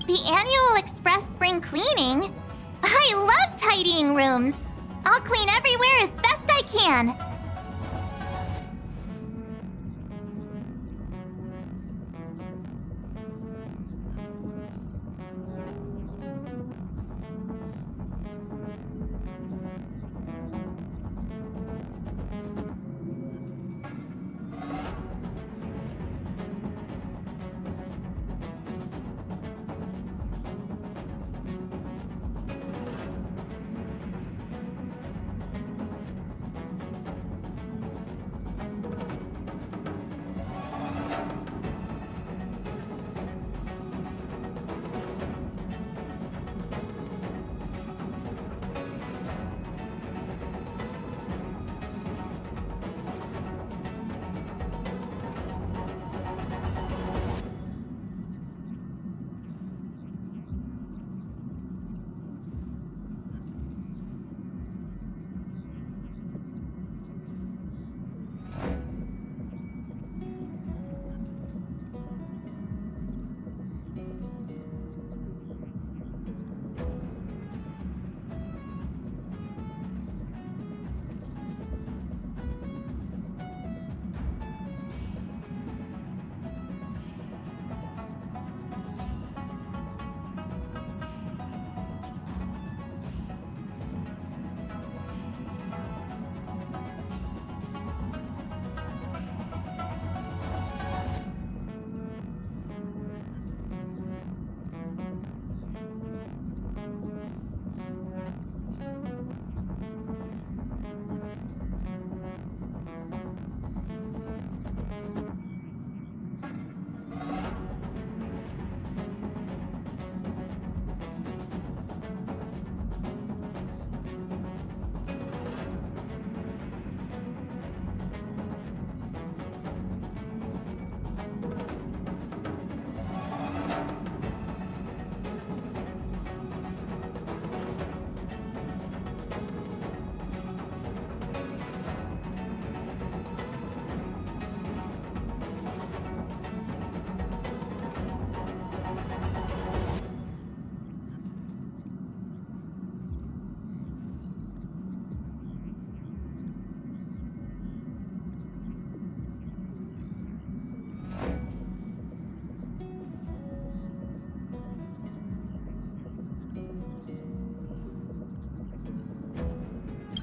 Speaker 1: The annual Express Spring Cleaning? I love tidying rooms. I'll clean everywhere as best I can.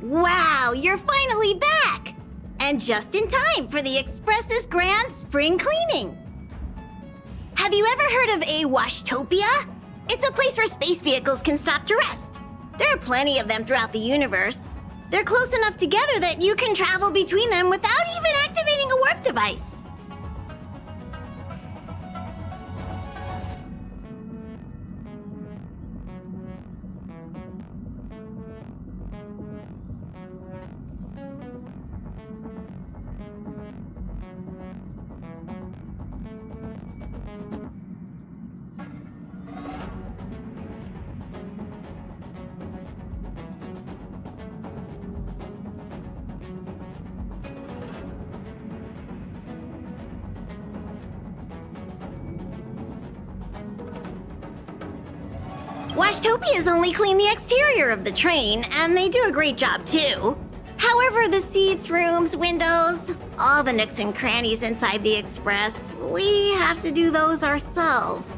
Speaker 2: Wow, you're finally back! And just in time for the Express's grand spring cleaning. Have you ever heard of a Washtopia? It's a place where space vehicles can stop to rest. There are plenty of them throughout the universe. They're close enough together that you can travel between them without even activating carrying a warp device. Washtopia's only cleaned the exterior of the train, and they do a great job too. However, the seats, rooms, windows, all the nooks and crannies inside the express, we have to do those ourselves.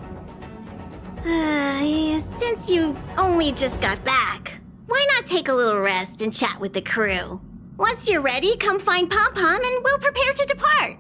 Speaker 2: Since you only just got back, why not take a little rest and chat with the crew? Once you're ready, come find Pom Pom and we'll prepare to depart.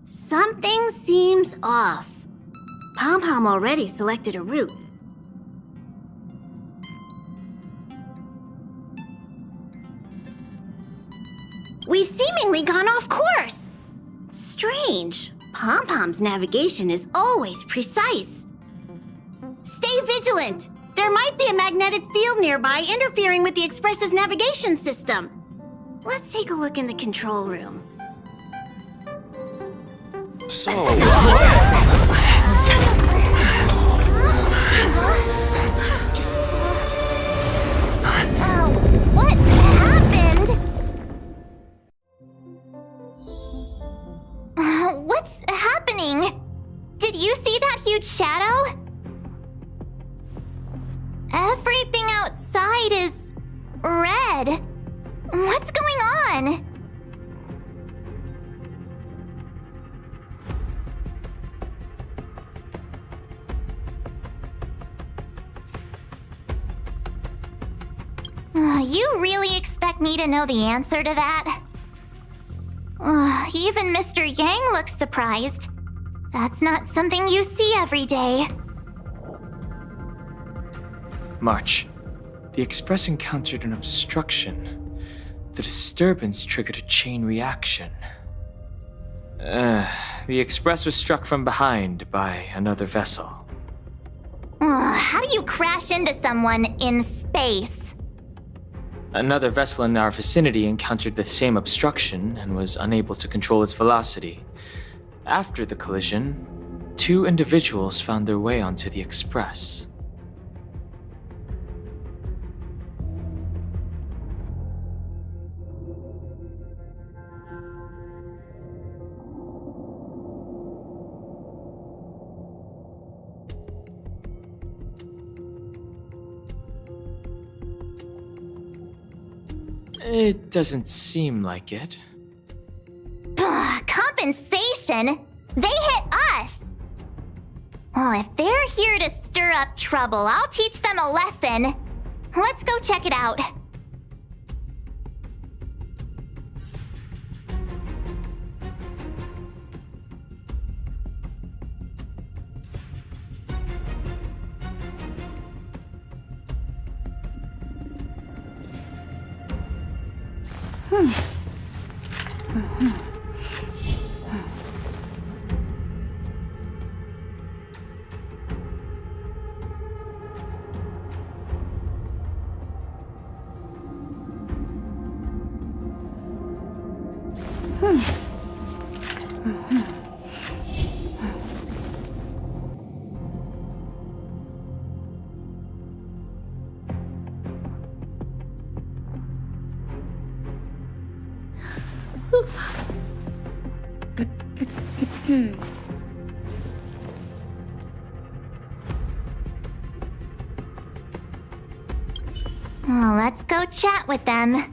Speaker 2: Something seems off. Pom Pom already selected a route. We've seemingly gone off course. Strange. Pom Pom's navigation is always precise. Stay vigilant. There might be a magnetic field nearby interfering with the Express's navigation system. Let's take a look in the control room.
Speaker 7: So,
Speaker 1: What happened? What's happening? Did you see that huge shadow? Everything outside is red. What's going on? You really expect me to know the answer to that? Even Mr. Yang looks surprised. That's not something you see every day.
Speaker 12: March. The Express encountered an obstruction. The disturbance triggered a chain reaction. The Express was struck from behind by another vessel.
Speaker 1: How do you crash into someone in space?
Speaker 12: Another vessel in our vicinity encountered the same obstruction and was unable to control its velocity. After the collision, 2 individuals found their way onto the Express. It doesn't seem like it.
Speaker 1: Compensation? They hit us! Well, if they're here to stir up trouble, I'll teach them a lesson. Let's go check it out. Well, let's go chat with them.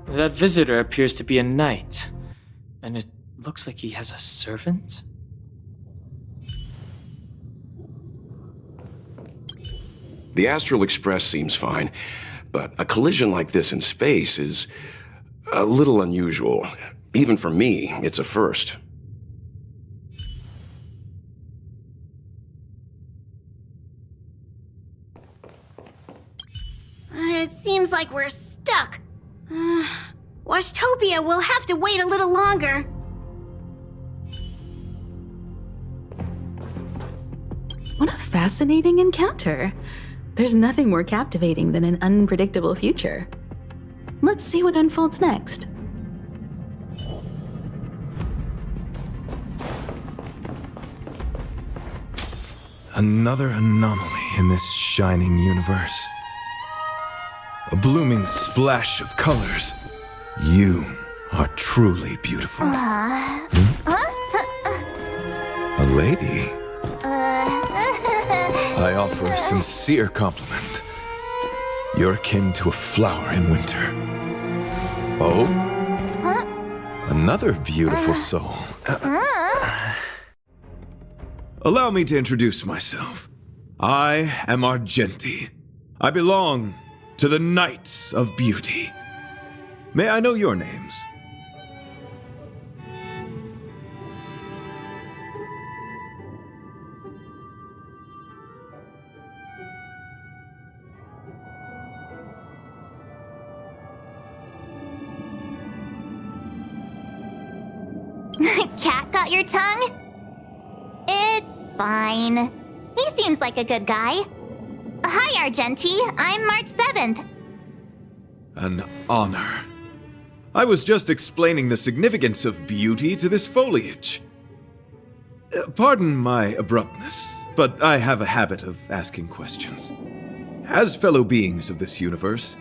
Speaker 12: That visitor appears to be a knight. And it looks like he has a servant?
Speaker 16: The Astral Express seems fine, but a collision like this in space is a little unusual. Even for me, it's a first.
Speaker 22: It seems like we're stuck. Washtopia will have to wait a little longer.
Speaker 21: What a fascinating encounter. There's nothing more captivating than an unpredictable future. Let's see what unfolds next.
Speaker 23: Another anomaly in this shining universe. A blooming splash of colors. You are truly beautiful. A lady? I offer a sincere compliment. You're akin to a flower in winter. Oh? Another beautiful soul. Allow me to introduce myself. I am Argenti. I belong to the Knights of Beauty. May I know your names?
Speaker 1: Cat got your tongue? Fine. He seems like a good guy. Hi, Argenti. I'm March 7th.
Speaker 23: An honor. I was just explaining the significance of beauty to this foliage. Pardon my abruptness, but I have a habit of asking questions. As fellow beings of this universe,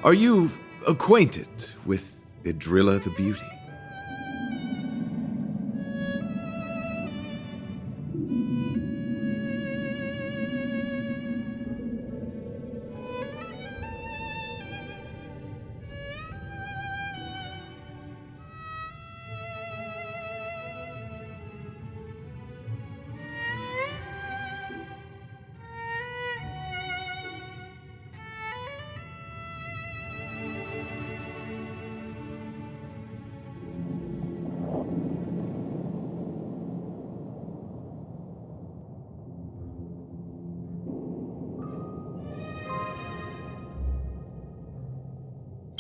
Speaker 23: are you acquainted with Idrilla the Beauty?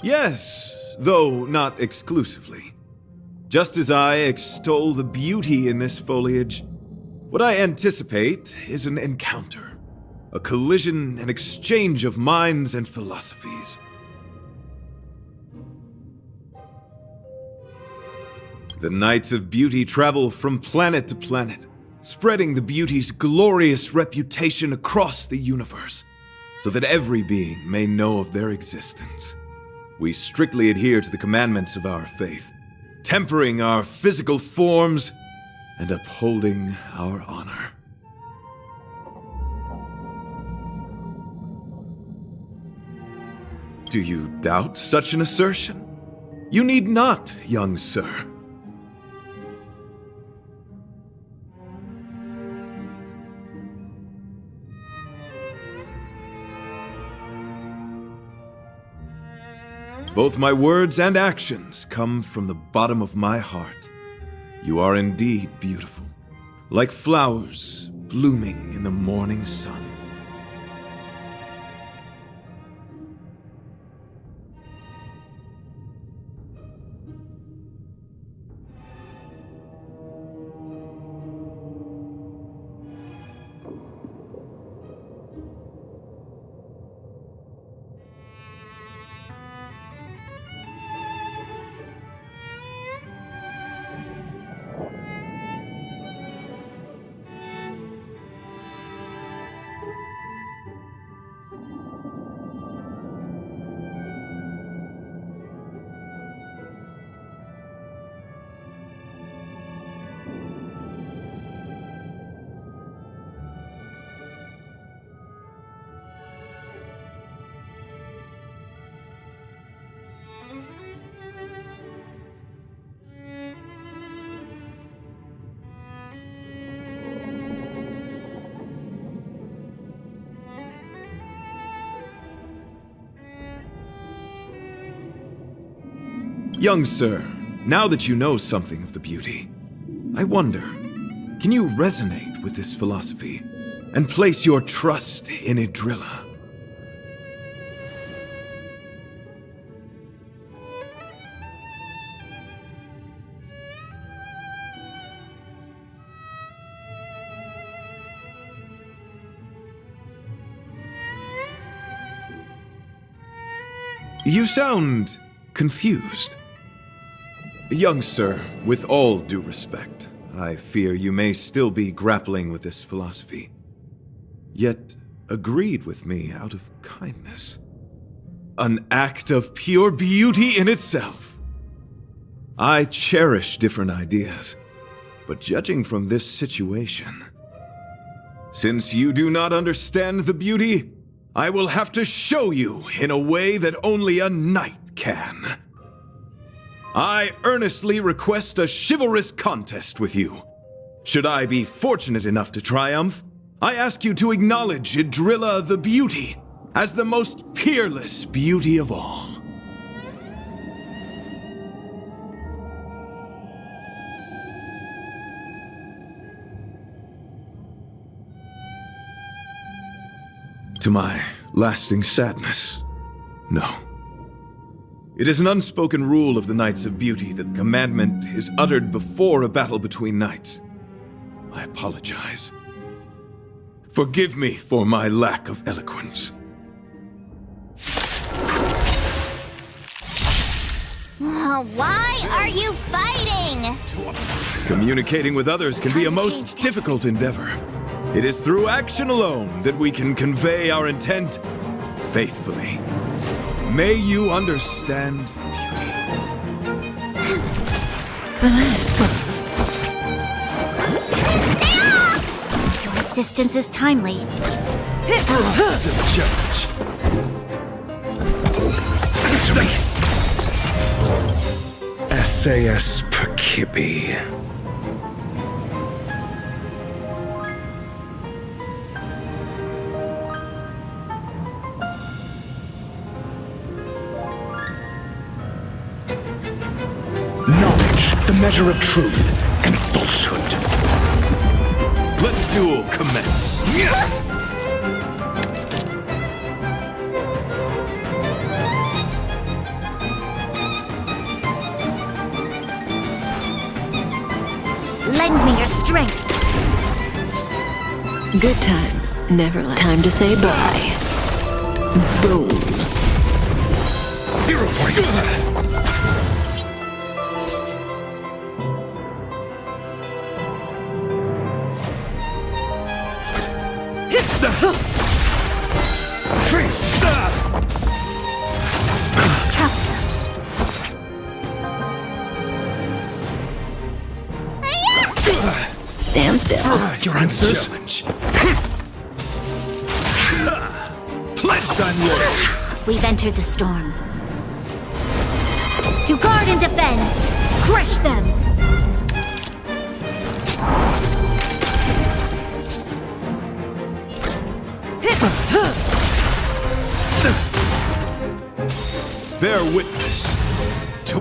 Speaker 23: Yes, though not exclusively. Just as I extol the beauty in this foliage, what I anticipate is an encounter, a collision and exchange of minds and philosophies. The Knights of Beauty travel from planet to planet, spreading the beauty's glorious reputation across the universe, so that every being may know of their existence. We strictly adhere to the commandments of our faith, tempering our physical forms and upholding our honor. Do you doubt such an assertion? You need not, young sir. Both my words and actions come from the bottom of my heart. You are indeed beautiful, like flowers blooming in the morning sun. Young sir, now that you know something of the beauty, I wonder, can you resonate with this philosophy and place your trust in Idrilla? You sound confused. Young sir, with all due respect, I fear you may still be grappling with this philosophy, yet agreed with me out of kindness. An act of pure beauty in itself. I cherish different ideas, but judging from this situation, since you do not understand the beauty, I will have to show you in a way that only a knight can. I earnestly request a chivalrous contest with you. Should I be fortunate enough to triumph, I ask you to acknowledge Idrilla the Beauty as the most peerless beauty of all. To my lasting sadness, no. It is an unspoken rule of the Knights of Beauty that the commandment is uttered before a battle between knights. I apologize. Forgive me for my lack of eloquence.
Speaker 1: Why are you fighting?
Speaker 23: Communicating with others can be a most difficult endeavor. It is through action alone that we can convey our intent faithfully. May you understand the
Speaker 2: Your assistance is timely.
Speaker 23: To the challenge.
Speaker 4: Answer me. SAS Perkibi. Knowledge, the measure of truth and falsehood.
Speaker 23: Let the duel commence.
Speaker 6: Lend me your strength.
Speaker 19: Good times, never last. Time to say bye. Boom.
Speaker 4: 0 points.
Speaker 19: Stand still.
Speaker 4: Your answers?
Speaker 23: Pledge thy loyalty.
Speaker 2: We've entered the storm. To guard and defend! Crush them!
Speaker 23: Bear witness to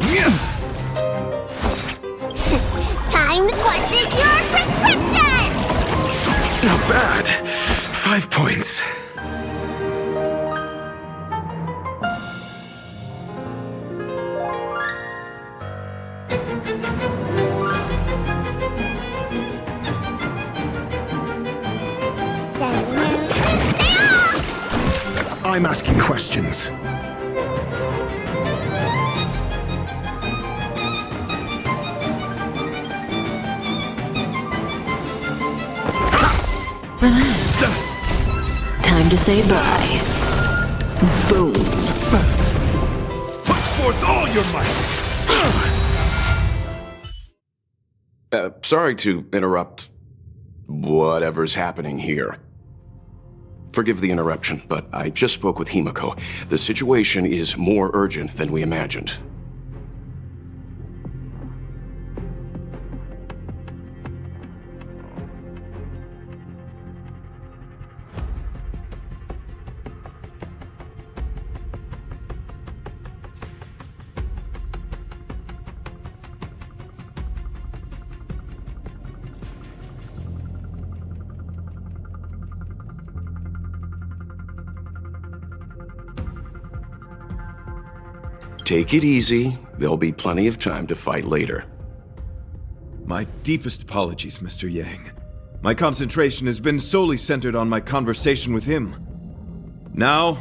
Speaker 22: Time to question your prescription!
Speaker 4: Not bad. 5 points. I'm asking questions.
Speaker 19: Relax. Time to say bye. Boom.
Speaker 23: Put forth all your might.
Speaker 16: Sorry to interrupt whatever's happening here. Forgive the interruption, but I just spoke with Himiko. The situation is more urgent than we imagined. Take it easy. There'll be plenty of time to fight later.
Speaker 23: My deepest apologies, Mr. Yang. My concentration has been solely centered on my conversation with him. Now,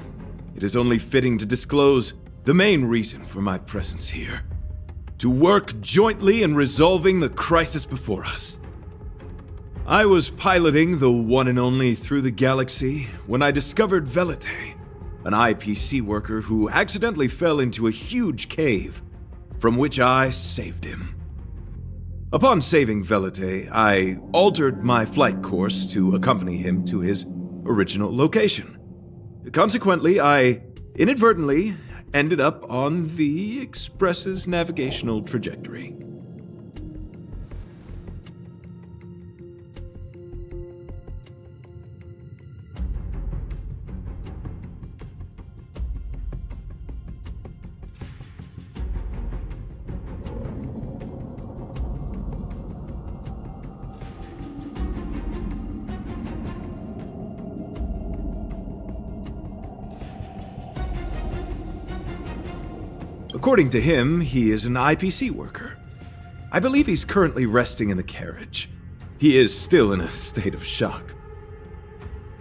Speaker 23: it is only fitting to disclose the main reason for my presence here. To work jointly in resolving the crisis before us. I was piloting the one and only Through the Galaxy when I discovered Velite, an IPC worker who accidentally fell into a huge cave, from which I saved him. Upon saving Velite, I altered my flight course to accompany him to his original location. Consequently, I inadvertently ended up on the Express's navigational trajectory. According to him, he is an IPC worker. I believe he's currently resting in the carriage. He is still in a state of shock.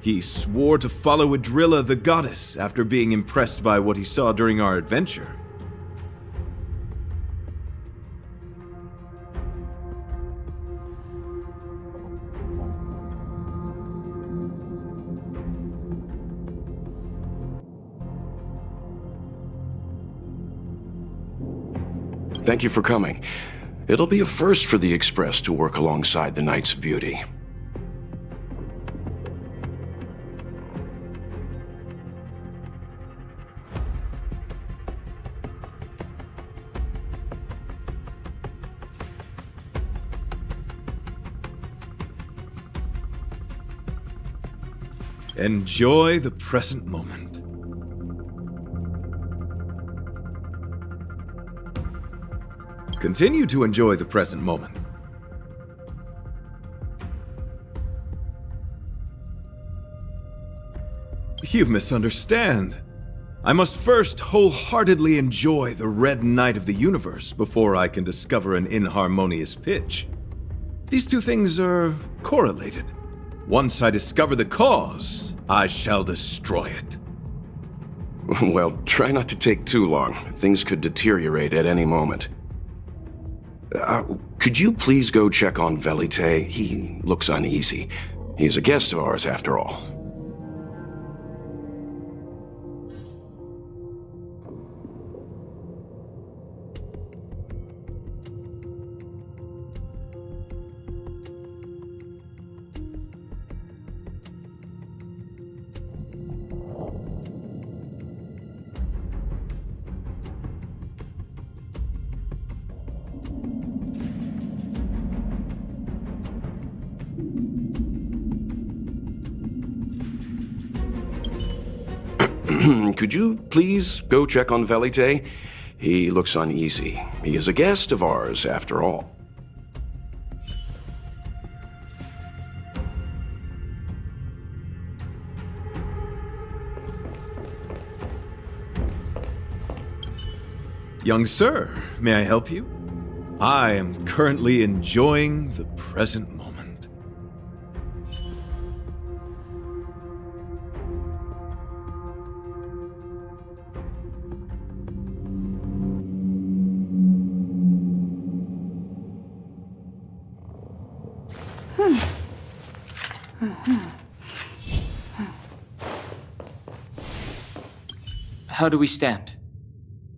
Speaker 23: He swore to follow Adrilla the goddess after being impressed by what he saw during our adventure.
Speaker 16: Thank you for coming. It'll be a first for the Express to work alongside the Knights of Beauty.
Speaker 23: Enjoy the present moment. Continue to enjoy the present moment. You misunderstand. I must first wholeheartedly enjoy the red night of the universe before I can discover an inharmonious pitch. These two things are correlated. Once I discover the cause, I shall destroy it.
Speaker 16: Well, try not to take too long. Things could deteriorate at any moment. Could you please go check on Velite? He looks uneasy. He's a guest of ours, after all. Could you please go check on Velite? He looks uneasy. He is a guest of ours, after all.
Speaker 23: Young sir, may I help you? I am currently enjoying the present moment.
Speaker 12: How do we stand?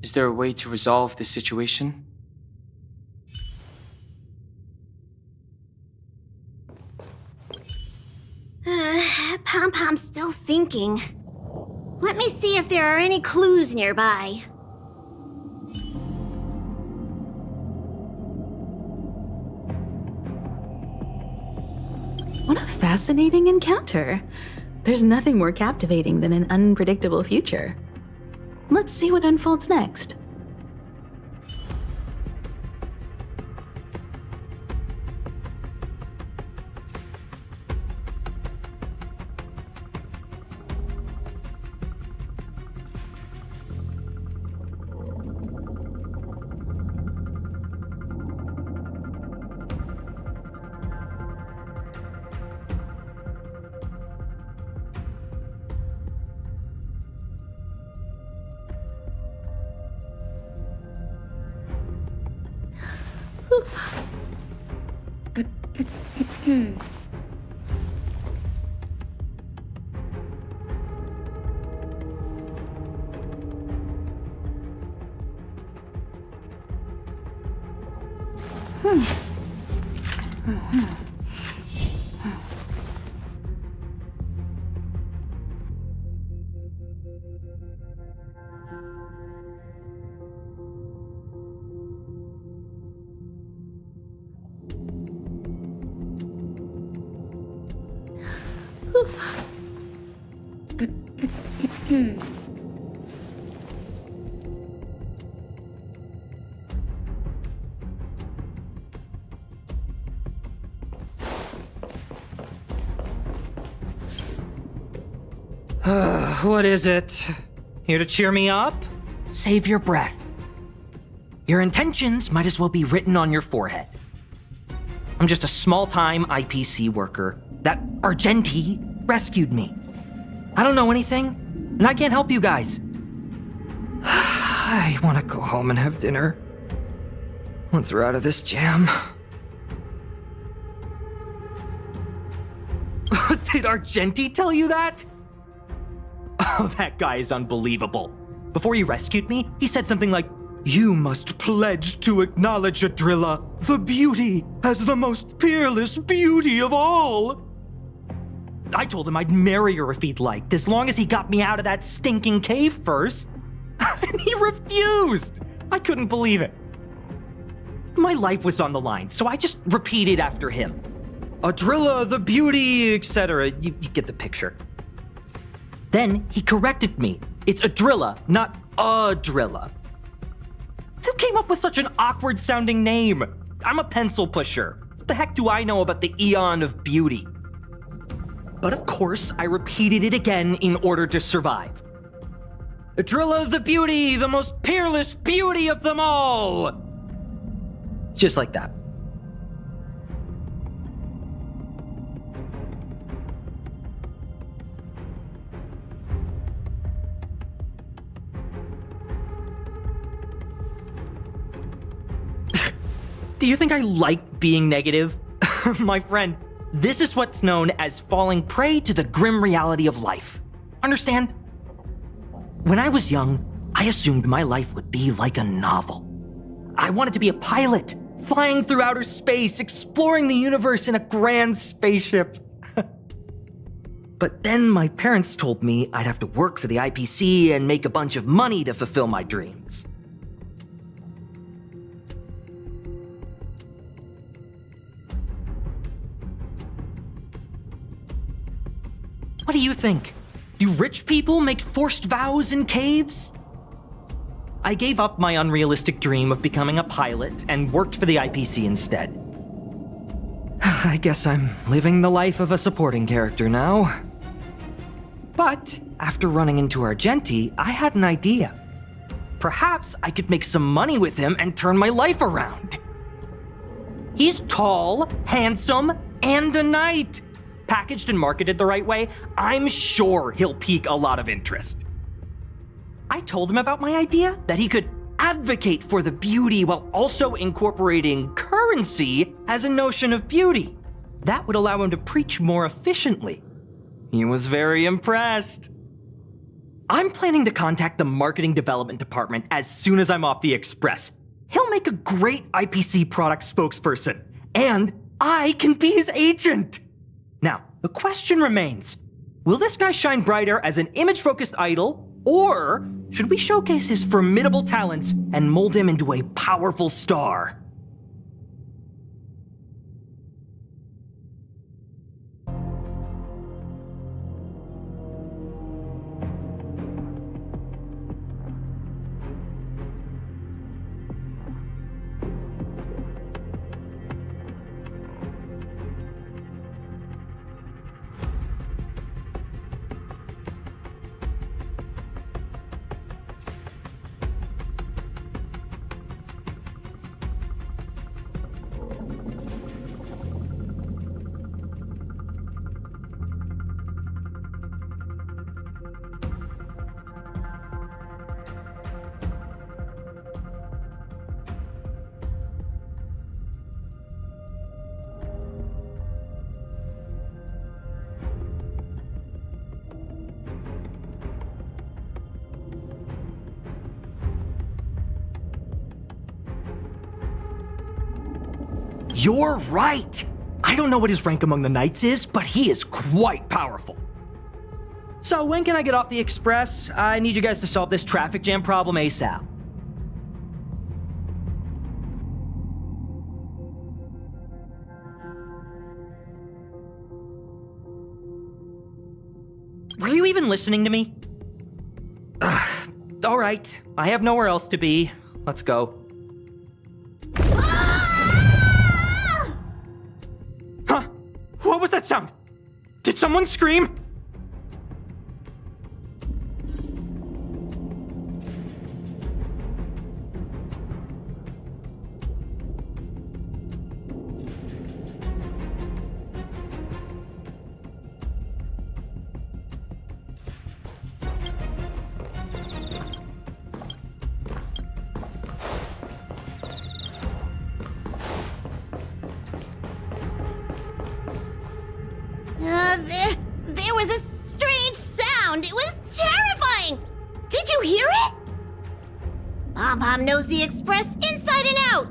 Speaker 12: Is there a way to resolve this situation?
Speaker 22: Pom-Pom's still thinking. Let me see if there are any clues nearby.
Speaker 21: What a fascinating encounter. There's nothing more captivating than an unpredictable future. Let's see what unfolds next.
Speaker 14: What is it? Here to cheer me up? Save your breath. Your intentions might as well be written on your forehead. I'm just a small-time IPC worker that Argenti rescued me. I don't know anything, and I can't help you guys. I want to go home and have dinner. Once we're out of this jam. Did Argenti tell you that? Oh, that guy is unbelievable. Before he rescued me, he said something like, "You must pledge to acknowledge Adrilla, the beauty, as the most peerless beauty of all." I told him I'd marry her if he'd liked, as long as he got me out of that stinking cave first. And he refused! I couldn't believe it. My life was on the line, so I just repeated after him. Adrilla, the beauty, etc. You get the picture. Then he corrected me. It's Adrilla, not Adrilla. Who came up with such an awkward sounding name? I'm a pencil pusher. What the heck do I know about the Eon of Beauty? But of course, I repeated it again in order to survive. Adrilla the beauty, the most peerless beauty of them all! Just like that. Do you think I like being negative? My friend, this is what's known as falling prey to the grim reality of life. Understand? When I was young, I assumed my life would be like a novel. I wanted to be a pilot, flying through outer space, exploring the universe in a grand spaceship. But then my parents told me I'd have to work for the IPC and make a bunch of money to fulfill my dreams. What do you think? Do rich people make forced vows in caves? I gave up my unrealistic dream of becoming a pilot and worked for the IPC instead. I guess I'm living the life of a supporting character now. But after running into Argenti, I had an idea. Perhaps I could make some money with him and turn my life around. He's tall, handsome, and a knight. Packaged and marketed the right way, I'm sure he'll pique a lot of interest. I told him about my idea, that he could advocate for the beauty while also incorporating currency as a notion of beauty. That would allow him to preach more efficiently. He was very impressed. I'm planning to contact the marketing development department as soon as I'm off the express. He'll make a great IPC product spokesperson, and I can be his agent. Now, the question remains, will this guy shine brighter as an image-focused idol, or should we showcase his formidable talents and mold him into a powerful star? You're right! I don't know what his rank among the knights is, but he is quite powerful. So when can I get off the express? I need you guys to solve this traffic jam problem ASAP. Were you even listening to me? All right, I have nowhere else to be. Let's go. Huh? What was that sound? Did someone scream?
Speaker 22: Pom knows the Express inside and out.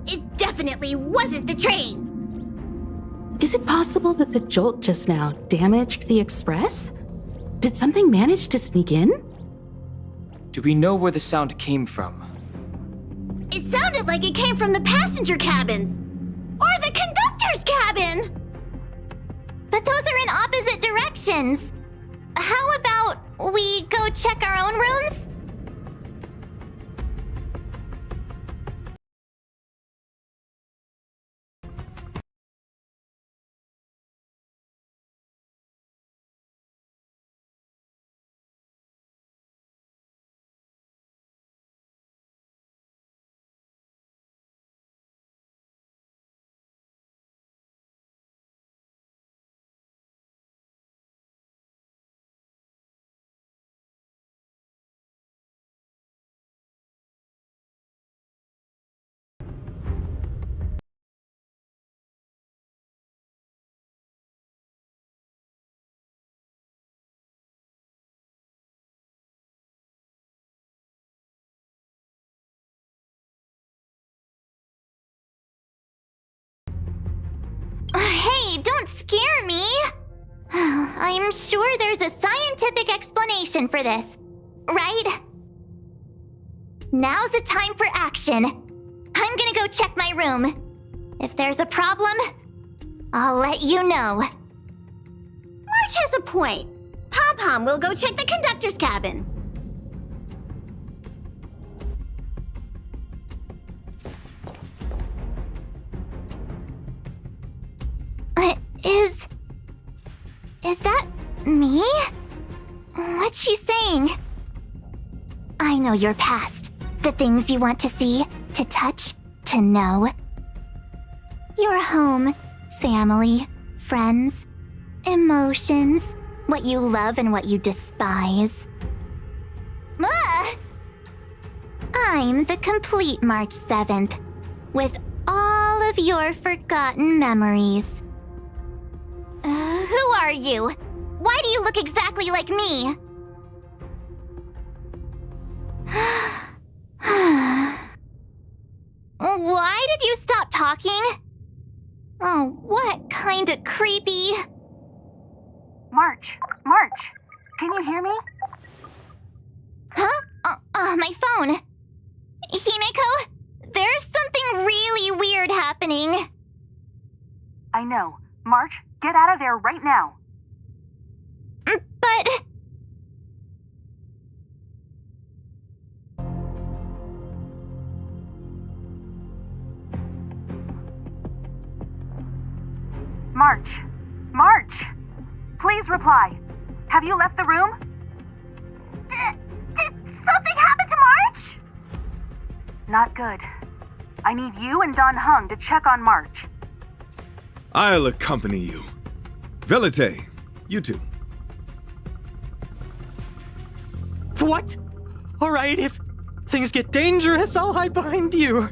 Speaker 22: It definitely wasn't the train.
Speaker 21: Is it possible that the jolt just now damaged the Express? Did something manage to sneak in?
Speaker 12: Do we know where the sound came from?
Speaker 22: It sounded like it came from the passenger cabins. Or the conductor's cabin!
Speaker 1: But those are in opposite directions. How about we go check our own rooms? Hey, don't scare me! I'm sure there's a scientific explanation for this, right? Now's the time for action. I'm gonna go check my room. If there's a problem, I'll let you know.
Speaker 22: March has a point. Pom-Pom will go check the conductor's cabin.
Speaker 1: Is that me? What's she saying? I know your past. The things you want to see, to touch, to know. Your home, family, friends, emotions, what you love and what you despise. I'm the complete March 7th, with all of your forgotten memories. Who are you? Why do you look exactly like me? Why did you stop talking? Oh, what kind of creepy...
Speaker 3: March, can you hear me?
Speaker 1: Huh? My phone. Himeko, there's something really weird happening.
Speaker 3: I know. March, get out of there right now.
Speaker 1: But...
Speaker 3: March! Please reply. Have you left the room?
Speaker 22: Did something happen to March?
Speaker 3: Not good. I need you and Don Hung to check on March.
Speaker 23: I'll accompany you. Velite, you too.
Speaker 14: What? Alright, if things get dangerous, I'll hide behind you.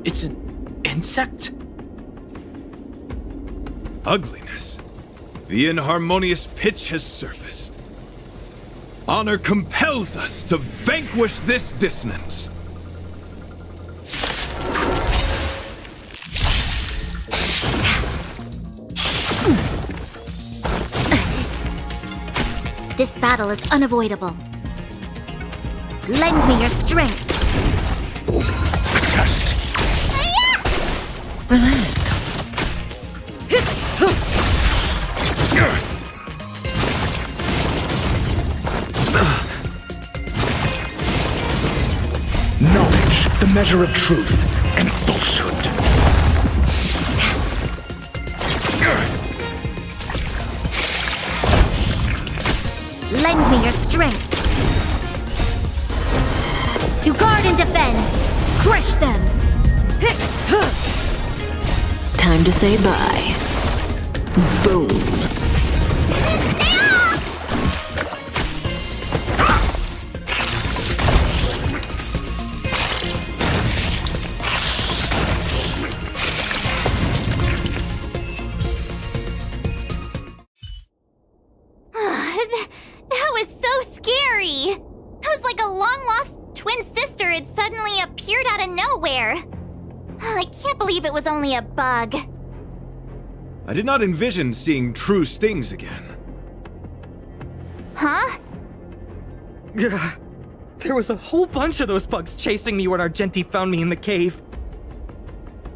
Speaker 12: It's an insect?
Speaker 23: Ugliness. The inharmonious pitch has surfaced. Honor compels us to vanquish this dissonance.
Speaker 6: This battle is unavoidable. Lend me your strength.
Speaker 4: Test.
Speaker 6: Relax.
Speaker 4: Knowledge, the measure of truth and falsehood.
Speaker 6: Lend me your strength. To guard and defend. Crush them.
Speaker 19: Time to say bye. Boom.
Speaker 1: That was so scary. It was like a long-lost twin sister had suddenly appeared out of nowhere. I can't believe it was only a bug.
Speaker 23: I did not envision seeing true stings again.
Speaker 1: Huh?
Speaker 14: There was a whole bunch of those bugs chasing me when Argenti found me in the cave.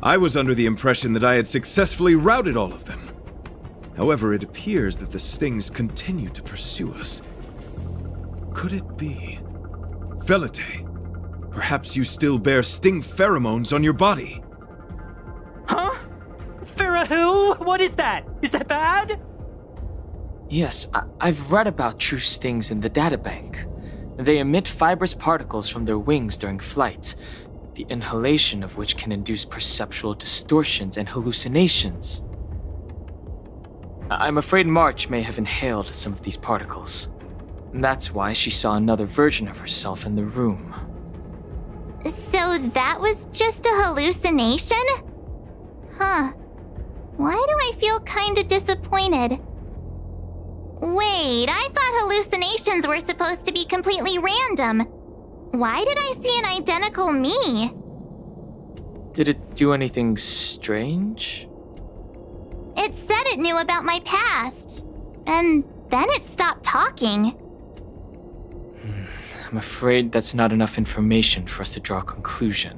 Speaker 23: I was under the impression that I had successfully routed all of them. However, it appears that the stings continue to pursue us. Could it be? Velite, perhaps you still bear sting pheromones on your body.
Speaker 14: Huh? Farah, what is that? Is that bad?
Speaker 12: Yes, I've read about true stings in the databank. They emit fibrous particles from their wings during flight, the inhalation of which can induce perceptual distortions and hallucinations. I'm afraid March may have inhaled some of these particles. That's why she saw another version of herself in the room.
Speaker 1: So that was just a hallucination? Huh. Why do I feel kinda disappointed? Wait, I thought hallucinations were supposed to be completely random. Why did I see an identical me?
Speaker 12: Did it do anything strange?
Speaker 1: It said it knew about my past. And then it stopped talking.
Speaker 12: I'm afraid that's not enough information for us to draw a conclusion.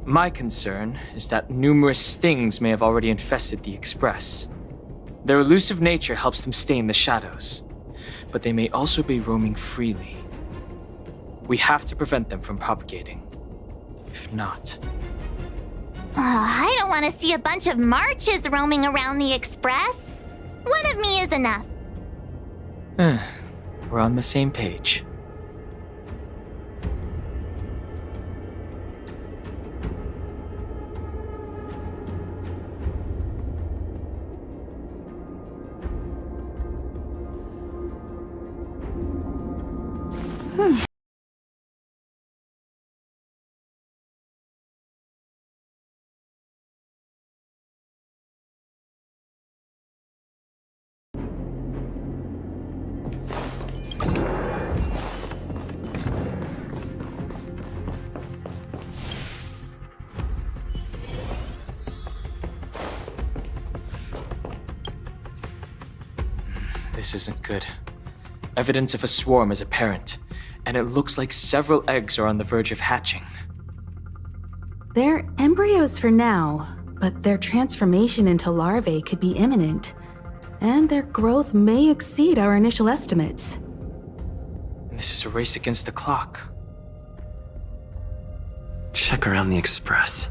Speaker 12: My concern is that numerous stings may have already infested the Express. Their elusive nature helps them stay in the shadows, but they may also be roaming freely. We have to prevent them from propagating. If not...
Speaker 1: I don't want to see a bunch of marches roaming around the Express. One of me is enough.
Speaker 12: We're on the same page. This isn't good. Evidence of a swarm is apparent, and it looks like several eggs are on the verge of hatching.
Speaker 21: They're embryos for now, but their transformation into larvae could be imminent, and their growth may exceed our initial estimates.
Speaker 12: This is a race against the clock.
Speaker 5: Check around the Express.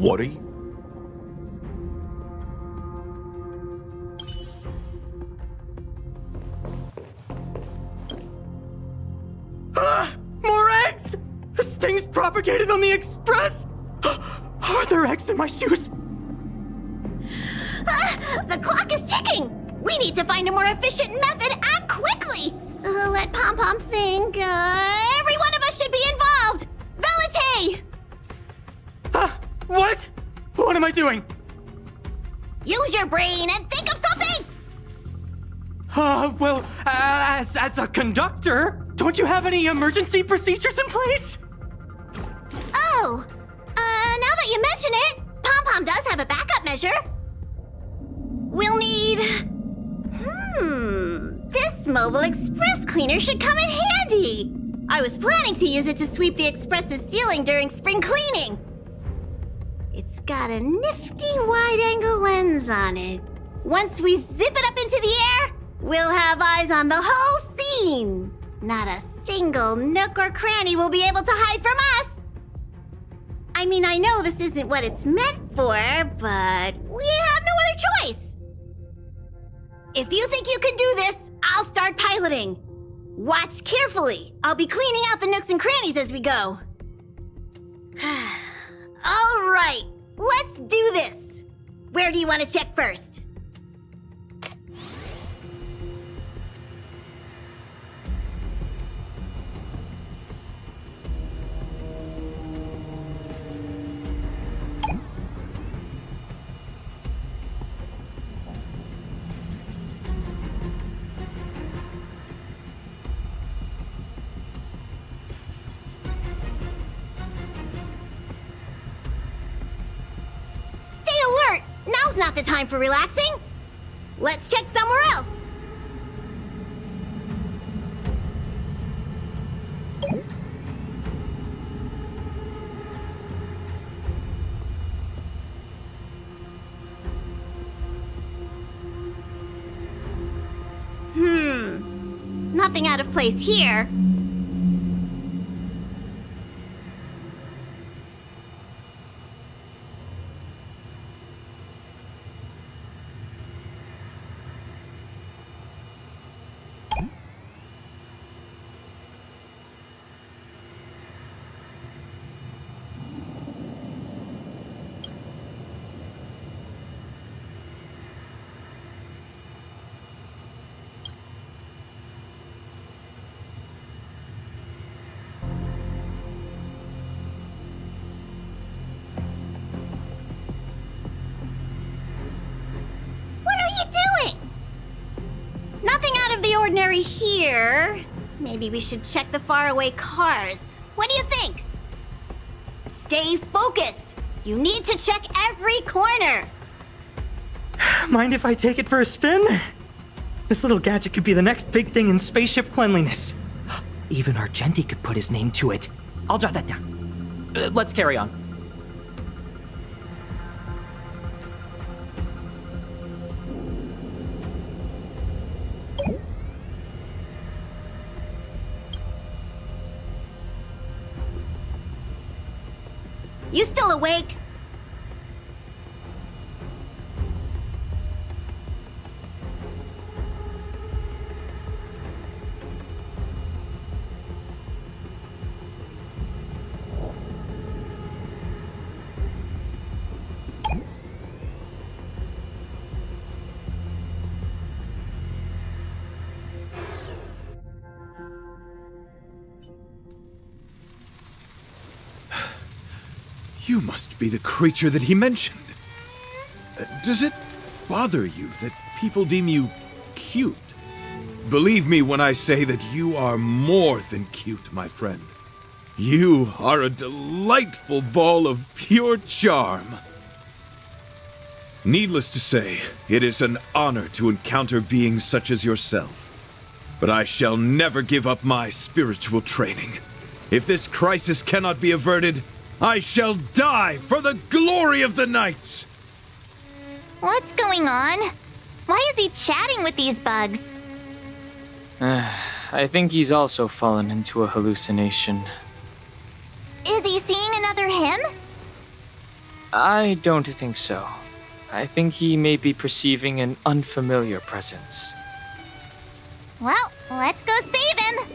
Speaker 16: What are you?
Speaker 14: More eggs! This thing's propagated on the Express! Are there eggs in my shoes?
Speaker 22: The clock is ticking! We need to find a more efficient method and quickly! Let Pom Pom think. Every one of us should be involved! Velite!
Speaker 14: What? What am I doing?
Speaker 22: Use your brain and think of something!
Speaker 14: Well, as a conductor, don't you have any emergency procedures in place?
Speaker 22: Oh! Now that you mention it, Pom Pom does have a backup measure. We'll need... This mobile express cleaner should come in handy. I was planning to use it to sweep the express's ceiling during spring cleaning. It's got a nifty wide-angle lens on it. Once we zip it up into the air, we'll have eyes on the whole scene. Not a single nook or cranny will be able to hide from us. I mean, I know this isn't what it's meant for, but we have no other choice. If you think you can do this, I'll start piloting. Watch carefully. I'll be cleaning out the nooks and crannies as we go. All right, let's do this. Where do you want to check first? Now's not the time for relaxing. Let's check somewhere else. Nothing out of place here. Nothing out of the ordinary here. Maybe we should check the faraway cars. What do you think? Stay focused. You need to check every corner.
Speaker 14: Mind if I take it for a spin? This little gadget could be the next big thing in spaceship cleanliness. Even Argenti could put his name to it. I'll jot that down. Let's carry on.
Speaker 22: You still awake?
Speaker 23: You must be the creature that he mentioned. Does it bother you that people deem you cute? Believe me when I say that you are more than cute, my friend. You are a delightful ball of pure charm. Needless to say, it is an honor to encounter beings such as yourself. But I shall never give up my spiritual training. If this crisis cannot be averted, I shall die for the glory of the Knights!
Speaker 1: What's going on? Why is he chatting with these bugs?
Speaker 12: I think he's also fallen into a hallucination.
Speaker 1: Is he seeing another him?
Speaker 12: I don't think so. I think he may be perceiving an unfamiliar presence.
Speaker 1: Well, let's go save him!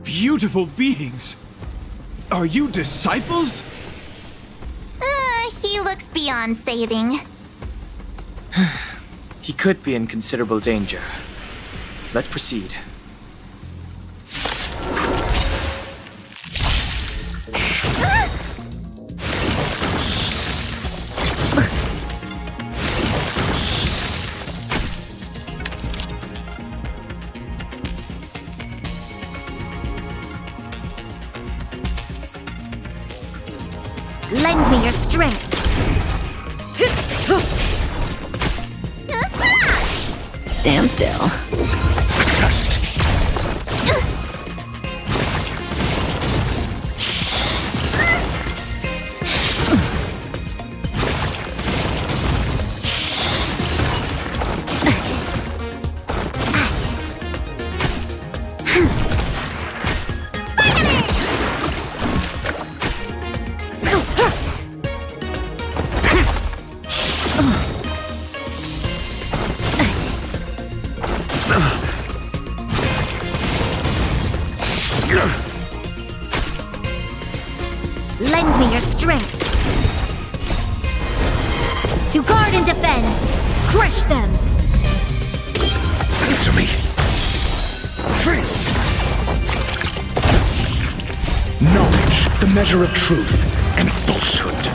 Speaker 23: Beautiful beings! Are you disciples?
Speaker 1: He looks beyond saving.
Speaker 12: He could be in considerable danger. Let's proceed.
Speaker 6: Lend me your strength.
Speaker 19: Stand still.
Speaker 4: Test.
Speaker 6: Lend me your strength. To guard and defend. Crush them.
Speaker 4: Answer me. Knowledge, the measure of truth and falsehood.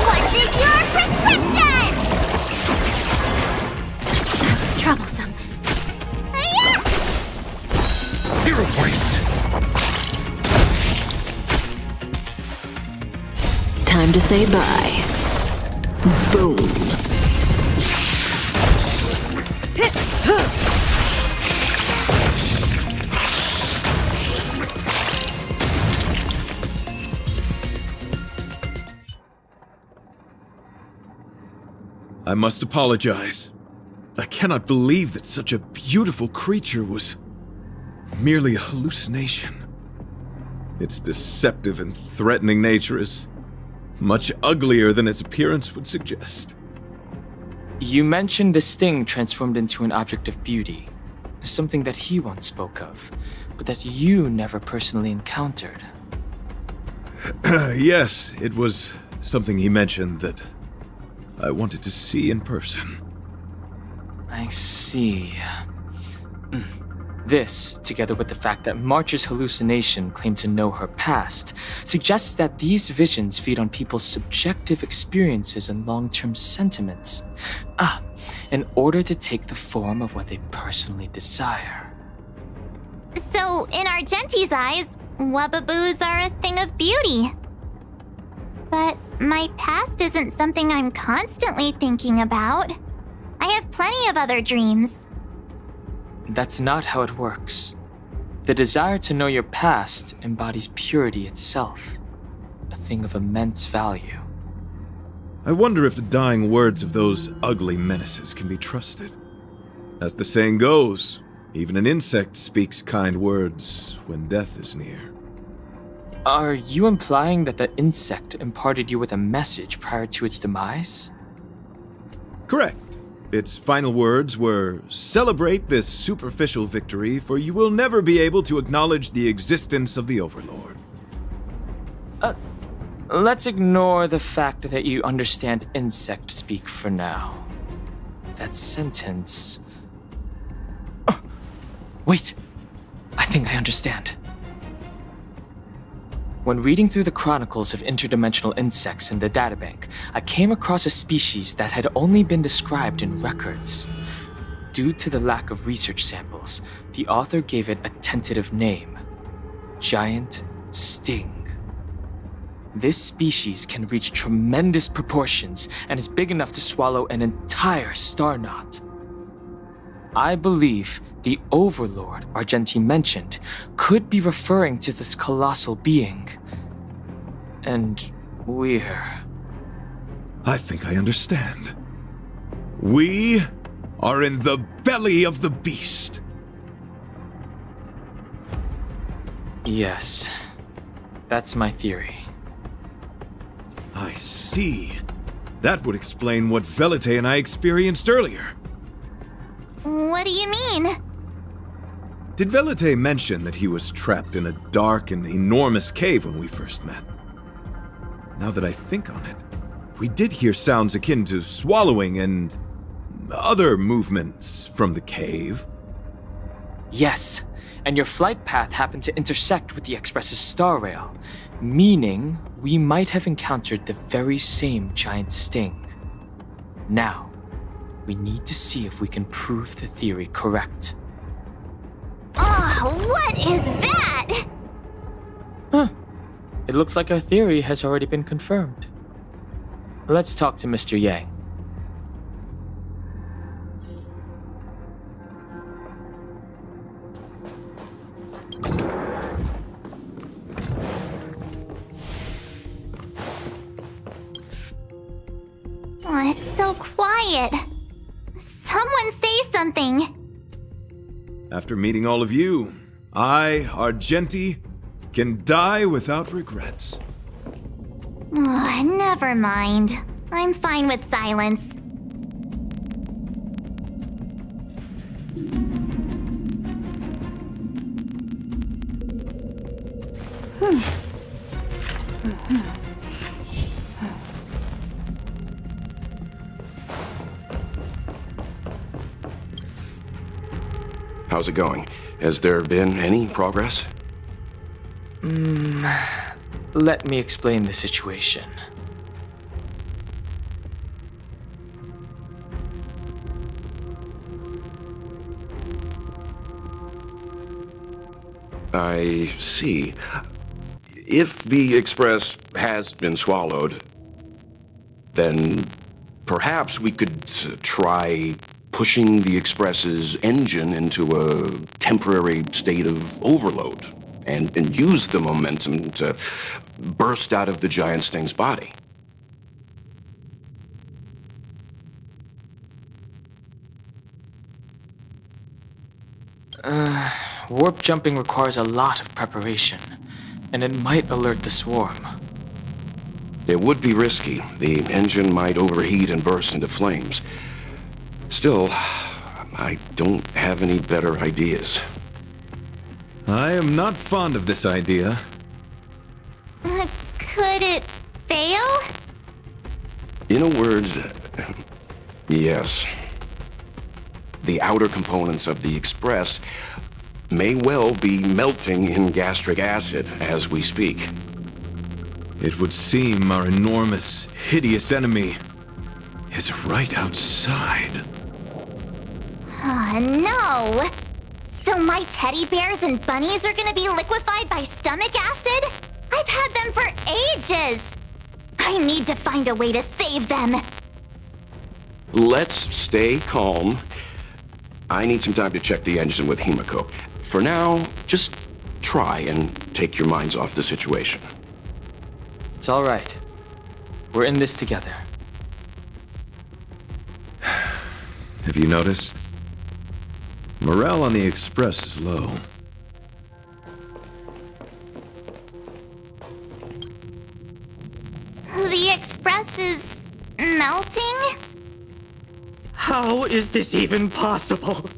Speaker 22: What's in your prescription?
Speaker 6: Troublesome.
Speaker 4: 0 points.
Speaker 19: Time to say bye. Boom.
Speaker 23: I must apologize. I cannot believe that such a beautiful creature was merely a hallucination. Its deceptive and threatening nature is much uglier than its appearance would suggest.
Speaker 12: You mentioned this thing transformed into an object of beauty. Something that he once spoke of, but that you never personally encountered.
Speaker 23: Yes, it was something he mentioned that I wanted to see in person.
Speaker 12: I see. This, together with the fact that March's hallucination claimed to know her past, suggests that these visions feed on people's subjective experiences and long-term sentiments. In order to take the form of what they personally desire.
Speaker 1: So, in Argenti's eyes, wubbaboos are a thing of beauty. But my past isn't something I'm constantly thinking about. I have plenty of other dreams.
Speaker 12: That's not how it works. The desire to know your past embodies purity itself, a thing of immense value.
Speaker 23: I wonder if the dying words of those ugly menaces can be trusted. As the saying goes, even an insect speaks kind words when death is near.
Speaker 12: Are you implying that the insect imparted you with a message prior to its demise?
Speaker 23: Correct. Its final words were, "Celebrate this superficial victory, for you will never be able to acknowledge the existence of the Overlord."
Speaker 12: Let's ignore the fact that you understand insect speak for now. That sentence... Wait! I think I understand. When reading through the chronicles of interdimensional insects in the databank, I came across a species that had only been described in records. Due to the lack of research samples, the author gave it a tentative name: Giant Sting. This species can reach tremendous proportions and is big enough to swallow an entire star knot. I believe the Overlord Argenti mentioned could be referring to this colossal being. And
Speaker 23: I think I understand. We are in the belly of the beast.
Speaker 12: Yes, that's my theory.
Speaker 23: I see. That would explain what Velite and I experienced earlier.
Speaker 1: What do you mean?
Speaker 23: Did Velite mention that he was trapped in a dark and enormous cave when we first met? Now that I think on it, we did hear sounds akin to swallowing and other movements from the cave.
Speaker 12: Yes, and your flight path happened to intersect with the Express's star rail, meaning we might have encountered the very same giant sting. Now, we need to see if we can prove the theory correct.
Speaker 1: Oh, what is that?
Speaker 12: It looks like our theory has already been confirmed. Let's talk to Mr. Yang.
Speaker 1: Oh, it's so quiet. Someone say something.
Speaker 23: After meeting all of you, I, Argenti, can die without regrets.
Speaker 1: Oh, never mind. I'm fine with silence.
Speaker 16: How's it going? Has there been any progress?
Speaker 12: Let me explain the situation.
Speaker 16: I see. If the Express has been swallowed, then perhaps we could try pushing the Express's engine into a temporary state of overload and use the momentum to burst out of the giant Sting's body.
Speaker 12: Warp jumping requires a lot of preparation, and it might alert the swarm.
Speaker 16: It would be risky. The engine might overheat and burst into flames. Still, I don't have any better ideas.
Speaker 23: I am not fond of this idea.
Speaker 1: Could it fail?
Speaker 16: In a word, Yes. The outer components of the Express may well be melting in gastric acid as we speak.
Speaker 23: It would seem our enormous, hideous enemy is right outside.
Speaker 1: Oh, no! So my teddy bears and bunnies are gonna be liquefied by stomach acid? I've had them for ages! I need to find a way to save them!
Speaker 16: Let's stay calm. I need some time to check the engine with Himiko. For now, just try and take your minds off the situation.
Speaker 12: It's all right. We're in this together.
Speaker 23: Have you noticed? Morale on the Express is low.
Speaker 1: The Express is melting?
Speaker 14: How is this even possible?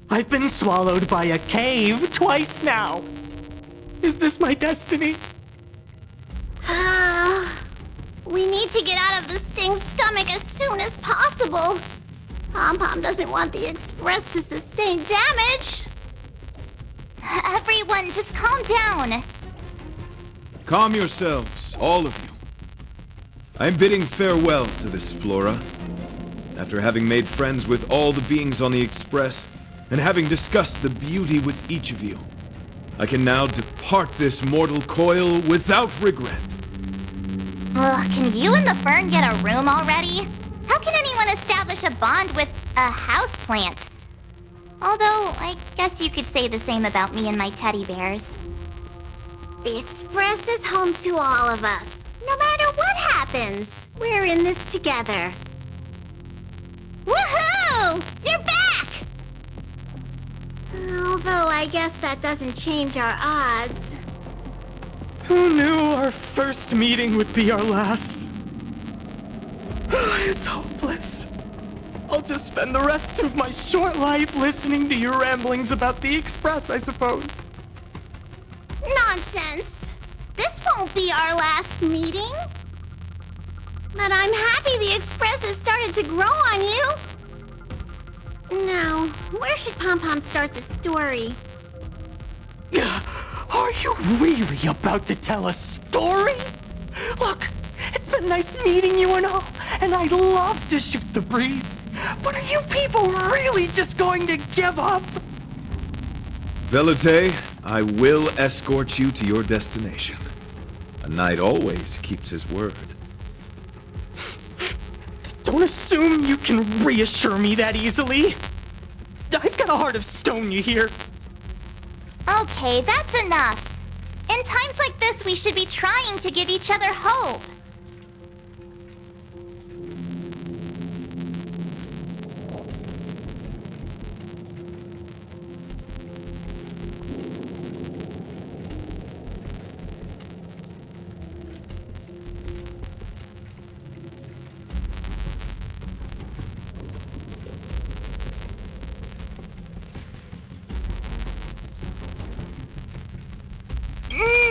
Speaker 14: I've been swallowed by a cave twice now. Is this my destiny?
Speaker 22: We need to get out of the Sting's stomach as soon as possible. Pom-Pom doesn't want the Express to sustain damage.
Speaker 1: Everyone, just calm down.
Speaker 23: Calm yourselves, all of you. I'm bidding farewell to this Flora. After having made friends with all the beings on the Express, and having discussed the beauty with each of you, I can now depart this mortal coil without regret.
Speaker 1: Ugh, can you and the Fern get a room already? How can anyone establish a bond with a houseplant? Although, I guess you could say the same about me and my teddy bears.
Speaker 22: The Express is home to all of us. No matter what happens, we're in this together. Woohoo! You're back! Although I guess that doesn't change our odds.
Speaker 14: Who knew our first meeting would be our last? It's hopeless. I'll just spend the rest of my short life listening to your ramblings about the Express, I suppose.
Speaker 22: Nonsense! This won't be our last meeting. But I'm happy the Express has started to grow on you. Now, where should Pom-Pom start the story?
Speaker 14: Are you really about to tell a story? Look, it's been nice meeting you and all, and I'd love to shoot the breeze. But are you people really just going to give up?
Speaker 23: Velite, I will escort you to your destination. A knight always keeps his word.
Speaker 14: Don't assume you can reassure me that easily. I've got a heart of stone, you hear?
Speaker 1: Okay, that's enough. In times like this, we should be trying to give each other hope.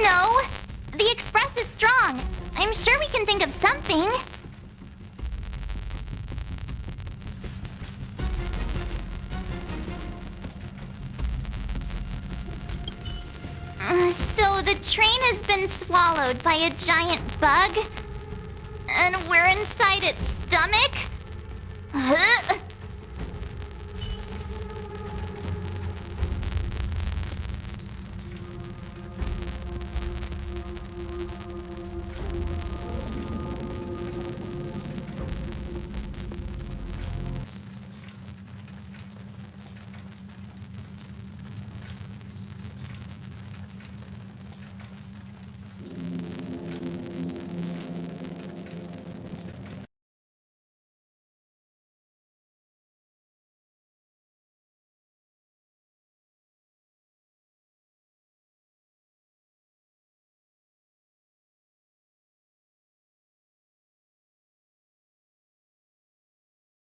Speaker 1: No! The Express is strong. I'm sure we can think of something. So the train has been swallowed by a giant bug? And we're inside its stomach?